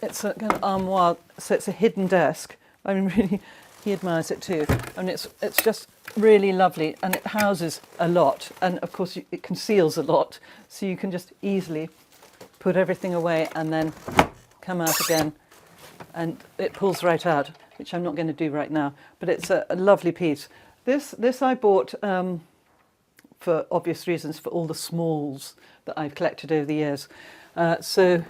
it's a kind of armoire, so it's a hidden desk. I mean, really, he admires it too. I mean, it's just really lovely, and it houses a lot, and of course it conceals a lot, so you can just easily put everything away and then come out again, and it pulls right out, which I'm not going to do right now, but it's a lovely piece. This I bought for obvious reasons, for all the smalls that I've collected over the years. So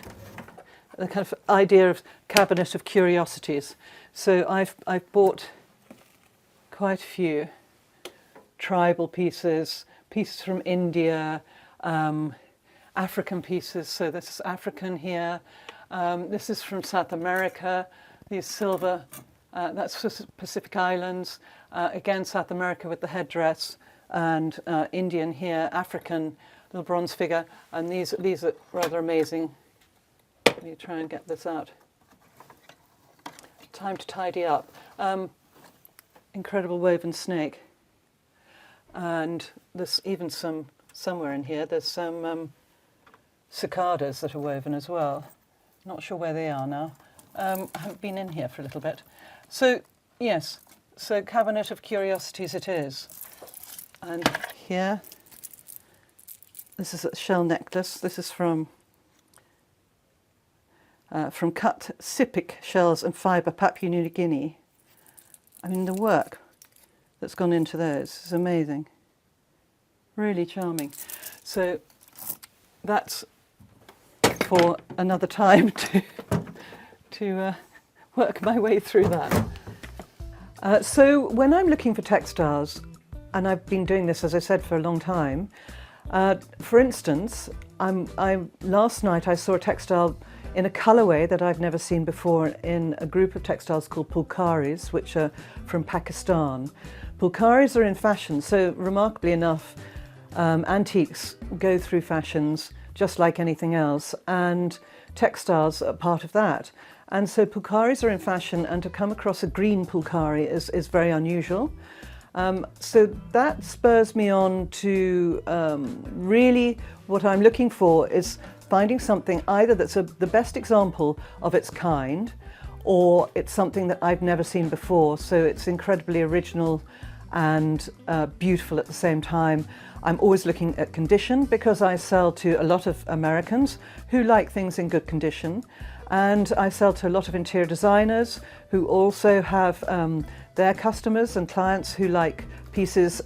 the kind of idea of cabinet of curiosities. So I've bought quite a few tribal pieces from India, African pieces. So this is African here. This is from South America. These silver, that's Pacific Islands. Again, South America with the headdress, and Indian here, African little bronze figure. And these are rather amazing. Let me try and get this out. Time to tidy up. Incredible woven snake. And there's even somewhere in here, there's some cicadas that are woven as well. Not sure where they are now. I haven't been in here for a little bit. So, yes, so cabinet of curiosities it is. And here, this is a shell necklace. This is from cut Sipic shells and fibre, Papua New Guinea. I mean, the work that's gone into those is amazing. Really charming. So that's for another time to work my way through that. So when I'm looking for textiles, and I've been doing this, as I said, for a long time, for instance, last night I saw a textile in a colourway that I've never seen before in a group of textiles called pulkaris, which are from Pakistan. Pulkaris are in fashion, so remarkably enough, antiques go through fashions just like anything else, and textiles are part of that. And so pulkaris are in fashion, and to come across a green pulkari is very unusual. So that spurs me on to really what I'm looking for is finding something either that's the best example of its kind, or it's something that I've never seen before, so it's incredibly original and beautiful at the same time. I'm always looking at condition because I sell to a lot of Americans who like things in good condition, and I sell to a lot of interior designers who also have their customers and clients who like pieces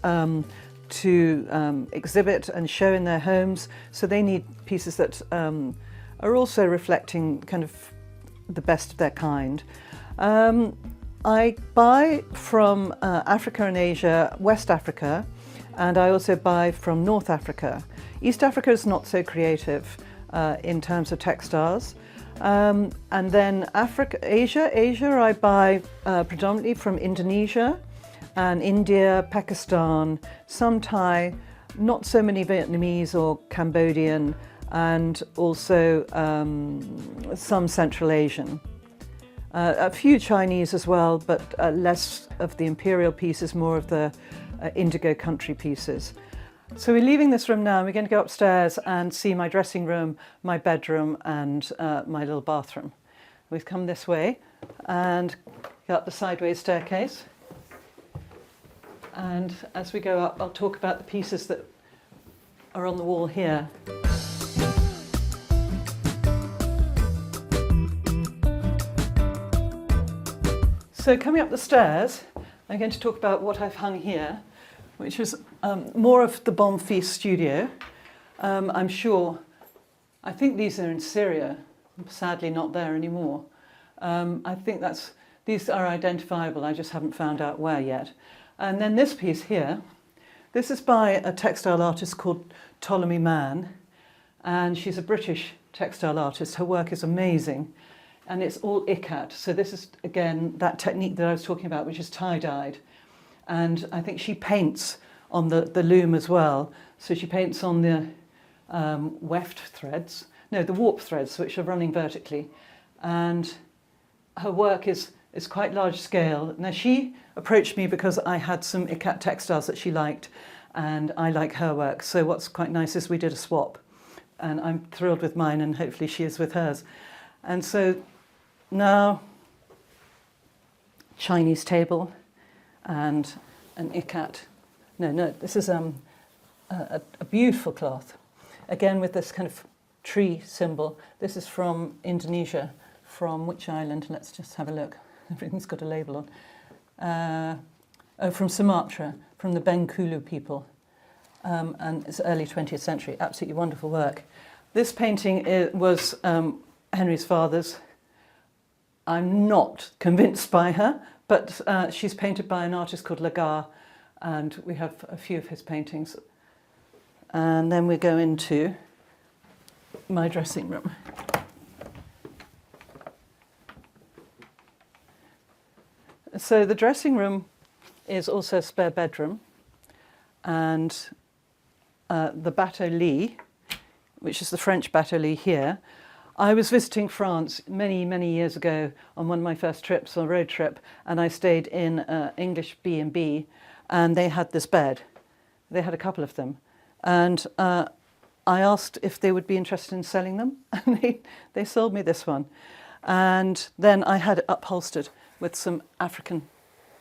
to exhibit and show in their homes, so they need pieces that are also reflecting kind of the best of their kind. I buy from Africa and Asia, West Africa, and I also buy from North Africa. East Africa is not so creative in terms of textiles. And then Asia I buy predominantly from Indonesia and India, Pakistan, some Thai, not so many Vietnamese or Cambodian, and also some Central Asian. A few Chinese as well, but less of the imperial pieces, more of the indigo country pieces. So we're leaving this room now and we're going to go upstairs and see my dressing room, my bedroom and my little bathroom. We've come this way and go up the sideways staircase. And as we go up, I'll talk about the pieces that are on the wall here. So coming up the stairs, I'm going to talk about what I've hung here, which is more of the Bonfils studio. I'm sure, I think these are in Syria, sadly not there anymore. I think these are identifiable, I just haven't found out where yet. And then this piece here, this is by a textile artist called Ptolemy Mann, and she's a British textile artist. Her work is amazing, and it's all ikat. So this is, again, that technique that I was talking about, which is tie-dyed. And I think she paints on the loom as well. So she paints on the the warp threads, which are running vertically. And her work is quite large scale. Now she approached me because I had some ikat textiles that she liked, and I like her work. So what's quite nice is we did a swap, and I'm thrilled with mine, and hopefully she is with hers. And so now, Chinese table and an ikat. No, this is a beautiful cloth, again with this kind of tree symbol. This is from Indonesia. From which island? Let's just have a look. Everything's got a label on. From Sumatra, from the Bengkulu people. And it's early 20th century. Absolutely wonderful work. This painting was Henry's father's. I'm not convinced by her, but she's painted by an artist called Lagar, and we have a few of his paintings. And then we go into my dressing room. So the dressing room is also a spare bedroom, and the bateau lit, which is the French bateau lit here. I was visiting France many, many years ago on one of my first trips, on a road trip, and I stayed in English B&B, and they had this bed. They had a couple of them. And I asked if they would be interested in selling them, and they sold me this one. And then I had it upholstered with some African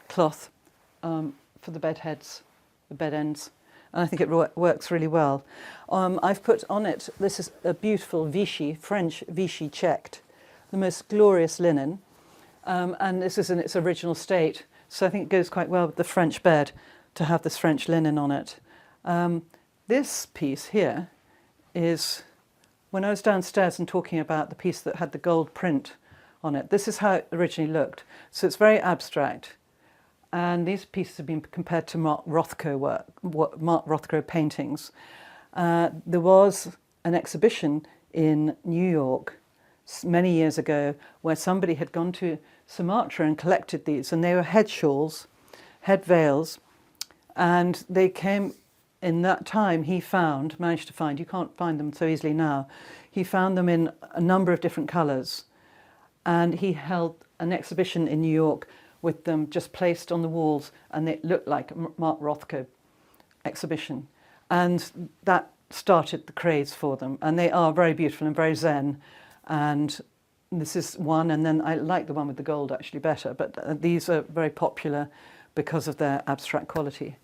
cloth for the bed heads, the bed ends. And I think it works really well. I've put on it, this is a beautiful Vichy, French Vichy checked, the most glorious linen. And this is in its original state. So I think it goes quite well with the French bed to have this French linen on it. This piece here is, when I was downstairs and talking about the piece that had the gold print on it, this is how it originally looked. So it's very abstract. And these pieces have been compared to Mark Rothko paintings. There was an exhibition in New York many years ago where somebody had gone to Sumatra and collected these, and they were head shawls, head veils, and they came, in that time he managed to find, you can't find them so easily now, he found them in a number of different colours, and he held an exhibition in New York with them just placed on the walls, and it looked like a Mark Rothko exhibition, and that started the craze for them, and they are very beautiful and very zen. And this is one, and then I like the one with the gold actually better, but these are very popular because of their abstract quality.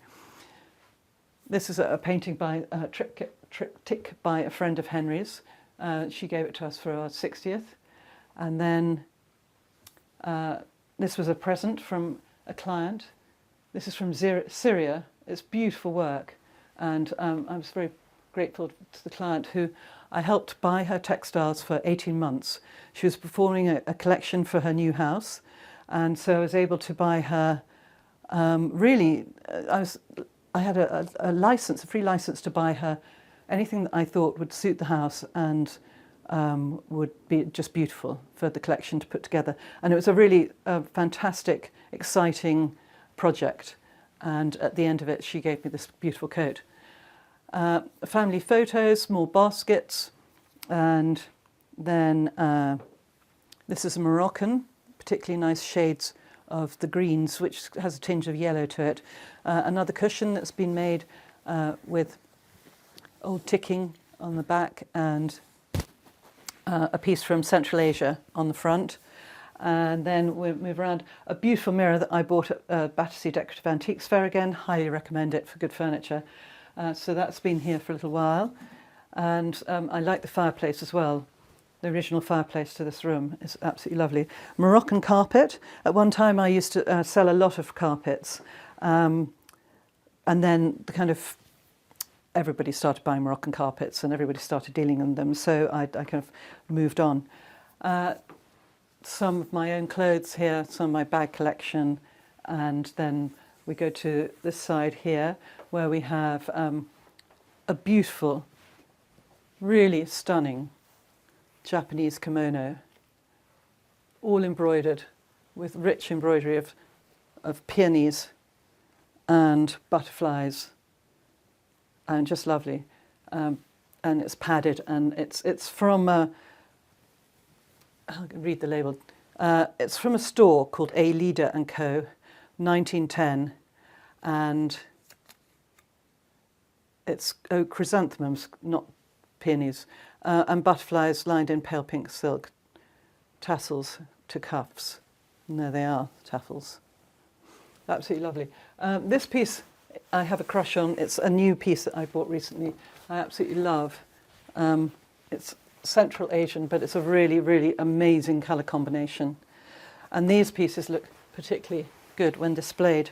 This is a painting by a triptych by a friend of Henry's. She gave it to us for our 60th. And then this was a present from a client. This is from Syria. It's beautiful work. And I was very grateful to the client who I helped buy her textiles for 18 months. She was performing a collection for her new house, and so I was able to buy her I had a license, a free license to buy her anything that I thought would suit the house and would be just beautiful for the collection to put together. And it was a really fantastic, exciting project. And at the end of it, she gave me this beautiful coat. Family photos, small baskets, and then this is a Moroccan, particularly nice shades of the greens, which has a tinge of yellow to it. Another cushion that's been made with old ticking on the back, and a piece from Central Asia on the front. And then we'll move around. A beautiful mirror that I bought at Battersea Decorative Antiques Fair again. Highly recommend it for good furniture. So that's been here for a little while. And I like the fireplace as well. The original fireplace to this room is absolutely lovely. Moroccan carpet. At one time I used to sell a lot of carpets. And then everybody started buying Moroccan carpets and everybody started dealing in them. So I kind of moved on. Some of my own clothes here, some of my bag collection. And then we go to this side here where we have a beautiful, really stunning Japanese kimono, all embroidered with rich embroidery of peonies and butterflies, and just lovely. And it's padded, and it's from I'll read the label. It's from a store called A. Leader & Co., 1910, and it's chrysanthemums, not peonies, and butterflies lined in pale pink silk, tassels to cuffs. And there they are, tassels. Absolutely lovely. This piece I have a crush on. It's a new piece that I bought recently. I absolutely love. It's Central Asian, but it's a really, really amazing colour combination. And these pieces look particularly good when displayed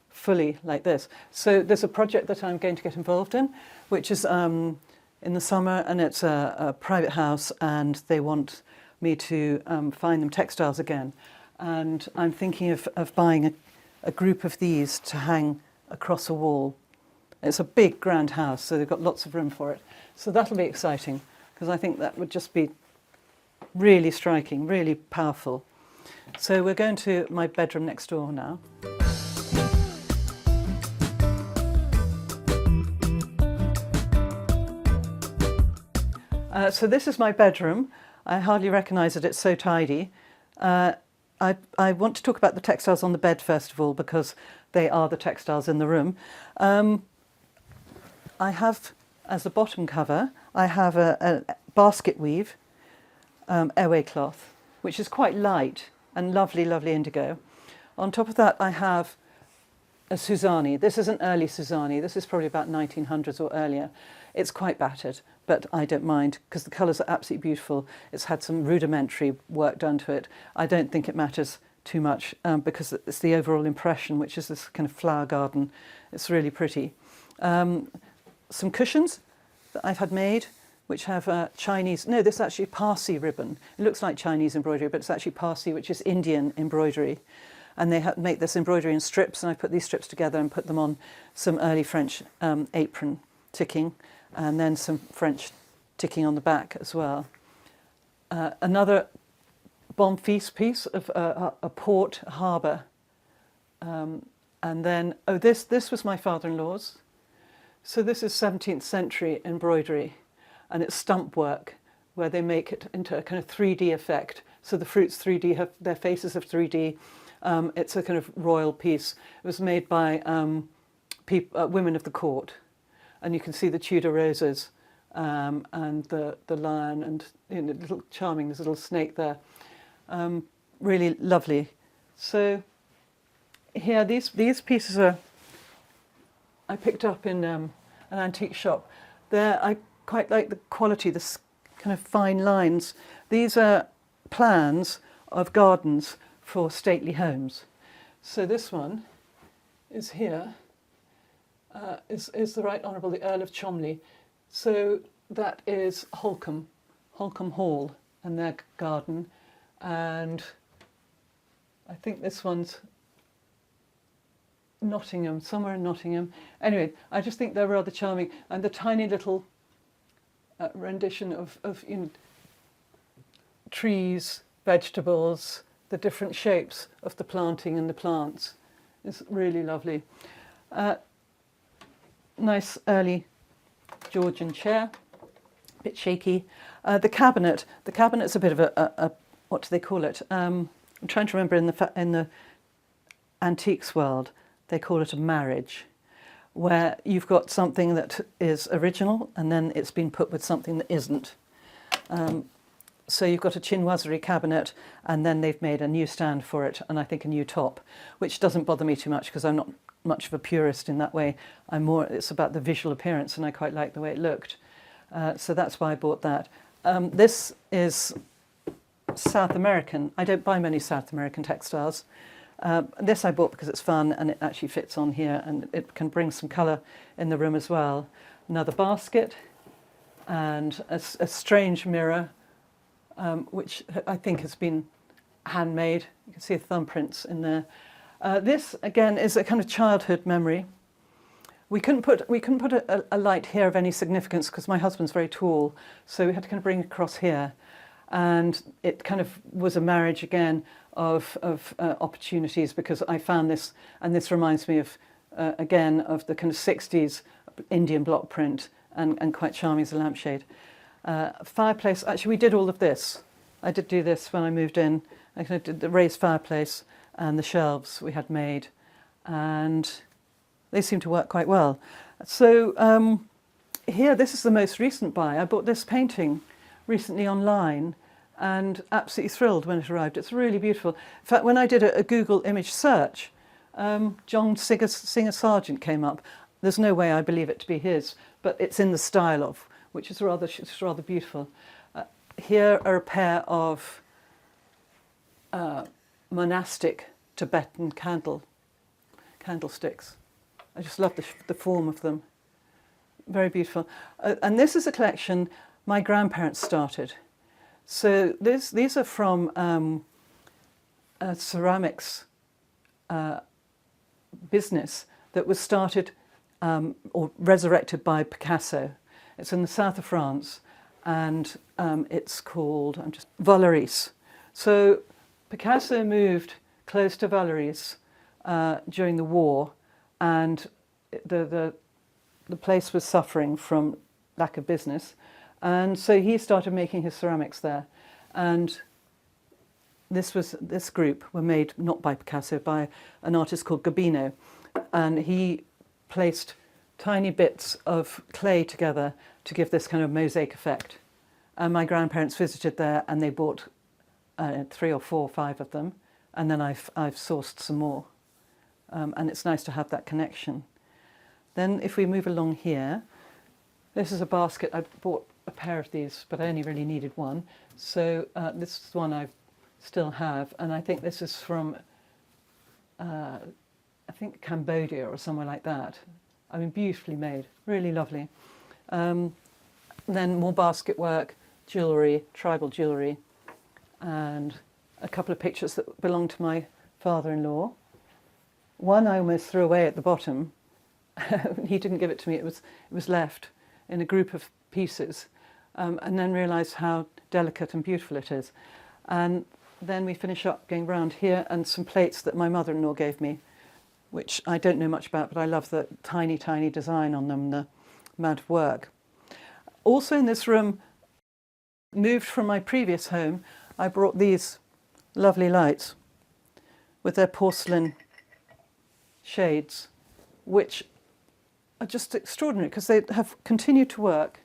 fully like this. So there's a project that I'm going to get involved in, which is in the summer, and it's a private house, and they want me to find them textiles again. And I'm thinking of buying a group of these to hang across a wall. It's a big, grand house, so they've got lots of room for it. So that'll be exciting, because I think that would just be really striking, really powerful. So we're going to my bedroom next door now. So this is my bedroom. I hardly recognise it, it's so tidy. I want to talk about the textiles on the bed first of all, because they are the textiles in the room. I have, as a bottom cover, I have a basket weave airway cloth, which is quite light and lovely, lovely indigo. On top of that, I have a Suzani. This is an early Suzani. This is probably about 1900s or earlier. It's quite battered, but I don't mind because the colours are absolutely beautiful. It's had some rudimentary work done to it. I don't think it matters too much because it's the overall impression, which is this kind of flower garden. It's really pretty. some cushions that I've had made, which have Chinese, no, this is actually Parsi ribbon. It looks like Chinese embroidery, but it's actually Parsi, which is Indian embroidery. And they make this embroidery in strips, and I put these strips together and put them on some early French apron ticking, and then some French ticking on the back as well. Another Bonfils piece of a port harbour. And then, this was my father-in-law's. So this is 17th century embroidery, and it's stump work where they make it into a kind of 3D effect. So the fruits 3D have their faces of 3D. It's a kind of royal piece. It was made by women of the court, and you can see the Tudor roses and the lion, and little charming. There's a little snake there. Really lovely. So here, these pieces I picked up in an antique shop. I quite like the quality, this kind of fine lines. These are plans of gardens for stately homes. So this one is here, is the Right Honourable the Earl of Cholmondeley. So that is Holcombe Hall and their garden. And I think this one's Nottingham, somewhere in Nottingham. Anyway, I just think they're rather charming. And the tiny little rendition of trees, vegetables, the different shapes of the planting and the plants is really lovely. Nice early Georgian chair, a bit shaky. The cabinet's a bit of a what do they call it? I'm trying to remember in the antiques world, they call it a marriage, where you've got something that is original and then it's been put with something that isn't. So you've got a chinoiserie cabinet, and then they've made a new stand for it, and I think a new top, which doesn't bother me too much because I'm not much of a purist in that way. It's about the visual appearance, and I quite like the way it looked. So that's why I bought that. This is South American. I don't buy many South American textiles. This I bought because it's fun and it actually fits on here, and it can bring some colour in the room as well. Another basket and a strange mirror, which I think has been handmade. You can see the thumbprints in there. This again is a kind of childhood memory. We couldn't put a light here of any significance because my husband's very tall, so we had to kind of bring it across here. And it kind of was a marriage again of opportunities, because I found this, and this reminds me of again of the kind of 60s Indian block print, and quite charming as a lampshade. Fireplace, actually we did all of this. I did do this when I moved in. I kind of did the raised fireplace and the shelves we had made, and they seem to work quite well. So here, this is the most recent buy. I bought this painting recently online and absolutely thrilled when it arrived. It's really beautiful. In fact, when I did a Google image search, John Singer Sargent came up. There's no way I believe it to be his, but it's in the style of, which is rather beautiful. Here are a pair of monastic Tibetan candlesticks. I just love the form of them. Very beautiful. And this is a collection my grandparents started. So these are from a ceramics business that was started or resurrected by Picasso. It's in the south of France, and it's called Vallauris. So Picasso moved close to Vallauris during the war, and the place was suffering from lack of business, and so he started making his ceramics there. And this group were made not by Picasso, by an artist called Gabino, and he placed tiny bits of clay together to give this kind of mosaic effect. And my grandparents visited there, and they bought 3 or 4 or 5 of them, and then I've sourced some more. And it's nice to have that connection. Then if we move along here, this is a basket. I bought a pair of these, but I only really needed one. So this is one I still have, and I think this is from, I think Cambodia or somewhere like that. I mean, beautifully made, really lovely. Then more basket work, jewellery, tribal jewellery, and a couple of pictures that belong to my father-in-law. One I almost threw away at the bottom. He didn't give it to me, it was left in a group of pieces, and then realised how delicate and beautiful it is. And then we finish up going round here, and some plates that my mother-in-law gave me, which I don't know much about, but I love the tiny, tiny design on them, the amount of work. Also in this room, moved from my previous home, I brought these lovely lights with their porcelain shades, which are just extraordinary because they have continued to work.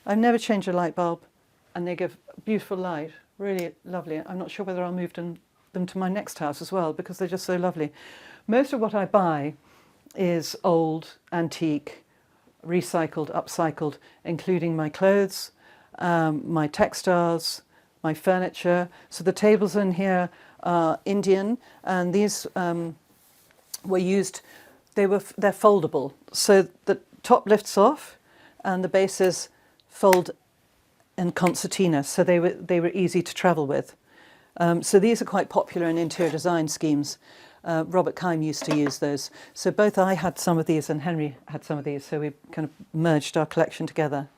I've never changed a light bulb, and they give beautiful light, really lovely. I'm not sure whether I'll move them to my next house as well because they're just so lovely. Most of what I buy is old, antique, recycled, upcycled, including my clothes, my textiles, my furniture. So the tables in here are Indian, and these were used, they're foldable. So the top lifts off and the bases fold in concertina, so they were easy to travel with. So these are quite popular in interior design schemes. Robert Keim used to use those. So both I had some of these and Henry had some of these, so we kind of merged our collection together.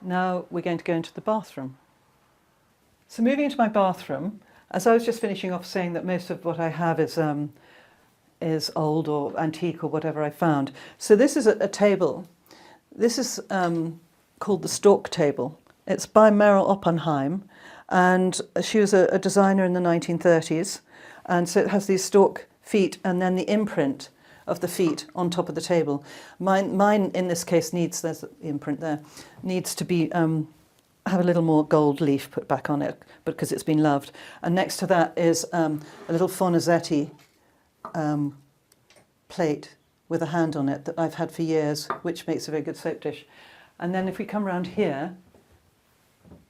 Now we're going to go into the bathroom. So moving into my bathroom, as I was just finishing off saying that most of what I have is old or antique or whatever I found. So this is a table. This is called the Stork Table. It's by Merrill Oppenheim, and she was a designer in the 1930s. And so it has these stork feet and then the imprint of the feet on top of the table. Mine in this case needs, there's the imprint there, needs to be, have a little more gold leaf put back on it because it's been loved. And next to that is a little Fornazetti plate with a hand on it that I've had for years, which makes a very good soap dish. And then if we come round here,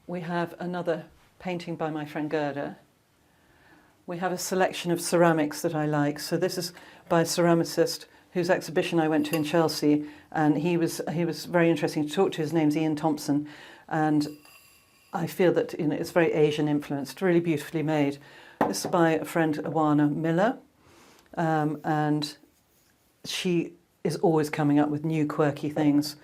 we have another painting by my friend Gerda. We have a selection of ceramics that I like. So this is by a ceramicist whose exhibition I went to in Chelsea, and he was very interesting to talk to. His name's Ian Thompson, and I feel that it's very Asian influenced, really beautifully made. This is by a friend, Awana Miller, and she is always coming up with new quirky things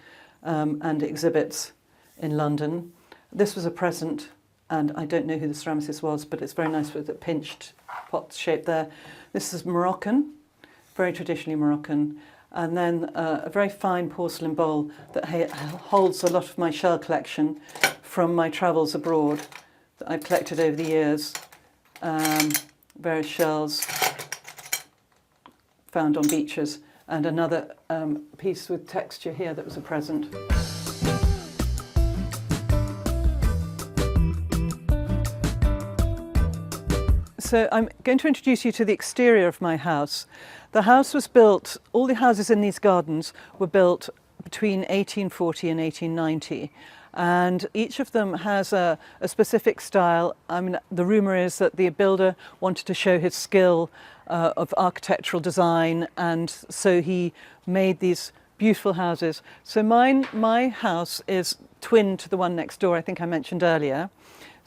and exhibits in London. This was a present, and I don't know who the ceramicist was, but it's very nice with the pinched pot shape there. This is Moroccan, very traditionally Moroccan. And then a very fine porcelain bowl that holds a lot of my shell collection from my travels abroad that I've collected over the years. Various shells found on beaches, and another piece with texture here that was a present. So I'm going to introduce you to the exterior of my house. The house was built, all the houses in these gardens were built between 1840 and 1890. And each of them has a specific style. I mean, the rumour is that the builder wanted to show his skill of architectural design, and so he made these beautiful houses. So my house is twin to the one next door, I think I mentioned earlier.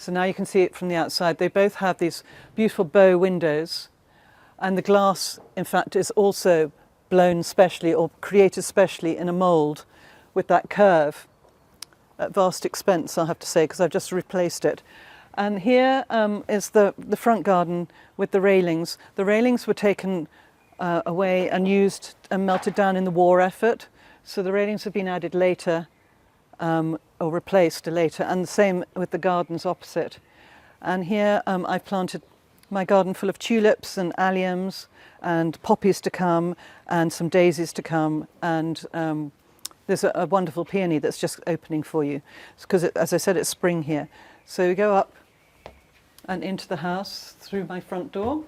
So now you can see it from the outside. They both have these beautiful bow windows, and the glass, in fact, is also blown specially or created specially in a mould with that curve at vast expense, I'll have to say, because I've just replaced it. And here is the front garden with the railings. The railings were taken away and used and melted down in the war effort. So the railings have been added later, or replaced later, and the same with the gardens opposite. And here I've planted my garden full of tulips and alliums and poppies to come and some daisies to come, and there's a wonderful peony that's just opening for you because, as I said, it's spring here. So we go up and into the house through my front door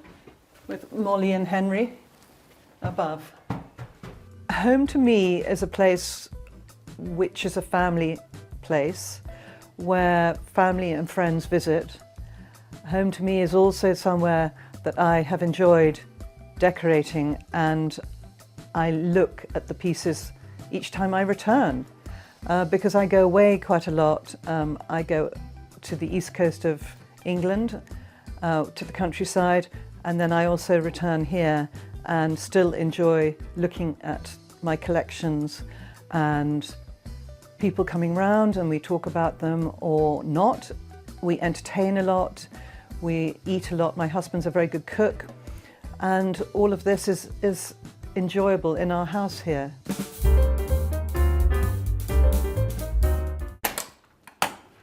with Molly and Henry above. Home to me is a place which is a family place where family and friends visit. Home to me is also somewhere that I have enjoyed decorating and I look at the pieces each time I return because I go away quite a lot. I go to the east coast of England, to the countryside, and then I also return here and still enjoy looking at my collections and people coming round, and we talk about them or not. We entertain a lot, we eat a lot. My husband's a very good cook, and all of this is enjoyable in our house here.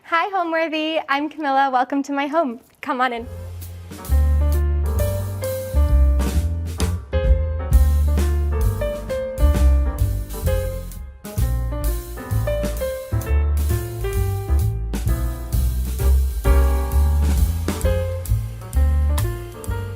Hi Homeworthy, I'm Camila. Welcome to my home. Come on in.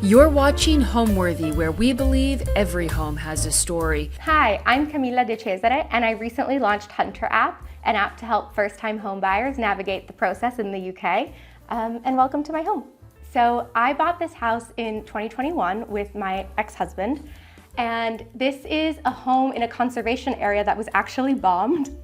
You're watching Homeworthy, where we believe every home has a story. Hi, I'm Camila de Cesare, and I recently launched Hunter app, an app to help first-time home buyers navigate the process in the UK. And welcome to my home. So I bought this house in 2021 with my ex-husband, and this is a home in a conservation area that was actually bombed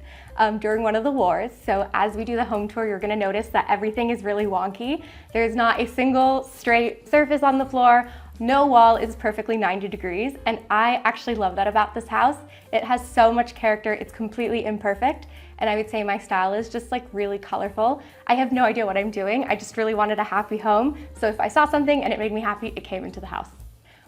during one of the wars. So as we do the home tour, you're gonna notice that everything is really wonky. There's not a single straight surface on the floor. No wall is perfectly 90 degrees. And I actually love that about this house. It has so much character. It's completely imperfect. And I would say my style is just like really colorful. I have no idea what I'm doing. I just really wanted a happy home. So if I saw something and it made me happy, it came into the house.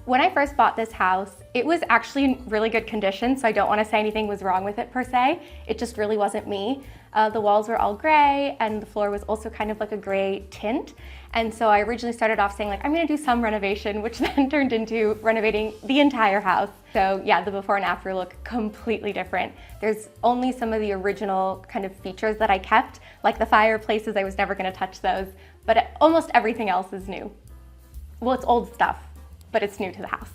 When I first bought this house, it was actually in really good condition, so I don't want to say anything was wrong with it per se. It just really wasn't me. The walls were all gray, and the floor was also kind of like a gray tint. And so I originally started off saying like, I'm gonna do some renovation, which then turned into renovating the entire house. So yeah, the before and after look completely different. There's only some of the original kind of features that I kept, like the fireplaces. I was never gonna touch those, but almost everything else is new. Well, it's old stuff, but it's new to the house.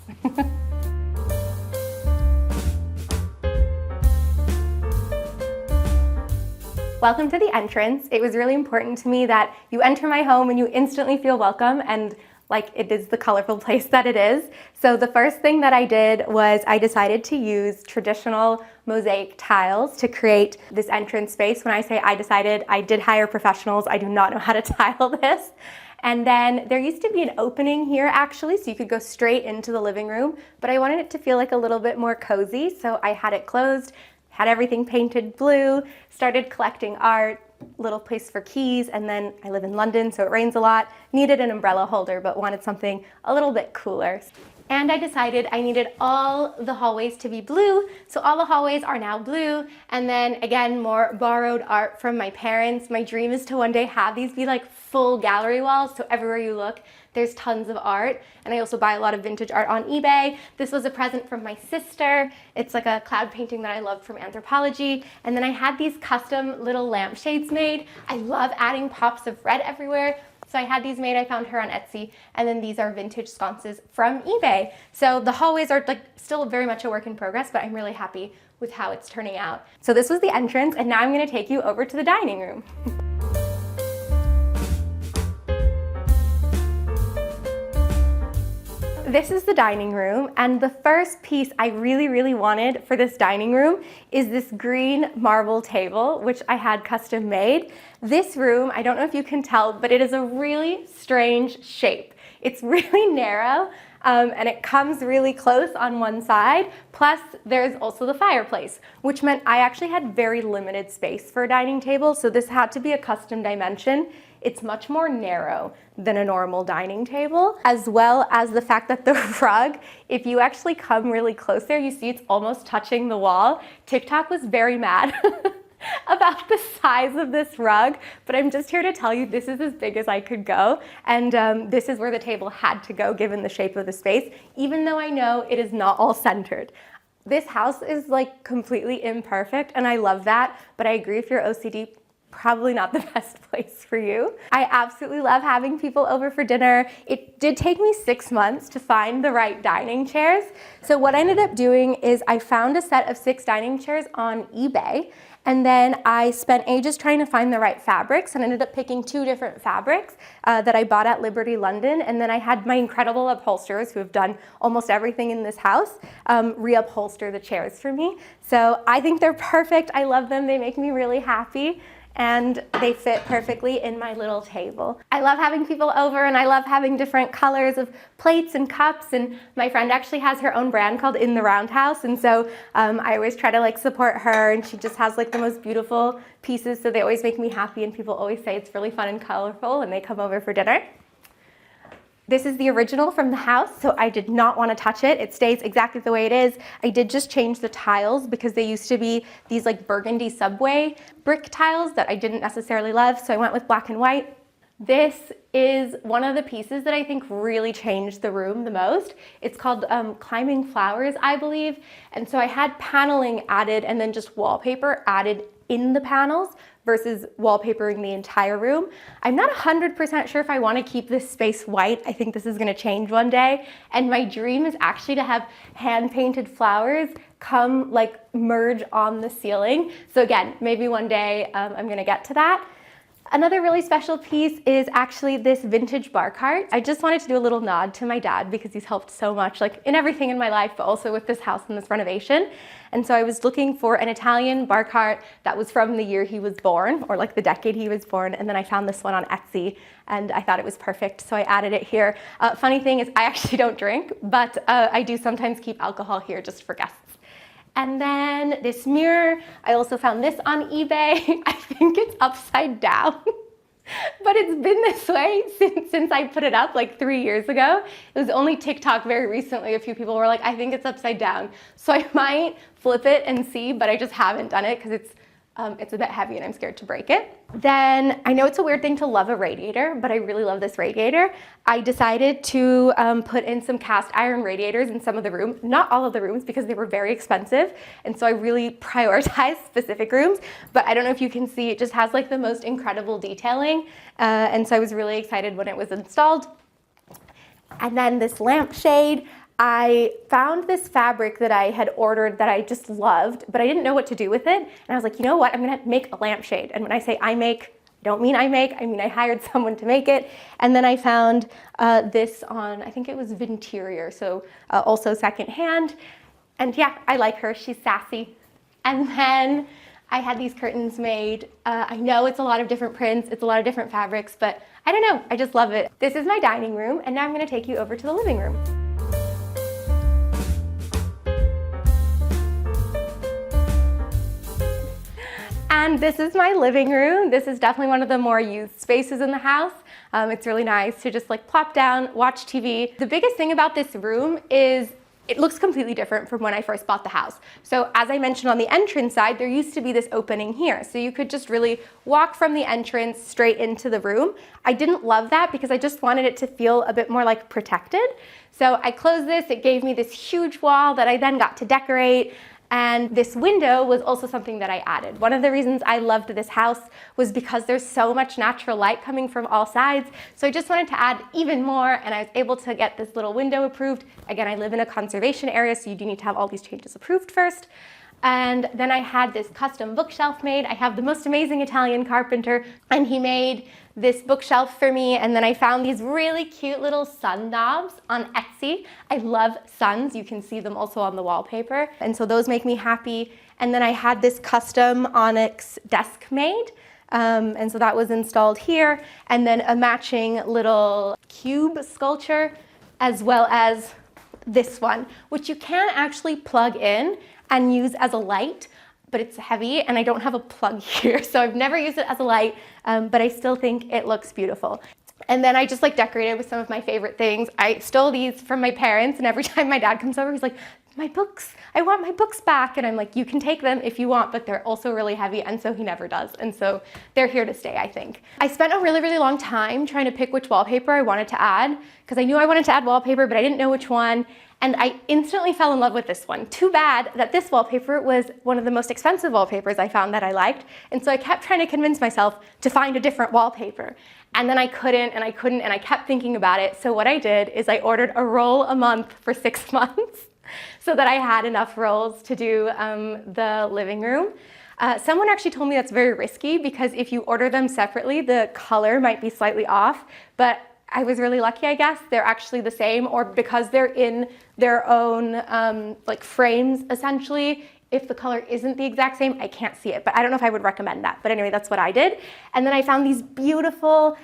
Welcome to the entrance. It was really important to me that you enter my home and you instantly feel welcome and like it is the colorful place that it is. So the first thing that I did was I decided to use traditional mosaic tiles to create this entrance space. When I say I decided, I did hire professionals. I do not know how to tile this. And then there used to be an opening here actually, so you could go straight into the living room, but I wanted it to feel like a little bit more cozy, so I had it closed, had everything painted blue, started collecting art, little place for keys, and then I live in London, so it rains a lot, needed an umbrella holder, but wanted something a little bit cooler. And I decided I needed all the hallways to be blue, so all the hallways are now blue. And then again, more borrowed art from my parents. My dream is to one day have these be like full gallery walls, so everywhere you look, there's tons of art. And I also buy a lot of vintage art on eBay. This was a present from my sister. It's like a cloud painting that I loved from Anthropology. And then I had these custom little lampshades made. I love adding pops of red everywhere. So I had these made, I found her on Etsy, and then these are vintage sconces from eBay. So the hallways are like still very much a work in progress, but I'm really happy with how it's turning out. So this was the entrance, and now I'm gonna take you over to the dining room. This is the dining room, and the first piece I really wanted for this dining room is this green marble table, which I had custom made. This room, I don't know if you can tell, but it is a really strange shape. It's really narrow, and it comes really close on one side. Plus, there's also the fireplace, which meant I actually had very limited space for a dining table, so this had to be a custom dimension. It's much more narrow than a normal dining table, as well as the fact that the rug, if you actually come really close there, you see it's almost touching the wall. TikTok was very mad about the size of this rug, but I'm just here to tell you this is as big as I could go, and this is where the table had to go given the shape of the space, even though I know it is not all centered. This house is like completely imperfect, and I love that, but I agree if you're OCD, probably not the best place for you. I absolutely love having people over for dinner. It did take me 6 months to find the right dining chairs. So what I ended up doing is I found a set of 6 dining chairs on eBay, And then I spent ages trying to find the right fabrics and ended up picking 2 different fabrics that I bought at Liberty London. And then I had my incredible upholsterers who have done almost everything in this house reupholster the chairs for me. So I think they're perfect. I love them. They make me really happy. And they fit perfectly in my little table. I love having people over, and I love having different colors of plates and cups, and my friend actually has her own brand called In the Roundhouse, and so I always try to like support her, and she just has like the most beautiful pieces, so they always make me happy, and people always say it's really fun and colorful when they come over for dinner. This is the original from the house, so I did not want to touch it. It stays exactly the way it is. I did just change the tiles because they used to be these like burgundy subway brick tiles that I didn't necessarily love, so I went with black and white. This is one of the pieces that I think really changed the room the most. It's called Climbing Flowers, I believe. And so I had paneling added and then just wallpaper added in the panels versus wallpapering the entire room. I'm not 100% sure if I want to keep this space white. I think this is going to change one day. And my dream is actually to have hand-painted flowers come like merge on the ceiling. So again, maybe one day I'm going to get to that. Another really special piece is actually this vintage bar cart. I just wanted to do a little nod to my dad because he's helped so much, like in everything in my life, but also with this house and this renovation. And so I was looking for an Italian bar cart that was from the year he was born, or like the decade he was born. And then I found this one on Etsy and I thought it was perfect, so I added it here. Funny thing is I actually don't drink, but I do sometimes keep alcohol here just for guests. And then this mirror, I also found this on eBay. I think it's upside down, but it's been this way since I put it up like 3 years ago. It was only TikTok very recently. A few people were like, I think it's upside down. So I might flip it and see, but I just haven't done it because it's a bit heavy and I'm scared to break it. Then I know it's a weird thing to love a radiator, but I really love this radiator. I decided to put in some cast iron radiators in some of the rooms, not all of the rooms because they were very expensive. And so I really prioritized specific rooms, but I don't know if you can see, it just has like the most incredible detailing. And so I was really excited when it was installed. And then this lampshade, I found this fabric that I had ordered that I just loved, but I didn't know what to do with it. And I was like, you know what? I'm gonna make a lampshade. And when I say I make, I don't mean I make, I mean I hired someone to make it. And then I found this on, I think it was Vinterior, so also secondhand. And yeah, I like her, she's sassy. And then I had these curtains made. I know it's a lot of different prints, it's a lot of different fabrics, but I don't know, I just love it. This is my dining room, and now I'm gonna take you over to the living room. And this is my living room. This is definitely one of the more used spaces in the house. It's really nice to just like plop down, watch TV. The biggest thing about this room is it looks completely different from when I first bought the house. So as I mentioned on the entrance side, there used to be this opening here. So you could just really walk from the entrance straight into the room. I didn't love that because I just wanted it to feel a bit more like protected. So I closed this, it gave me this huge wall that I then got to decorate. And this window was also something that I added. One of the reasons I loved this house was because there's so much natural light coming from all sides. So I just wanted to add even more, and I was able to get this little window approved. Again, I live in a conservation area, so you do need to have all these changes approved first. And then I had this custom bookshelf made. I have the most amazing Italian carpenter, and he made this bookshelf for me. And then I found these really cute little sun knobs on Etsy. I love suns. You can see them also on the wallpaper. And so those make me happy. And then I had this custom onyx desk made. And so that was installed here. And then a matching little cube sculpture, as well as this one, which you can actually plug in and use as a light, but it's heavy and I don't have a plug here, so I've never used it as a light, but I still think it looks beautiful. And then I just like decorated with some of my favorite things. I stole these from my parents, and every time my dad comes over, he's like, my books, I want my books back. And I'm like, you can take them if you want, but they're also really heavy, and so he never does. And so they're here to stay, I think. I spent a really, really long time trying to pick which wallpaper I wanted to add, because I knew I wanted to add wallpaper, but I didn't know which one. And I instantly fell in love with this one. Too bad that this wallpaper was one of the most expensive wallpapers I found that I liked. And so I kept trying to convince myself to find a different wallpaper. And then I couldn't, and I kept thinking about it. So what I did is I ordered a roll a month for 6 months so that I had enough rolls to do the living room. Someone actually told me that's very risky because if you order them separately, the color might be slightly off, but I was really lucky, I guess. They're actually the same, or because they're in their own like frames, essentially, if the color isn't the exact same, I can't see it, but I don't know if I would recommend that. But anyway, that's what I did. And then I found these beautiful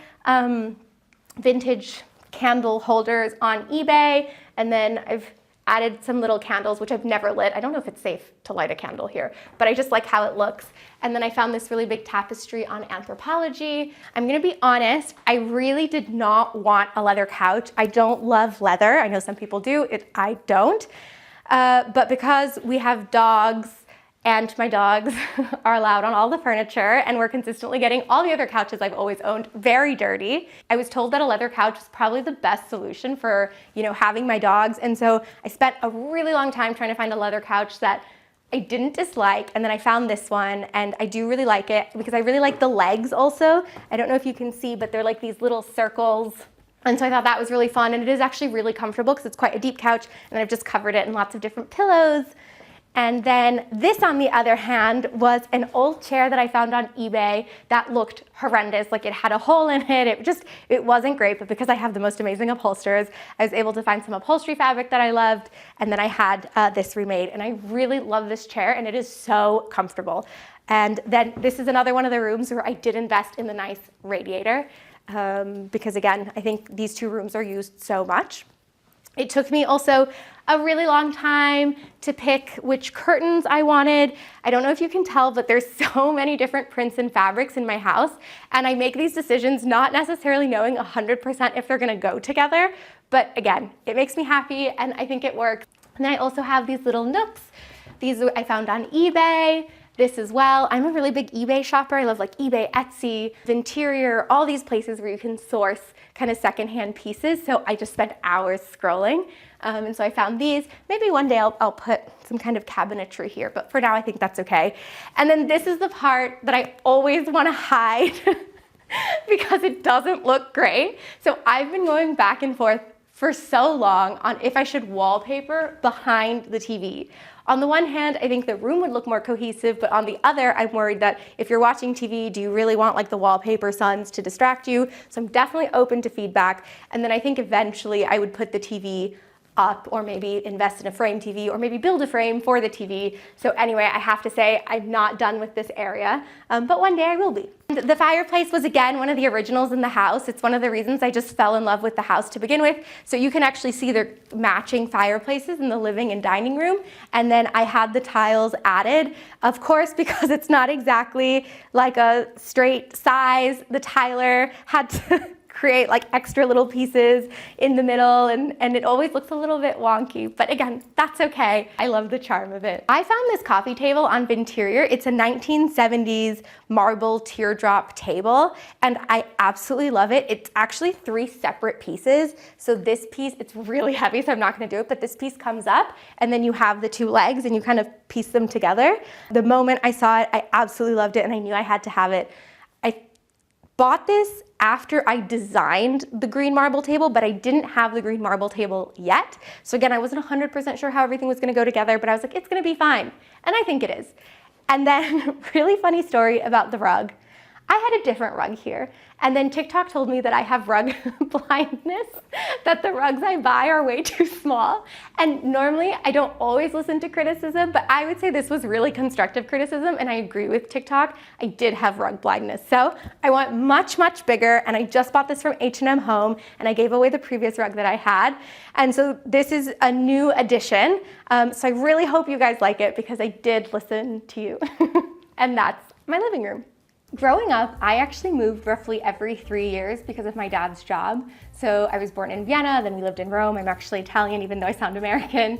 vintage candle holders on eBay, and then I've added some little candles, which I've never lit. I don't know if it's safe to light a candle here, but I just like how it looks. And then I found this really big tapestry on Anthropology. I'm gonna be honest, I really did not want a leather couch. I don't love leather. I know some people do, I don't. But because we have dogs and my dogs are allowed on all the furniture and we're consistently getting all the other couches I've always owned very dirty, I was told that a leather couch is probably the best solution for, you know, having my dogs. And so I spent a really long time trying to find a leather couch that I didn't dislike, and then I found this one, and I do really like it because I really like the legs also. I don't know if you can see, but they're like these little circles. And so I thought that was really fun, and it is actually really comfortable because it's quite a deep couch, and I've just covered it in lots of different pillows. And then this, on the other hand, was an old chair that I found on eBay that looked horrendous. Like, it had a hole in it. It wasn't great, but because I have the most amazing upholsterers, I was able to find some upholstery fabric that I loved, and then I had this remade. And I really love this chair, and it is so comfortable. And then this is another one of the rooms where I did invest in the nice radiator, because again, I think these two rooms are used so much. It took me also a really long time to pick which curtains I wanted. I don't know if you can tell, but there's so many different prints and fabrics in my house, and I make these decisions not necessarily knowing 100% if they're gonna go together, but again, it makes me happy and I think it works. And then I also have these little nooks. These I found on eBay. This as well. I'm a really big eBay shopper. I love like eBay, Etsy, Interior, all these places where you can source kind of secondhand pieces. So I just spent hours scrolling. And so I found these. Maybe one day I'll put some kind of cabinetry here, but for now I think that's okay. And then this is the part that I always want to hide because it doesn't look great. So I've been going back and forth for so long on if I should wallpaper behind the TV. On the one hand, I think the room would look more cohesive, but on the other, I'm worried that if you're watching TV, do you really want like the wallpaper suns to distract you? So I'm definitely open to feedback. And then I think eventually I would put the TV up, or maybe invest in a frame TV, or maybe build a frame for the TV. So anyway, I have to say I'm not done with this area, but one day I will be. The fireplace was again one of the originals in the house. It's one of the reasons I just fell in love with the house to begin with. So you can actually see their matching fireplaces in the living and dining room. And then I had the tiles added, of course, because it's not exactly like a straight size. The tiler had to create like extra little pieces in the middle, and it always looks a little bit wonky, but again, that's okay. I love the charm of it. I found this coffee table on Interior. It's a 1970s marble teardrop table, and I absolutely love it. It's actually 3 separate pieces. So this piece, it's really heavy, so I'm not gonna do it, but this piece comes up, and then you have the 2 legs, and you kind of piece them together. The moment I saw it, I absolutely loved it, and I knew I had to have it. I bought this after I designed the green marble table, but I didn't have the green marble table yet. So again, I wasn't 100% sure how everything was gonna go together, but I was like, it's gonna be fine. And I think it is. And then, really funny story about the rug. I had a different rug here. And then TikTok told me that I have rug blindness, that the rugs I buy are way too small. And normally I don't always listen to criticism, but I would say this was really constructive criticism, and I agree with TikTok. I did have rug blindness. So I want much, much bigger, and I just bought this from H&M Home, and I gave away the previous rug that I had. And so this is a new addition. So I really hope you guys like it because I did listen to you. And that's my living room. Growing up, I actually moved roughly every 3 years because of my dad's job. So I was born in Vienna, then we lived in Rome. I'm actually Italian, even though I sound American.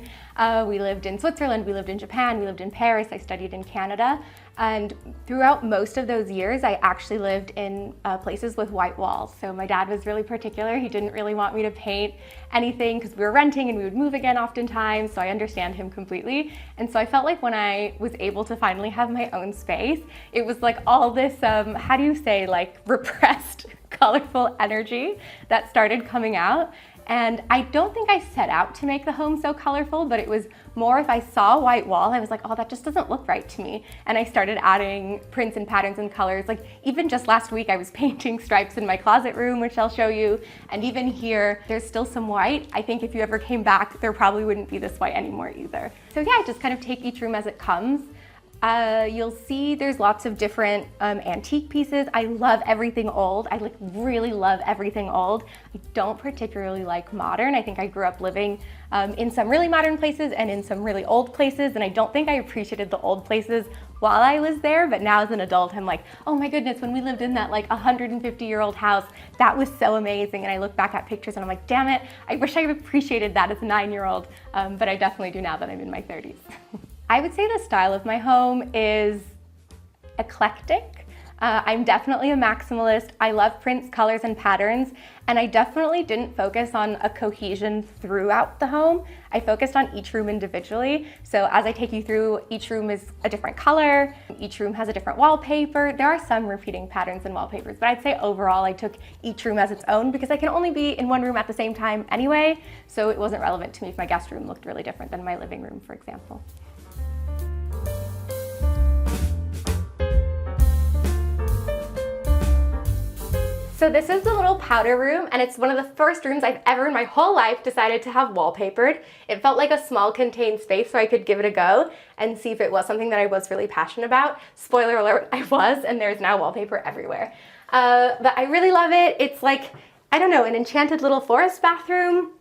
We lived in Switzerland, we lived in Japan, we lived in Paris, I studied in Canada. And throughout most of those years, I actually lived in places with white walls. So my dad was really particular. He didn't really want me to paint anything because we were renting and we would move again oftentimes. So I understand him completely. And so I felt like when I was able to finally have my own space, it was like all this, how do you say, like repressed, colorful energy that started coming out. And I don't think I set out to make the home so colorful, but it was more if I saw a white wall, I was like, oh, that just doesn't look right to me. And I started adding prints and patterns and colors. Like even just last week, I was painting stripes in my closet room, which I'll show you. And even here, there's still some white. I think if you ever came back, there probably wouldn't be this white anymore either. So yeah, I just kind of take each room as it comes. You'll see there's lots of different antique pieces. I love everything old. I really love everything old. I don't particularly like modern. I think I grew up living in some really modern places and in some really old places, and I don't think I appreciated the old places while I was there, but now as an adult, I'm like, oh my goodness, when we lived in that like 150-year-old house, that was so amazing. And I look back at pictures and I'm like, damn it, I wish I appreciated that as a 9-year-old, but I definitely do now that I'm in my 30s. I would say the style of my home is eclectic. I'm definitely a maximalist. I love prints, colors, and patterns, and I definitely didn't focus on a cohesion throughout the home. I focused on each room individually. So as I take you through, each room is a different color, each room has a different wallpaper. There are some repeating patterns and wallpapers, but I'd say overall I took each room as its own because I can only be in one room at the same time anyway, so it wasn't relevant to me if my guest room looked really different than my living room, for example. So this is the little powder room, and it's one of the first rooms I've ever in my whole life decided to have wallpapered. It felt like a small contained space so I could give it a go and see if it was something that I was really passionate about. Spoiler alert, I was, and there's now wallpaper everywhere. But I really love it. It's like, I don't know, an enchanted little forest bathroom.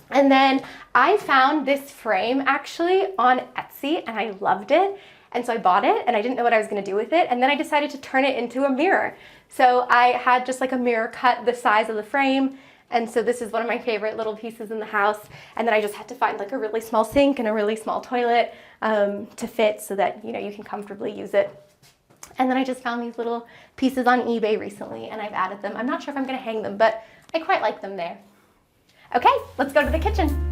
And then I found this frame actually on Etsy and I loved it. And so I bought it and I didn't know what I was gonna do with it. And then I decided to turn it into a mirror. So I had just like a mirror cut the size of the frame. And so this is one of my favorite little pieces in the house. And then I just had to find like a really small sink and a really small toilet to fit so that, you know, you can comfortably use it. And then I just found these little pieces on eBay recently and I've added them. I'm not sure if I'm gonna hang them, but I quite like them there. Okay, let's go to the kitchen.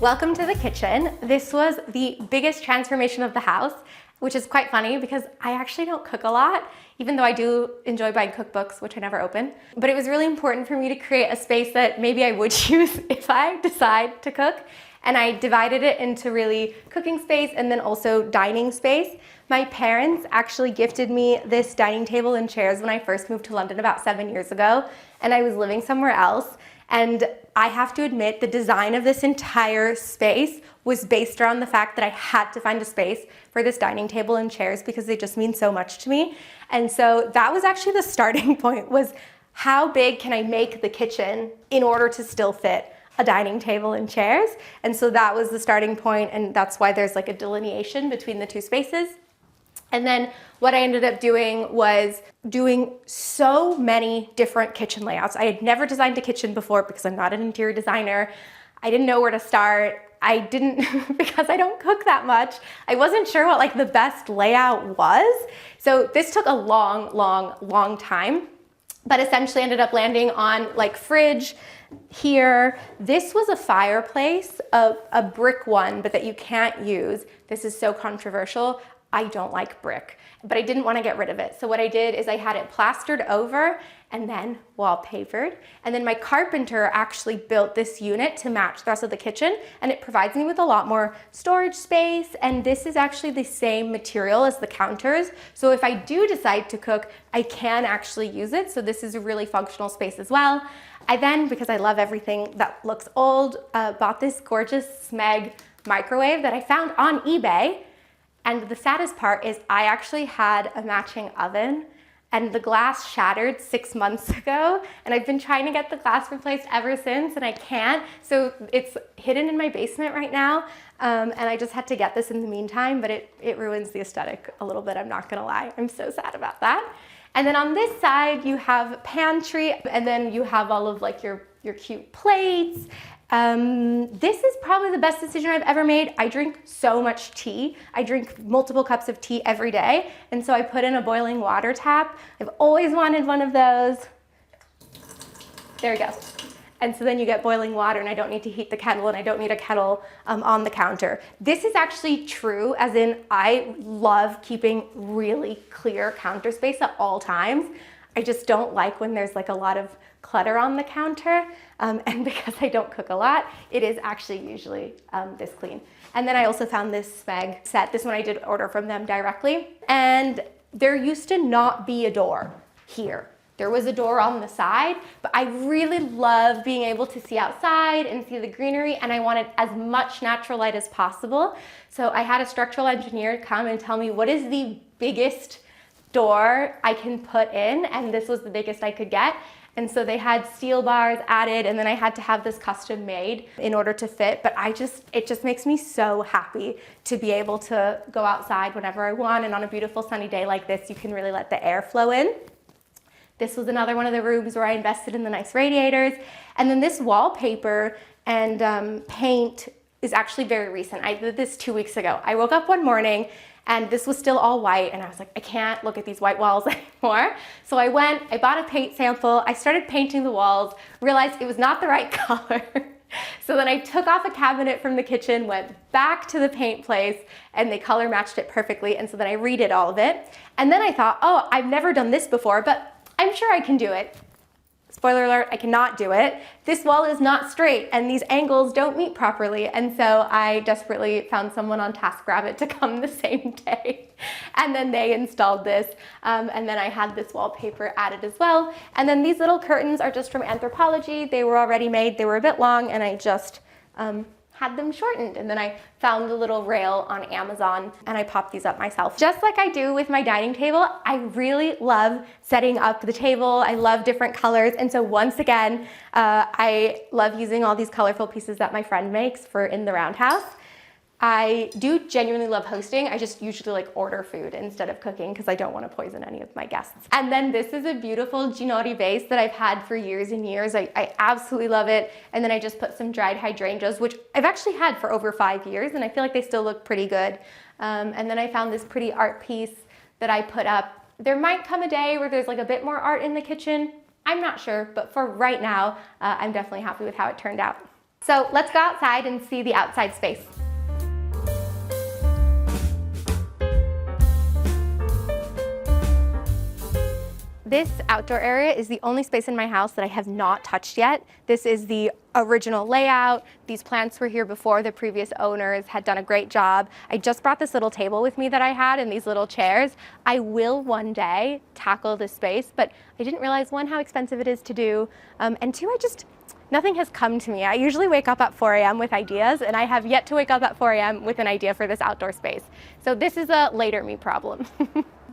Welcome to the kitchen. This was the biggest transformation of the house, which is quite funny because I actually don't cook a lot, even though I do enjoy buying cookbooks, which I never open. But it was really important for me to create a space that maybe I would use if I decide to cook. And I divided it into really cooking space and then also dining space. My parents actually gifted me this dining table and chairs when I first moved to London about 7 years ago, and I was living somewhere else. And I have to admit, the design of this entire space was based around the fact that I had to find a space for this dining table and chairs because they just mean so much to me. And so that was actually the starting point, was how big can I make the kitchen in order to still fit a dining table and chairs? And so that was the starting point, and that's why there's like a delineation between the two spaces. And then what I ended up doing was doing so many different kitchen layouts. I had never designed a kitchen before because I'm not an interior designer. I didn't know where to start. I didn't, because I don't cook that much, I wasn't sure what like the best layout was. So this took a long time, but essentially ended up landing on like fridge here. This was a fireplace, a brick one, but that you can't use. This is so controversial. I don't like brick, but I didn't want to get rid of it. So what I did is I had it plastered over and then wallpapered. And then my carpenter actually built this unit to match the rest of the kitchen, and it provides me with a lot more storage space. And this is actually the same material as the counters. So if I do decide to cook, I can actually use it. So this is a really functional space as well. I then, because I love everything that looks old, bought this gorgeous Smeg microwave that I found on eBay. And the saddest part is I actually had a matching oven and the glass shattered 6 months ago, and I've been trying to get the glass replaced ever since and I can't. So it's hidden in my basement right now, and I just had to get this in the meantime, but it ruins the aesthetic a little bit, I'm not gonna lie. I'm so sad about that. And then on this side you have pantry, and then you have all of like your cute plates. This is probably the best decision I've ever made. I drink so much tea. I drink multiple cups of tea every day. And so I put in a boiling water tap. I've always wanted one of those. There we go. And so then you get boiling water and I don't need to heat the kettle and I don't need a kettle on the counter. This is actually true, as in I love keeping really clear counter space at all times. I just don't like when there's like a lot of clutter on the counter. And because I don't cook a lot, it is actually usually this clean. And then I also found this Smeg set. This one I did order from them directly. And there used to not be a door here. There was a door on the side, but I really love being able to see outside and see the greenery, and I wanted as much natural light as possible. So I had a structural engineer come and tell me what is the biggest door I can put in, and this was the biggest I could get. And so they had steel bars added, and then I had to have this custom made in order to fit. But it just makes me so happy to be able to go outside whenever I want, and on a beautiful sunny day like this, you can really let the air flow in. This was another one of the rooms where I invested in the nice radiators. And then this wallpaper and paint is actually very recent. I did this 2 weeks ago. I woke up one morning and this was still all white, and I was like, I can't look at these white walls anymore. So I bought a paint sample, I started painting the walls, realized it was not the right color. So then I took off a cabinet from the kitchen, went back to the paint place, and they color matched it perfectly. And so then I redid all of it. And then I thought, oh, I've never done this before, but I'm sure I can do it. Spoiler alert, I cannot do it. This wall is not straight and these angles don't meet properly. And so I desperately found someone on TaskRabbit to come the same day. And then they installed this. And then I had this wallpaper added as well. And then these little curtains are just from Anthropology. They were already made, they were a bit long, and I just had them shortened. And then I found the little rail on Amazon and I popped these up myself. Just like I do with my dining table, I really love setting up the table. I love different colors. And so once again, I love using all these colorful pieces that my friend makes for in the roundhouse. I do genuinely love hosting. I just usually like order food instead of cooking because I don't want to poison any of my guests. And then this is a beautiful Ginori vase that I've had for years and years. I absolutely love it. And then I just put some dried hydrangeas, which I've actually had for over 5 years, and I feel like they still look pretty good. And then I found this pretty art piece that I put up. There might come a day where there's like a bit more art in the kitchen. I'm not sure, but for right now, I'm definitely happy with how it turned out. So let's go outside and see the outside space. This outdoor area is the only space in my house that I have not touched yet. This is the original layout. These plants were here before. The previous owners had done a great job. I just brought this little table with me that I had and these little chairs. I will one day tackle this space, but I didn't realize, one, how expensive it is to do, and two, nothing has come to me. I usually wake up at 4 a.m. with ideas, and I have yet to wake up at 4 a.m. with an idea for this outdoor space. So this is a later me problem.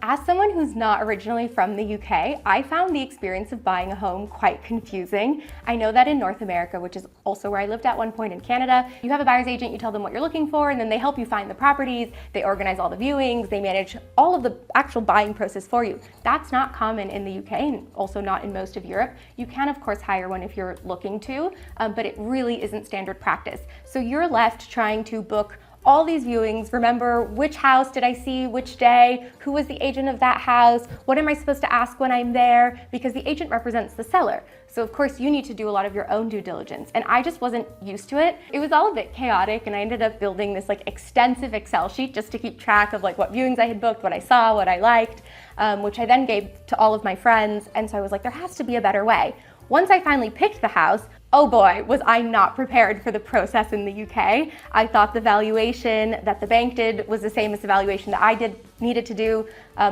As someone who's not originally from the UK, I found the experience of buying a home quite confusing. I know that in North America, which is also where I lived at one point in Canada, you have a buyer's agent, you tell them what you're looking for, and then they help you find the properties, they organize all the viewings, they manage all of the actual buying process for you. That's not common in the UK and also not in most of Europe. You can, of course, hire one if you're looking to, but it really isn't standard practice. So you're left trying to book all these viewings, remember which house did I see, which day, who was the agent of that house, what am I supposed to ask when I'm there, because the agent represents the seller. So of course you need to do a lot of your own due diligence, and I just wasn't used to it. It was all a bit chaotic, and I ended up building this like extensive Excel sheet just to keep track of like what viewings I had booked, what I saw, what I liked, which I then gave to all of my friends, and so I was like, there has to be a better way. Once I finally picked the house, oh boy, was I not prepared for the process in the UK. I thought the valuation that the bank did was the same as the valuation that I needed to do,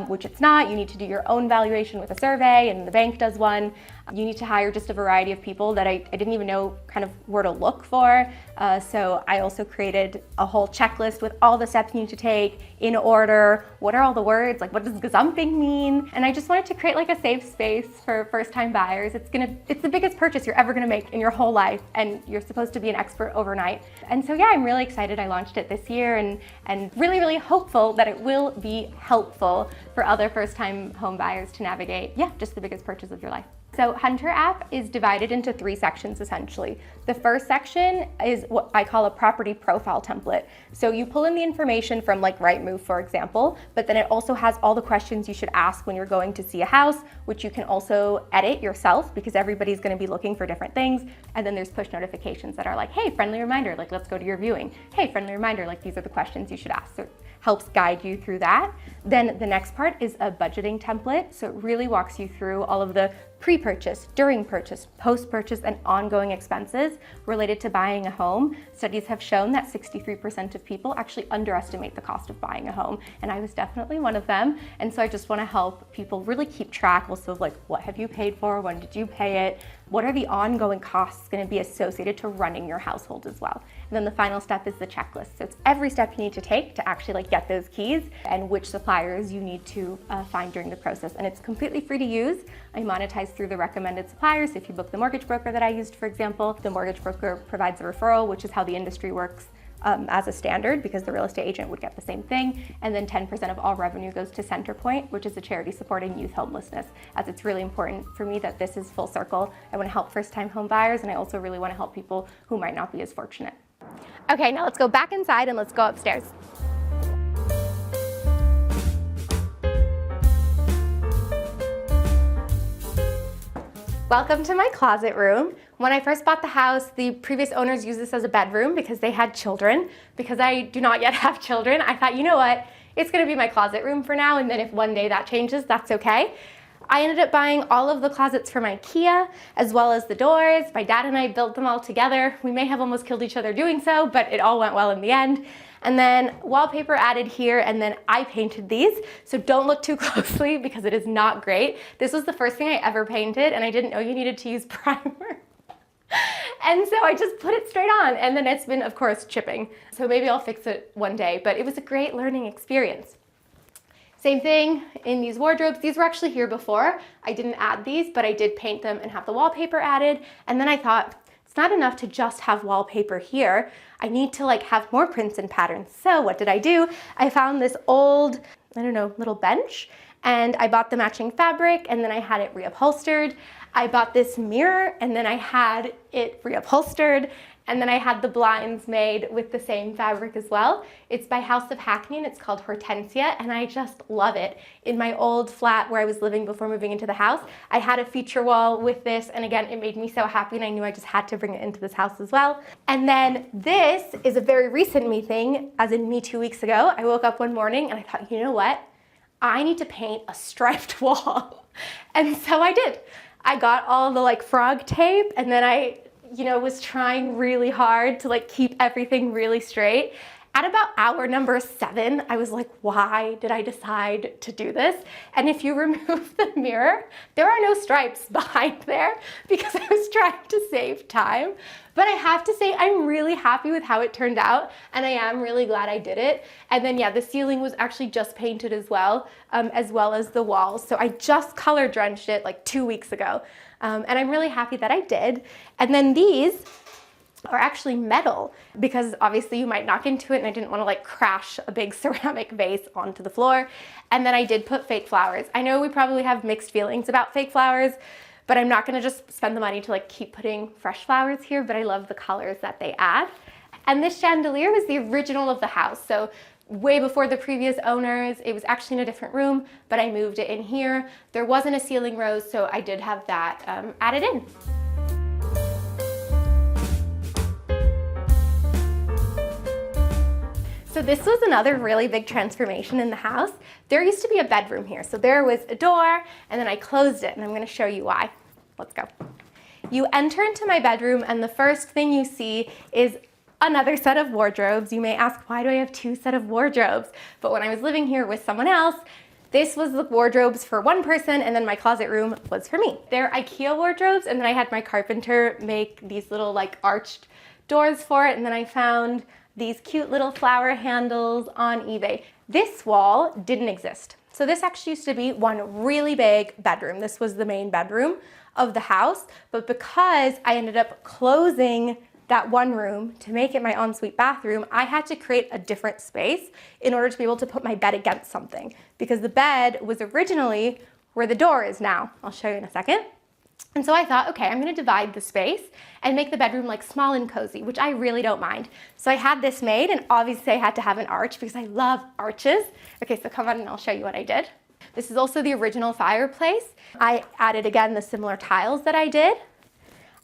which it's not. You need to do your own valuation with a survey, and the bank does one. You need to hire just a variety of people that I didn't even know kind of where to look for. So I also created a whole checklist with all the steps you need to take in order. What are all the words? Like, what does gazumping mean? And I just wanted to create like a safe space for first-time buyers. It's the biggest purchase you're ever gonna make in your whole life, and you're supposed to be an expert overnight. And so yeah, I'm really excited I launched it this year, and really, really hopeful that it will be helpful for other first-time home buyers to navigate, yeah, just the biggest purchase of your life. So Hunter app is divided into 3 sections essentially. The first section is what I call a property profile template. So you pull in the information from like Rightmove, for example, but then it also has all the questions you should ask when you're going to see a house, which you can also edit yourself because everybody's going to be looking for different things. And then there's push notifications that are like, hey, friendly reminder, like let's go to your viewing. Hey, friendly reminder, like these are the questions you should ask. So it helps guide you through that. Then the next part is a budgeting template. So it really walks you through all of the pre-purchase, during purchase, post-purchase, and ongoing expenses related to buying a home. Studies have shown that 63% of people actually underestimate the cost of buying a home, and I was definitely one of them. And so I just want to help people really keep track also of like, what have you paid for? When did you pay it? What are the ongoing costs going to be associated to running your household as well? And then the final step is the checklist. So it's every step you need to take to actually like get those keys and which suppliers you need to find during the process. And it's completely free to use. I monetize through the recommended suppliers. If you book the mortgage broker that I used, for example, the mortgage broker provides a referral, which is how the industry works as a standard, because the real estate agent would get the same thing. And then 10% of all revenue goes to Centerpoint, which is a charity supporting youth homelessness, as it's really important for me that this is full circle. I want to help first-time home buyers, and I also really want to help people who might not be as fortunate. Okay, now let's go back inside and let's go upstairs. Welcome to my closet room. When I first bought the house, the previous owners used this as a bedroom because they had children. Because I do not yet have children, I thought, you know what, it's gonna be my closet room for now, and then if one day that changes, that's okay. I ended up buying all of the closets from IKEA, as well as the doors. My dad and I built them all together. We may have almost killed each other doing so, but it all went well in the end. And then wallpaper added here, and then I painted these. So don't look too closely because it is not great. This was the first thing I ever painted, and I didn't know you needed to use primer. And so I just put it straight on, and then it's been, of course, chipping. So maybe I'll fix it one day, but it was a great learning experience. Same thing in these wardrobes. These were actually here before. I didn't add these, but I did paint them and have the wallpaper added. And then I thought, it's not enough to just have wallpaper here. I need to like have more prints and patterns. So what did I do? I found this old, I don't know, little bench, and I bought the matching fabric, and then I had it reupholstered. I bought this mirror, and then I had it reupholstered, and then I had the blinds made with the same fabric as well. It's by House of Hackney, and it's called Hortensia, and I just love it. In my old flat where I was living before moving into the house, I had a feature wall with this, and again, it made me so happy, and I knew I just had to bring it into this house as well. And then this is a very recent me thing, as in me 2 weeks ago. I woke up one morning, and I thought, you know what? I need to paint a striped wall. And so I did. I got all the like frog tape, and then I was trying really hard to like keep everything really straight. At about hour number 7, I was like, why did I decide to do this? And if you remove the mirror, there are no stripes behind there because I was trying to save time. But I have to say, I'm really happy with how it turned out, and I am really glad I did it. And then yeah, the ceiling was actually just painted as well as the walls. So I just color drenched it like 2 weeks ago. And I'm really happy that I did. And then these are actually metal, because obviously you might knock into it, and I didn't want to like crash a big ceramic vase onto the floor. And then I did put fake flowers. I know we probably have mixed feelings about fake flowers, but I'm not going to just spend the money to like keep putting fresh flowers here, but I love the colors that they add. And this chandelier was the original of the house. So way before the previous owners, it was actually in a different room, but I moved it in here. There wasn't a ceiling rose, so I did have that added in. So this was another really big transformation in the house. There used to be a bedroom here. So there was a door, and then I closed it, and I'm gonna show you why. Let's go. You enter into my bedroom, and the first thing you see is another set of wardrobes. You may ask, why do I have 2 sets of wardrobes? But when I was living here with someone else, this was the wardrobes for one person, and then my closet room was for me. They're IKEA wardrobes, and then I had my carpenter make these little like arched doors for it, and then I found these cute little flower handles on eBay. This wall didn't exist. So this actually used to be one really big bedroom. This was the main bedroom of the house, but because I ended up closing that one room to make it my ensuite bathroom, I had to create a different space in order to be able to put my bed against something, because the bed was originally where the door is now. I'll show you in a second. And so I thought, okay, I'm gonna divide the space and make the bedroom like small and cozy, which I really don't mind. So I had this made, and obviously I had to have an arch because I love arches. Okay, so come on and I'll show you what I did. This is also the original fireplace. I added again the similar tiles that I did.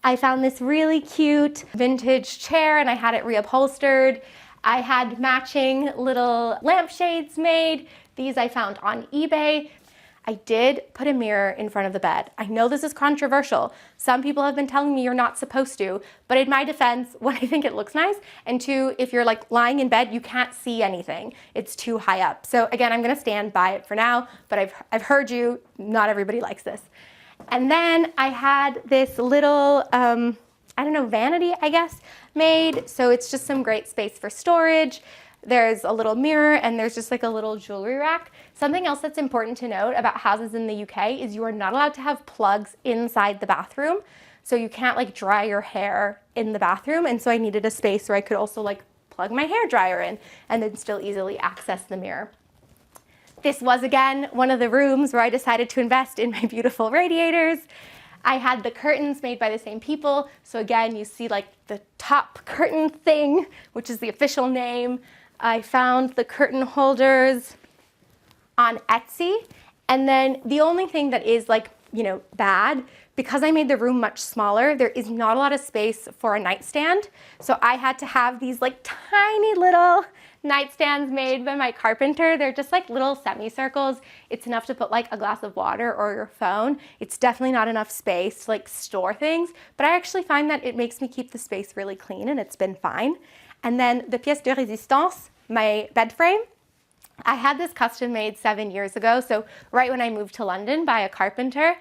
I found this really cute vintage chair and I had it reupholstered. I had matching little lampshades made. These I found on eBay. I did put a mirror in front of the bed. I know this is controversial. Some people have been telling me you're not supposed to, but in my defense, one, I think it looks nice, and two, if you're like lying in bed, you can't see anything. It's too high up. So again, I'm gonna stand by it for now, but I've heard you, not everybody likes this. And then I had this little, I don't know, vanity, I guess, made. So it's just some great space for storage. There's a little mirror and there's just like a little jewelry rack. Something else that's important to note about houses in the UK is you are not allowed to have plugs inside the bathroom. So you can't like dry your hair in the bathroom. And so I needed a space where I could also like plug my hair dryer in and then still easily access the mirror. This was again one of the rooms where I decided to invest in my beautiful radiators. I had the curtains made by the same people. So again, you see like the top curtain thing, which is the official name. I found the curtain holders on Etsy. And then the only thing that is like, you know, bad, because I made the room much smaller, there is not a lot of space for a nightstand. So I had to have these like tiny little nightstands made by my carpenter. They're just like little semicircles. It's enough to put like a glass of water or your phone. It's definitely not enough space to like store things, but I actually find that it makes me keep the space really clean and it's been fine. And then the pièce de résistance, my bed frame, I had this custom made 7 years ago. So right when I moved to London by a carpenter,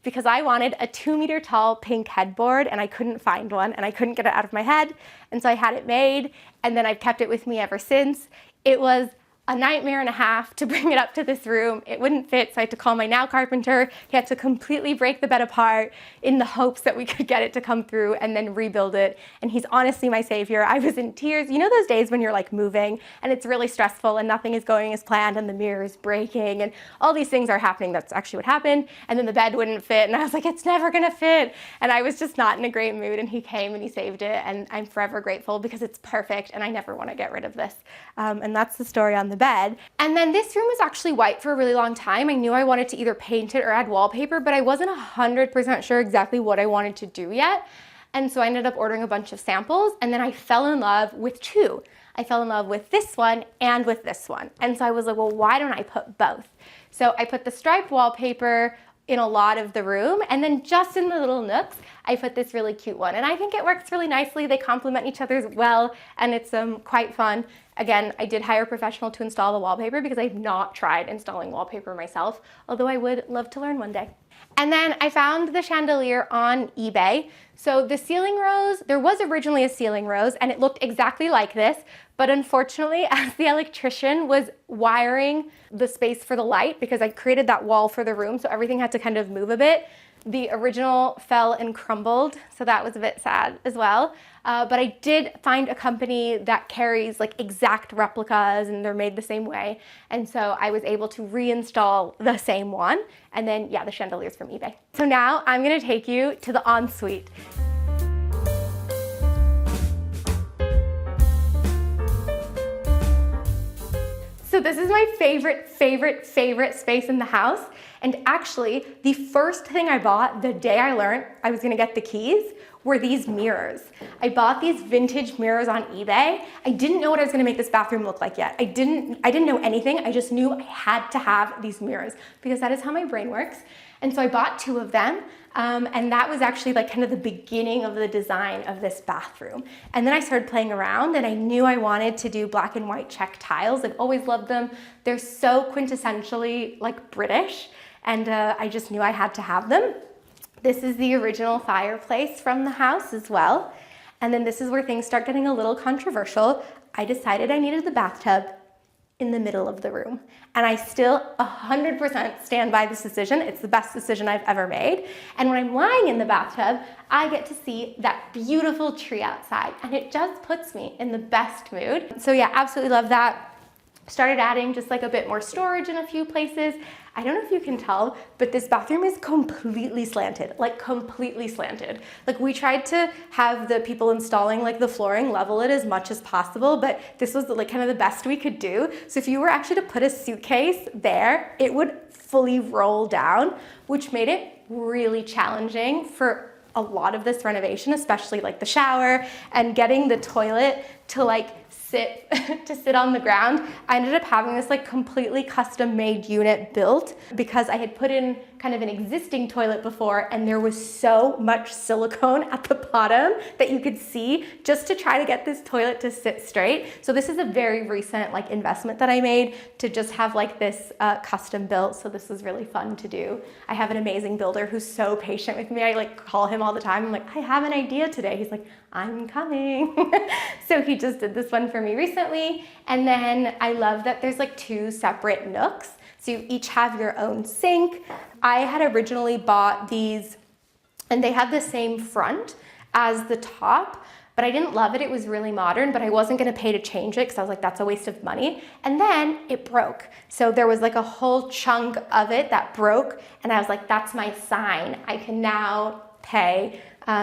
because I wanted a 2-meter tall pink headboard and I couldn't find one and I couldn't get it out of my head. And so I had it made and then I've kept it with me ever since. It was a nightmare and a half to bring it up to this room. It wouldn't fit, so I had to call my now carpenter. He had to completely break the bed apart in the hopes that we could get it to come through and then rebuild it. And he's honestly my savior. I was in tears. You know those days when you're like moving and it's really stressful and nothing is going as planned and the mirror is breaking and all these things are happening. That's actually what happened. And then the bed wouldn't fit and I was like, it's never gonna fit. And I was just not in a great mood and he came and he saved it and I'm forever grateful because it's perfect and I never wanna get rid of this. And that's the story on the bed. And then this room was actually white for a really long time. I knew I wanted to either paint it or add wallpaper, but I wasn't 100% sure exactly what I wanted to do yet. And so I ended up ordering a bunch of samples and then I fell in love with two. I fell in love with this one and with this one. And so I was like, well, why don't I put both? So I put the striped wallpaper in a lot of the room and then just in the little nooks, I put this really cute one. And I think it works really nicely. They complement each other well and it's quite fun. Again, I did hire a professional to install the wallpaper because I've not tried installing wallpaper myself, although I would love to learn one day. And then I found the chandelier on eBay. So the ceiling rose, there was originally a ceiling rose and it looked exactly like this, but unfortunately, as the electrician was wiring the space for the light, because I created that wall for the room, so everything had to kind of move a bit, the original fell and crumbled, so that was a bit sad as well. But I did find a company that carries like exact replicas and they're made the same way. And so I was able to reinstall the same one. And then, yeah, the chandelier's from eBay. So now I'm gonna take you to the ensuite. So this is my favorite space in the house. And actually, the first thing I bought the day I learned I was gonna get the keys were these mirrors. I bought these vintage mirrors on eBay. I didn't know what I was gonna make this bathroom look like yet. I didn't know anything. I just knew I had to have these mirrors because that is how my brain works. And so I bought 2 of them. And that was actually like kind of the beginning of the design of this bathroom. And then I started playing around and I knew I wanted to do black and white check tiles. I've always loved them. They're so quintessentially like British. And I just knew I had to have them. This is the original fireplace from the house as well. And then this is where things start getting a little controversial. I decided I needed the bathtub in the middle of the room. And I still 100% stand by this decision. It's the best decision I've ever made. And when I'm lying in the bathtub, I get to see that beautiful tree outside and it just puts me in the best mood. So yeah, absolutely love that. Started adding just like a bit more storage in a few places. I don't know if you can tell, but this bathroom is completely slanted, like completely slanted. Like we tried to have the people installing like the flooring level it as much as possible, but this was like kind of the best we could do. So if you were actually to put a suitcase there, it would fully roll down, which made it really challenging for a lot of this renovation, especially like the shower and getting the toilet to like sit on the ground. I ended up having this like completely custom made unit built because I had put in kind of an existing toilet before, and there was so much silicone at the bottom that you could see just to try to get this toilet to sit straight. So this is a very recent like investment that I made to just have like this custom built. So this was really fun to do. I have an amazing builder who's so patient with me. I like call him all the time. I'm like, I have an idea today. He's like, I'm coming. So he just did this one for me recently. And then I love that there's like 2 separate nooks. So you each have your own sink. I had originally bought these and they had the same front as the top, but I didn't love it. It was really modern, but I wasn't gonna pay to change it because I was like, that's a waste of money. And then it broke. So there was like a whole chunk of it that broke. And I was like, that's my sign. I can now pay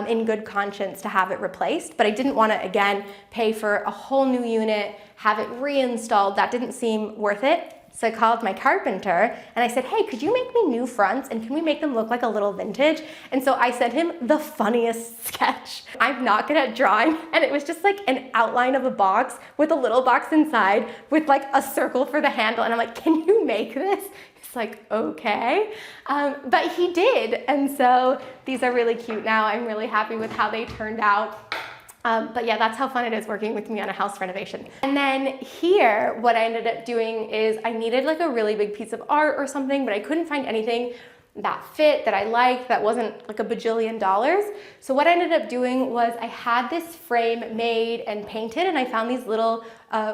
in good conscience to have it replaced. But I didn't want to, again, pay for a whole new unit, have it reinstalled. That didn't seem worth it. So I called my carpenter and I said, hey, could you make me new fronts and can we make them look like a little vintage? And so I sent him the funniest sketch. I'm not good at drawing, and it was just like an outline of a box with a little box inside with like a circle for the handle. And I'm like, can you make this? He's like, okay. But he did. And so these are really cute now. I'm really happy with how they turned out. But yeah, that's how fun it is working with me on a house renovation. And then here, what I ended up doing is I needed like a really big piece of art or something, but I couldn't find anything that fit, that I liked, that wasn't like a bajillion dollars. So what I ended up doing was I had this frame made and painted, and I found these little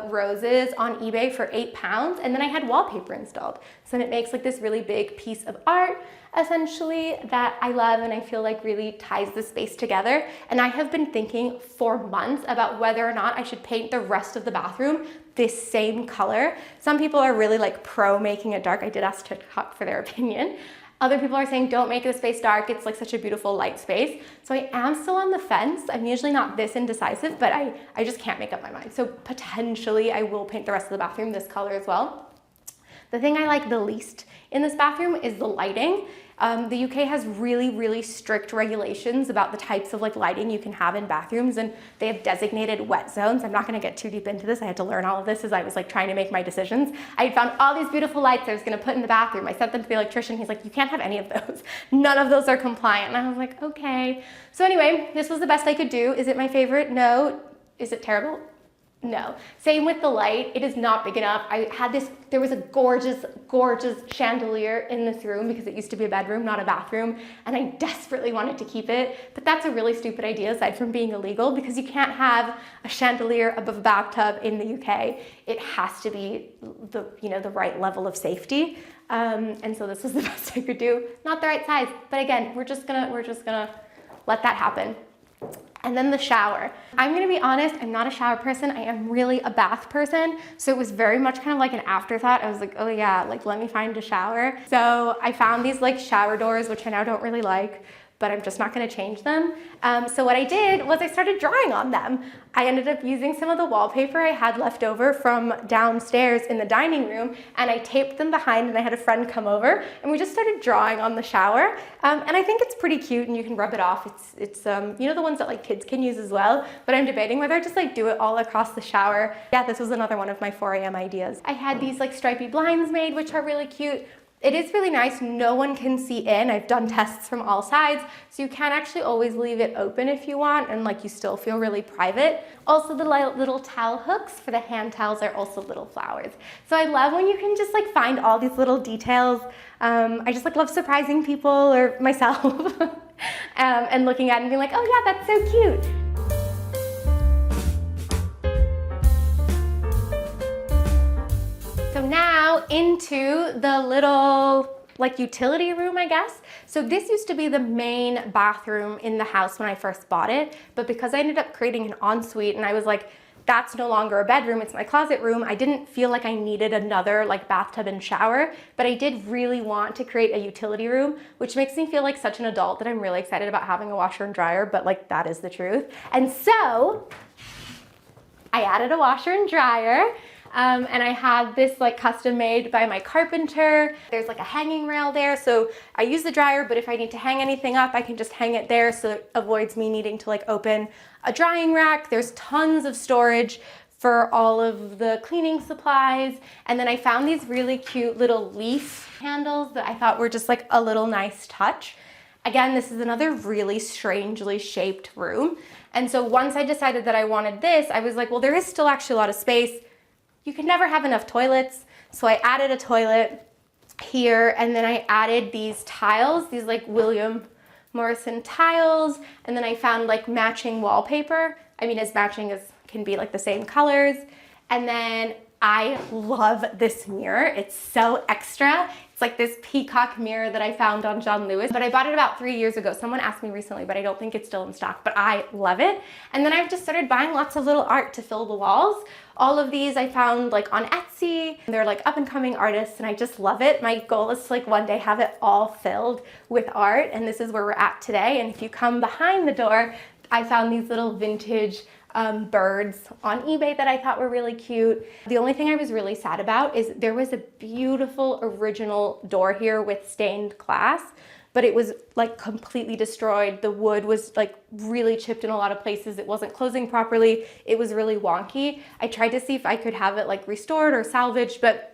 roses on eBay for £8, and then I had wallpaper installed. So then it makes like this really big piece of art, essentially, that I love and I feel like really ties the space together. And I have been thinking for months about whether or not I should paint the rest of the bathroom this same color. Some people are really like pro making it dark. I did ask TikTok for their opinion. Other people are saying don't make the space dark. It's like such a beautiful light space. So I am still on the fence. I'm usually not this indecisive, but I just can't make up my mind. So potentially I will paint the rest of the bathroom this color as well. The thing I like the least in this bathroom is the lighting. The UK has really, really strict regulations about the types of like lighting you can have in bathrooms, and they have designated wet zones. I'm not gonna get too deep into this. I had to learn all of this as I was like trying to make my decisions. I had found all these beautiful lights I was gonna put in the bathroom. I sent them to the electrician. He's like, you can't have any of those. None of those are compliant. And I was like, okay. So anyway, this was the best I could do. Is it my favorite? No. Is it terrible? No. Same with the light. It is not big enough. I had this, there was a gorgeous, gorgeous chandelier in this room because it used to be a bedroom, not a bathroom, and I desperately wanted to keep it. But that's a really stupid idea aside from being illegal, because you can't have a chandelier above a bathtub in the UK. It has to be the, the right level of safety. And so this was the best I could do. Not the right size, but again, we're just gonna let that happen. And then the shower. I'm gonna be honest, I'm not a shower person. I am really a bath person. So it was very much kind of like an afterthought. I was like, oh yeah, like let me find a shower. So I found these like shower doors, which I now don't really like, but I'm just not gonna change them. So what I did was I started drawing on them. I ended up using some of the wallpaper I had left over from downstairs in the dining room, and I taped them behind, and I had a friend come over and we just started drawing on the shower. And I think it's pretty cute, and you can rub it off. It's the ones that like kids can use as well, but I'm debating whether I just like do it all across the shower. Yeah, this was another one of my 4 a.m. ideas. I had these like stripy blinds made, which are really cute. It is really nice. No one can see in. I've done tests from all sides, so you can actually always leave it open if you want, and like you still feel really private. Also, the little towel hooks for the hand towels are also little flowers. So I love when you can just like find all these little details. I just like love surprising people or myself and looking at it and being like, oh yeah, that's so cute. So now into the little like utility room, I guess. So this used to be the main bathroom in the house when I first bought it, but because I ended up creating an ensuite and I was like, that's no longer a bedroom, it's my closet room. I didn't feel like I needed another like bathtub and shower, but I did really want to create a utility room, which makes me feel like such an adult that I'm really excited about having a washer and dryer, but like that is the truth. And so I added a washer and dryer. And I had this like custom made by my carpenter. There's like a hanging rail there, so I use the dryer, but if I need to hang anything up, I can just hang it there, so it avoids me needing to like open a drying rack. There's tons of storage for all of the cleaning supplies. And then I found these really cute little leaf handles that I thought were just like a little nice touch. Again, this is another really strangely shaped room. And so once I decided that I wanted this, I was like, well, there is still actually a lot of space. You can never have enough toilets. So I added a toilet here, and then I added these tiles, these like William Morrison tiles, and then I found like matching wallpaper. I mean, as matching as can be, like the same colors. And then I love this mirror. It's so extra. It's like this peacock mirror that I found on John Lewis, but I bought it about 3 years ago. Someone asked me recently, but I don't think it's still in stock, but I love it. And then I've just started buying lots of little art to fill the walls. All of these I found like on Etsy. They're like up and coming artists, and I just love it. My goal is to like one day have it all filled with art, and this is where we're at today. And if you come behind the door, I found these little vintage birds on eBay that I thought were really cute. The only thing I was really sad about is there was a beautiful original door here with stained glass, but it was like completely destroyed. The wood was like really chipped in a lot of places. It wasn't closing properly. It was really wonky. I tried to see if I could have it like restored or salvaged, but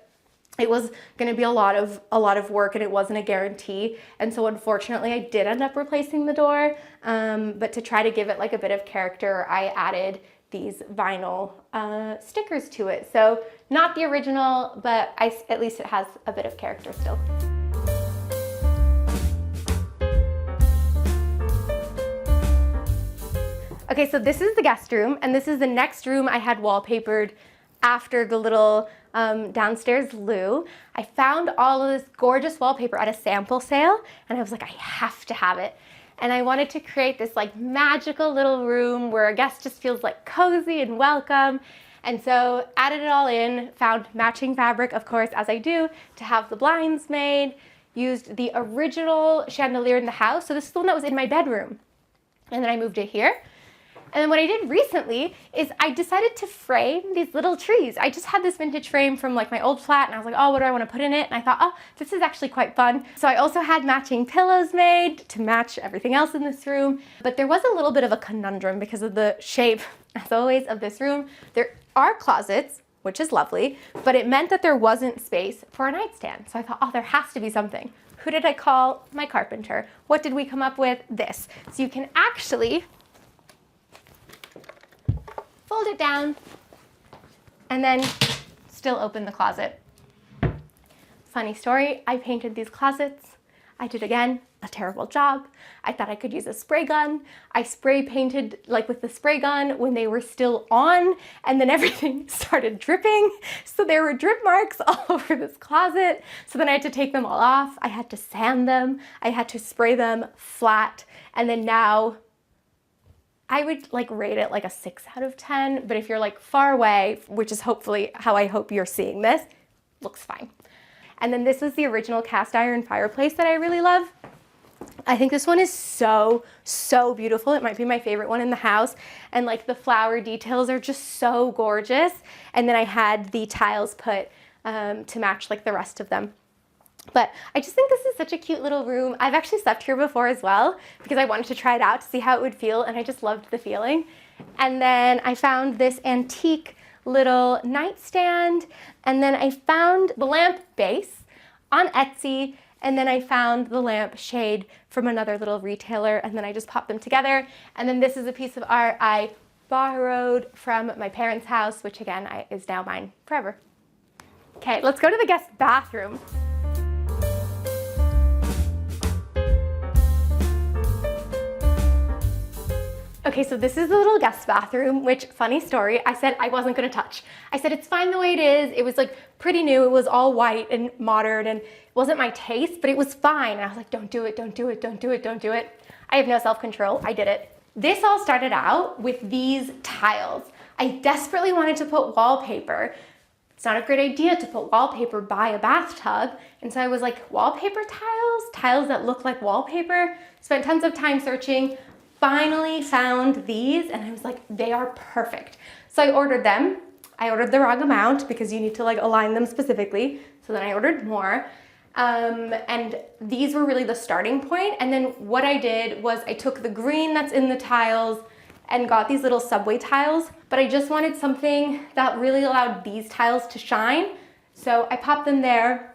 it was going to be a lot of work, and it wasn't a guarantee. And so unfortunately I did end up replacing the door. But to try to give it like a bit of character, I added these vinyl stickers to it. So not the original, but at least it has a bit of character still. Okay, so this is the guest room, and this is the next room I had wallpapered after the little downstairs loo. I found all of this gorgeous wallpaper at a sample sale, and I was like, I have to have it. And I wanted to create this like magical little room where a guest just feels like cozy and welcome. And so added it all in, found matching fabric, of course, as I do, to have the blinds made, used the original chandelier in the house. So this is the one that was in my bedroom. And then I moved it here. And then what I did recently is I decided to frame these little trees. I just had this vintage frame from like my old flat, and I was like, oh, what do I want to put in it? And I thought, oh, this is actually quite fun. So I also had matching pillows made to match everything else in this room. But there was a little bit of a conundrum because of the shape, as always, of this room. There are closets, which is lovely, but it meant that there wasn't space for a nightstand. So I thought, oh, there has to be something. Who did I call? My carpenter. What did we come up with? This. So you can actually fold it down, and then still open the closet. Funny story, I painted these closets. I did, again, a terrible job. I thought I could use a spray gun. I spray painted like with the spray gun when they were still on, and then everything started dripping. So there were drip marks all over this closet. So then I had to take them all off. I had to sand them. I had to spray them flat. And then now I would like rate it like a 6 out of 10, but if you're like far away, which is hopefully how I hope you're seeing this, looks fine. And then this was the original cast iron fireplace that I really love. I think this one is so, so beautiful. It might be my favorite one in the house. And like the flower details are just so gorgeous. And then I had the tiles put to match like the rest of them. But I just think this is such a cute little room. I've actually slept here before as well because I wanted to try it out to see how it would feel, and I just loved the feeling. And then I found this antique little nightstand, and then I found the lamp base on Etsy, and then I found the lamp shade from another little retailer, and then I just popped them together. And then this is a piece of art I borrowed from my parents' house, which again is now mine forever. Okay, let's go to the guest bathroom. Okay, so this is the little guest bathroom, which, funny story, I said I wasn't gonna touch. I said it's fine the way it is. It was like pretty new. It was all white and modern, and it wasn't my taste, but it was fine. And I was like, don't do it, don't do it, don't do it, don't do it. I have no self-control. I did it. This all started out with these tiles. I desperately wanted to put wallpaper. It's not a great idea to put wallpaper by a bathtub. And so I was like, wallpaper tiles? Tiles that look like wallpaper? Spent tons of time searching, finally found these, and I was like, they are perfect. So I ordered them. I ordered the wrong amount because you need to like align them specifically. So then I ordered more. And these were really the starting point. And then what I did was I took the green that's in the tiles and got these little subway tiles, but I just wanted something that really allowed these tiles to shine. So I popped them there.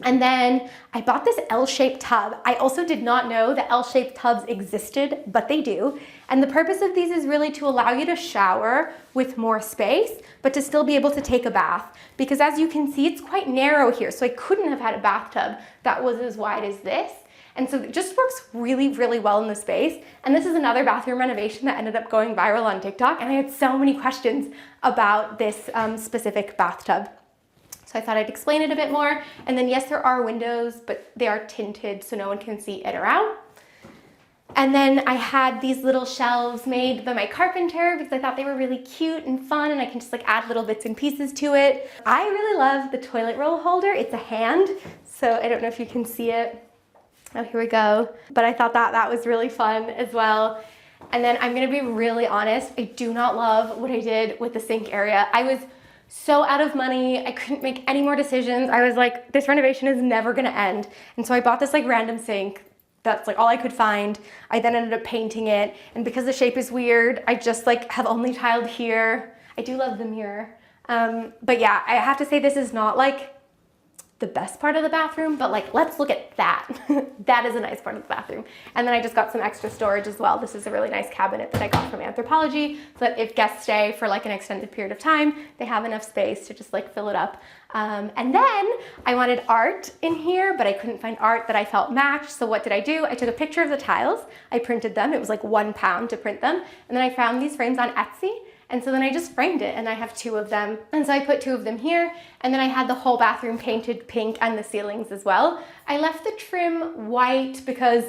And then I bought this L-shaped tub. I also did not know that L-shaped tubs existed, but they do. And the purpose of these is really to allow you to shower with more space, but to still be able to take a bath. Because as you can see, it's quite narrow here. So I couldn't have had a bathtub that was as wide as this. And so it just works really, really well in the space. And this is another bathroom renovation that ended up going viral on TikTok. And I had so many questions about this specific bathtub. So I thought I'd explain it a bit more. And then yes, there are windows, but they are tinted so no one can see in or out. And then I had these little shelves made by my carpenter because I thought they were really cute and fun and I can just like add little bits and pieces to it. I really love the toilet roll holder. It's a hand, so I don't know if you can see it. Oh, here we go. But I thought that was really fun as well. And then I'm gonna be really honest, I do not love what I did with the sink area. I was so out of money, I couldn't make any more decisions. I was like, this renovation is never gonna end. And so I bought this like random sink. That's like all I could find. I then ended up painting it. And because the shape is weird, I just like have only tiled here. I do love the mirror. But yeah, I have to say this is not like the best part of the bathroom, but like, let's look at that. That is a nice part of the bathroom. And then I just got some extra storage as well. This is a really nice cabinet that I got from Anthropology, so that if guests stay for like an extended period of time, they have enough space to just like fill it up. And then I wanted art in here, but I couldn't find art that I felt matched. So what did I do? I took a picture of the tiles. I printed them. It was like £1 to print them. And then I found these frames on Etsy. And so then I just framed it and I have 2 of them. And so I put 2 of them here. And then I had the whole bathroom painted pink and the ceilings as well. I left the trim white because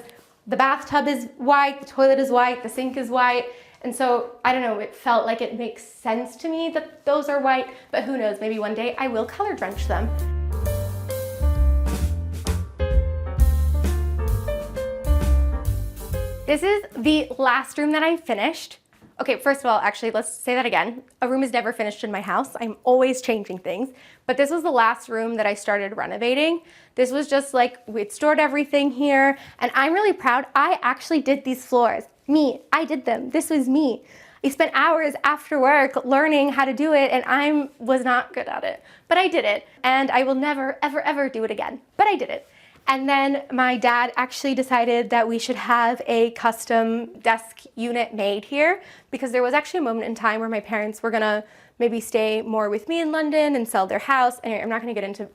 the bathtub is white, the toilet is white, the sink is white. And so, I don't know, it felt like it makes sense to me that those are white, but who knows, maybe one day I will color drench them. This is the last room that I finished. Okay, first of all, actually, let's say that again. A room is never finished in my house. I'm always changing things. But this was the last room that I started renovating. This was just like, we'd stored everything here. And I'm really proud. I actually did these floors. Me, I did them. This was me. I spent hours after work learning how to do it and I was not good at it. But I did it. And I will never, ever, ever do it again. But I did it. And then my dad actually decided that we should have a custom desk unit made here because there was actually a moment in time where my parents were gonna maybe stay more with me in London and sell their house. Anyway, I'm not gonna get into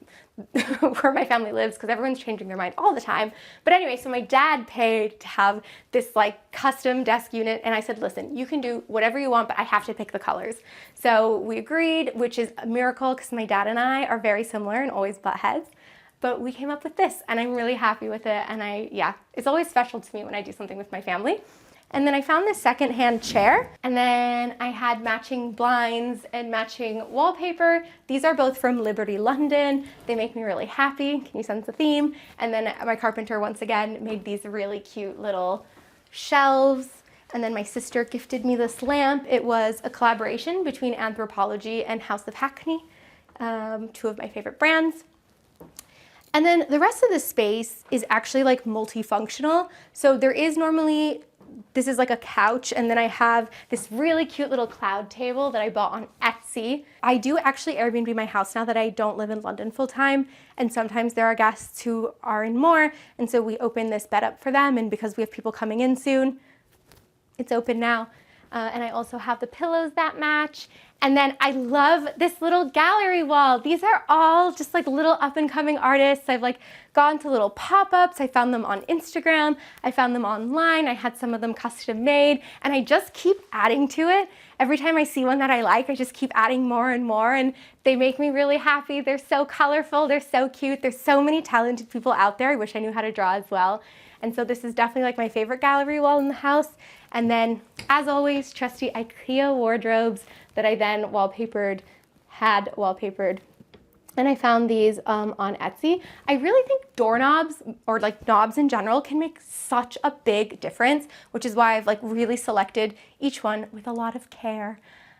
where my family lives because everyone's changing their mind all the time. But anyway, so my dad paid to have this like custom desk unit and I said, listen, you can do whatever you want, but I have to pick the colors. So we agreed, which is a miracle because my dad and I are very similar and always butt heads. But we came up with this and I'm really happy with it. And it's always special to me when I do something with my family. And then I found this secondhand chair and then I had matching blinds and matching wallpaper. These are both from Liberty London. They make me really happy. Can you sense the theme? And then my carpenter once again made these really cute little shelves. And then my sister gifted me this lamp. It was a collaboration between Anthropology and House of Hackney, 2 of my favorite brands. And then the rest of the space is actually like multifunctional. So there is normally, this is like a couch, and then I have this really cute little cloud table that I bought on Etsy. I do actually Airbnb my house now that I don't live in London full time. And sometimes there are guests who are in more. And so we open this bed up for them. And because we have people coming in soon, it's open now. And I also have the pillows that match. And then I love this little gallery wall. These are all just like little up and coming artists. I've like gone to little pop-ups. I found them on Instagram. I found them online. I had some of them custom made and I just keep adding to it. Every time I see one that I like, I just keep adding more and more and they make me really happy. They're so colorful. They're so cute. There's so many talented people out there. I wish I knew how to draw as well. And so this is definitely like my favorite gallery wall in the house. And then as always, trusty IKEA wardrobes that I then had wallpapered. And I found these on Etsy. I really think doorknobs, or like knobs in general, can make such a big difference, which is why I've like really selected each one with a lot of care.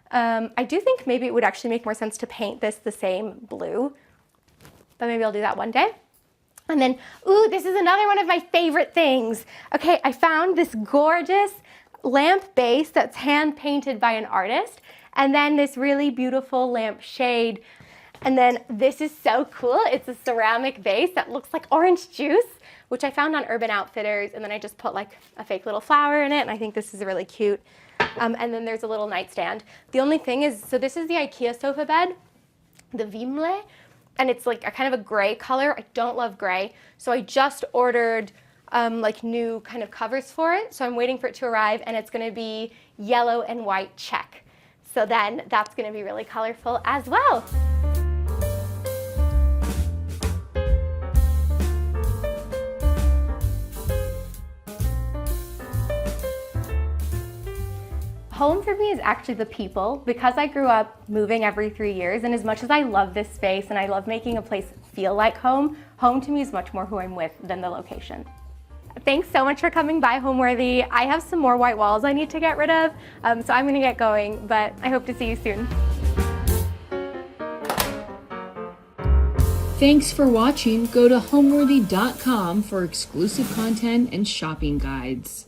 I do think maybe it would actually make more sense to paint this the same blue, but maybe I'll do that one day. And then, ooh, this is another one of my favorite things. Okay, I found this gorgeous lamp base that's hand painted by an artist, and then this really beautiful lamp shade. And then this is so cool. It's a ceramic base that looks like orange juice, which I found on Urban Outfitters, and then I just put like a fake little flower in it, and I think this is really cute. And then there's a little nightstand. The only thing is, so this is the IKEA sofa bed, the Vimle, and it's like a kind of a gray color. I don't love gray, so I just ordered like new kind of covers for it. So I'm waiting for it to arrive, and it's gonna be yellow and white check. So then that's gonna be really colorful as well. Home for me is actually the people, because I grew up moving every 3 years, and as much as I love this space and I love making a place feel like home, home to me is much more who I'm with than the location. Thanks so much for coming by, Homeworthy. I have some more white walls I need to get rid of, so I'm gonna get going, but I hope to see you soon. Thanks for watching. Go to homeworthy.com for exclusive content and shopping guides.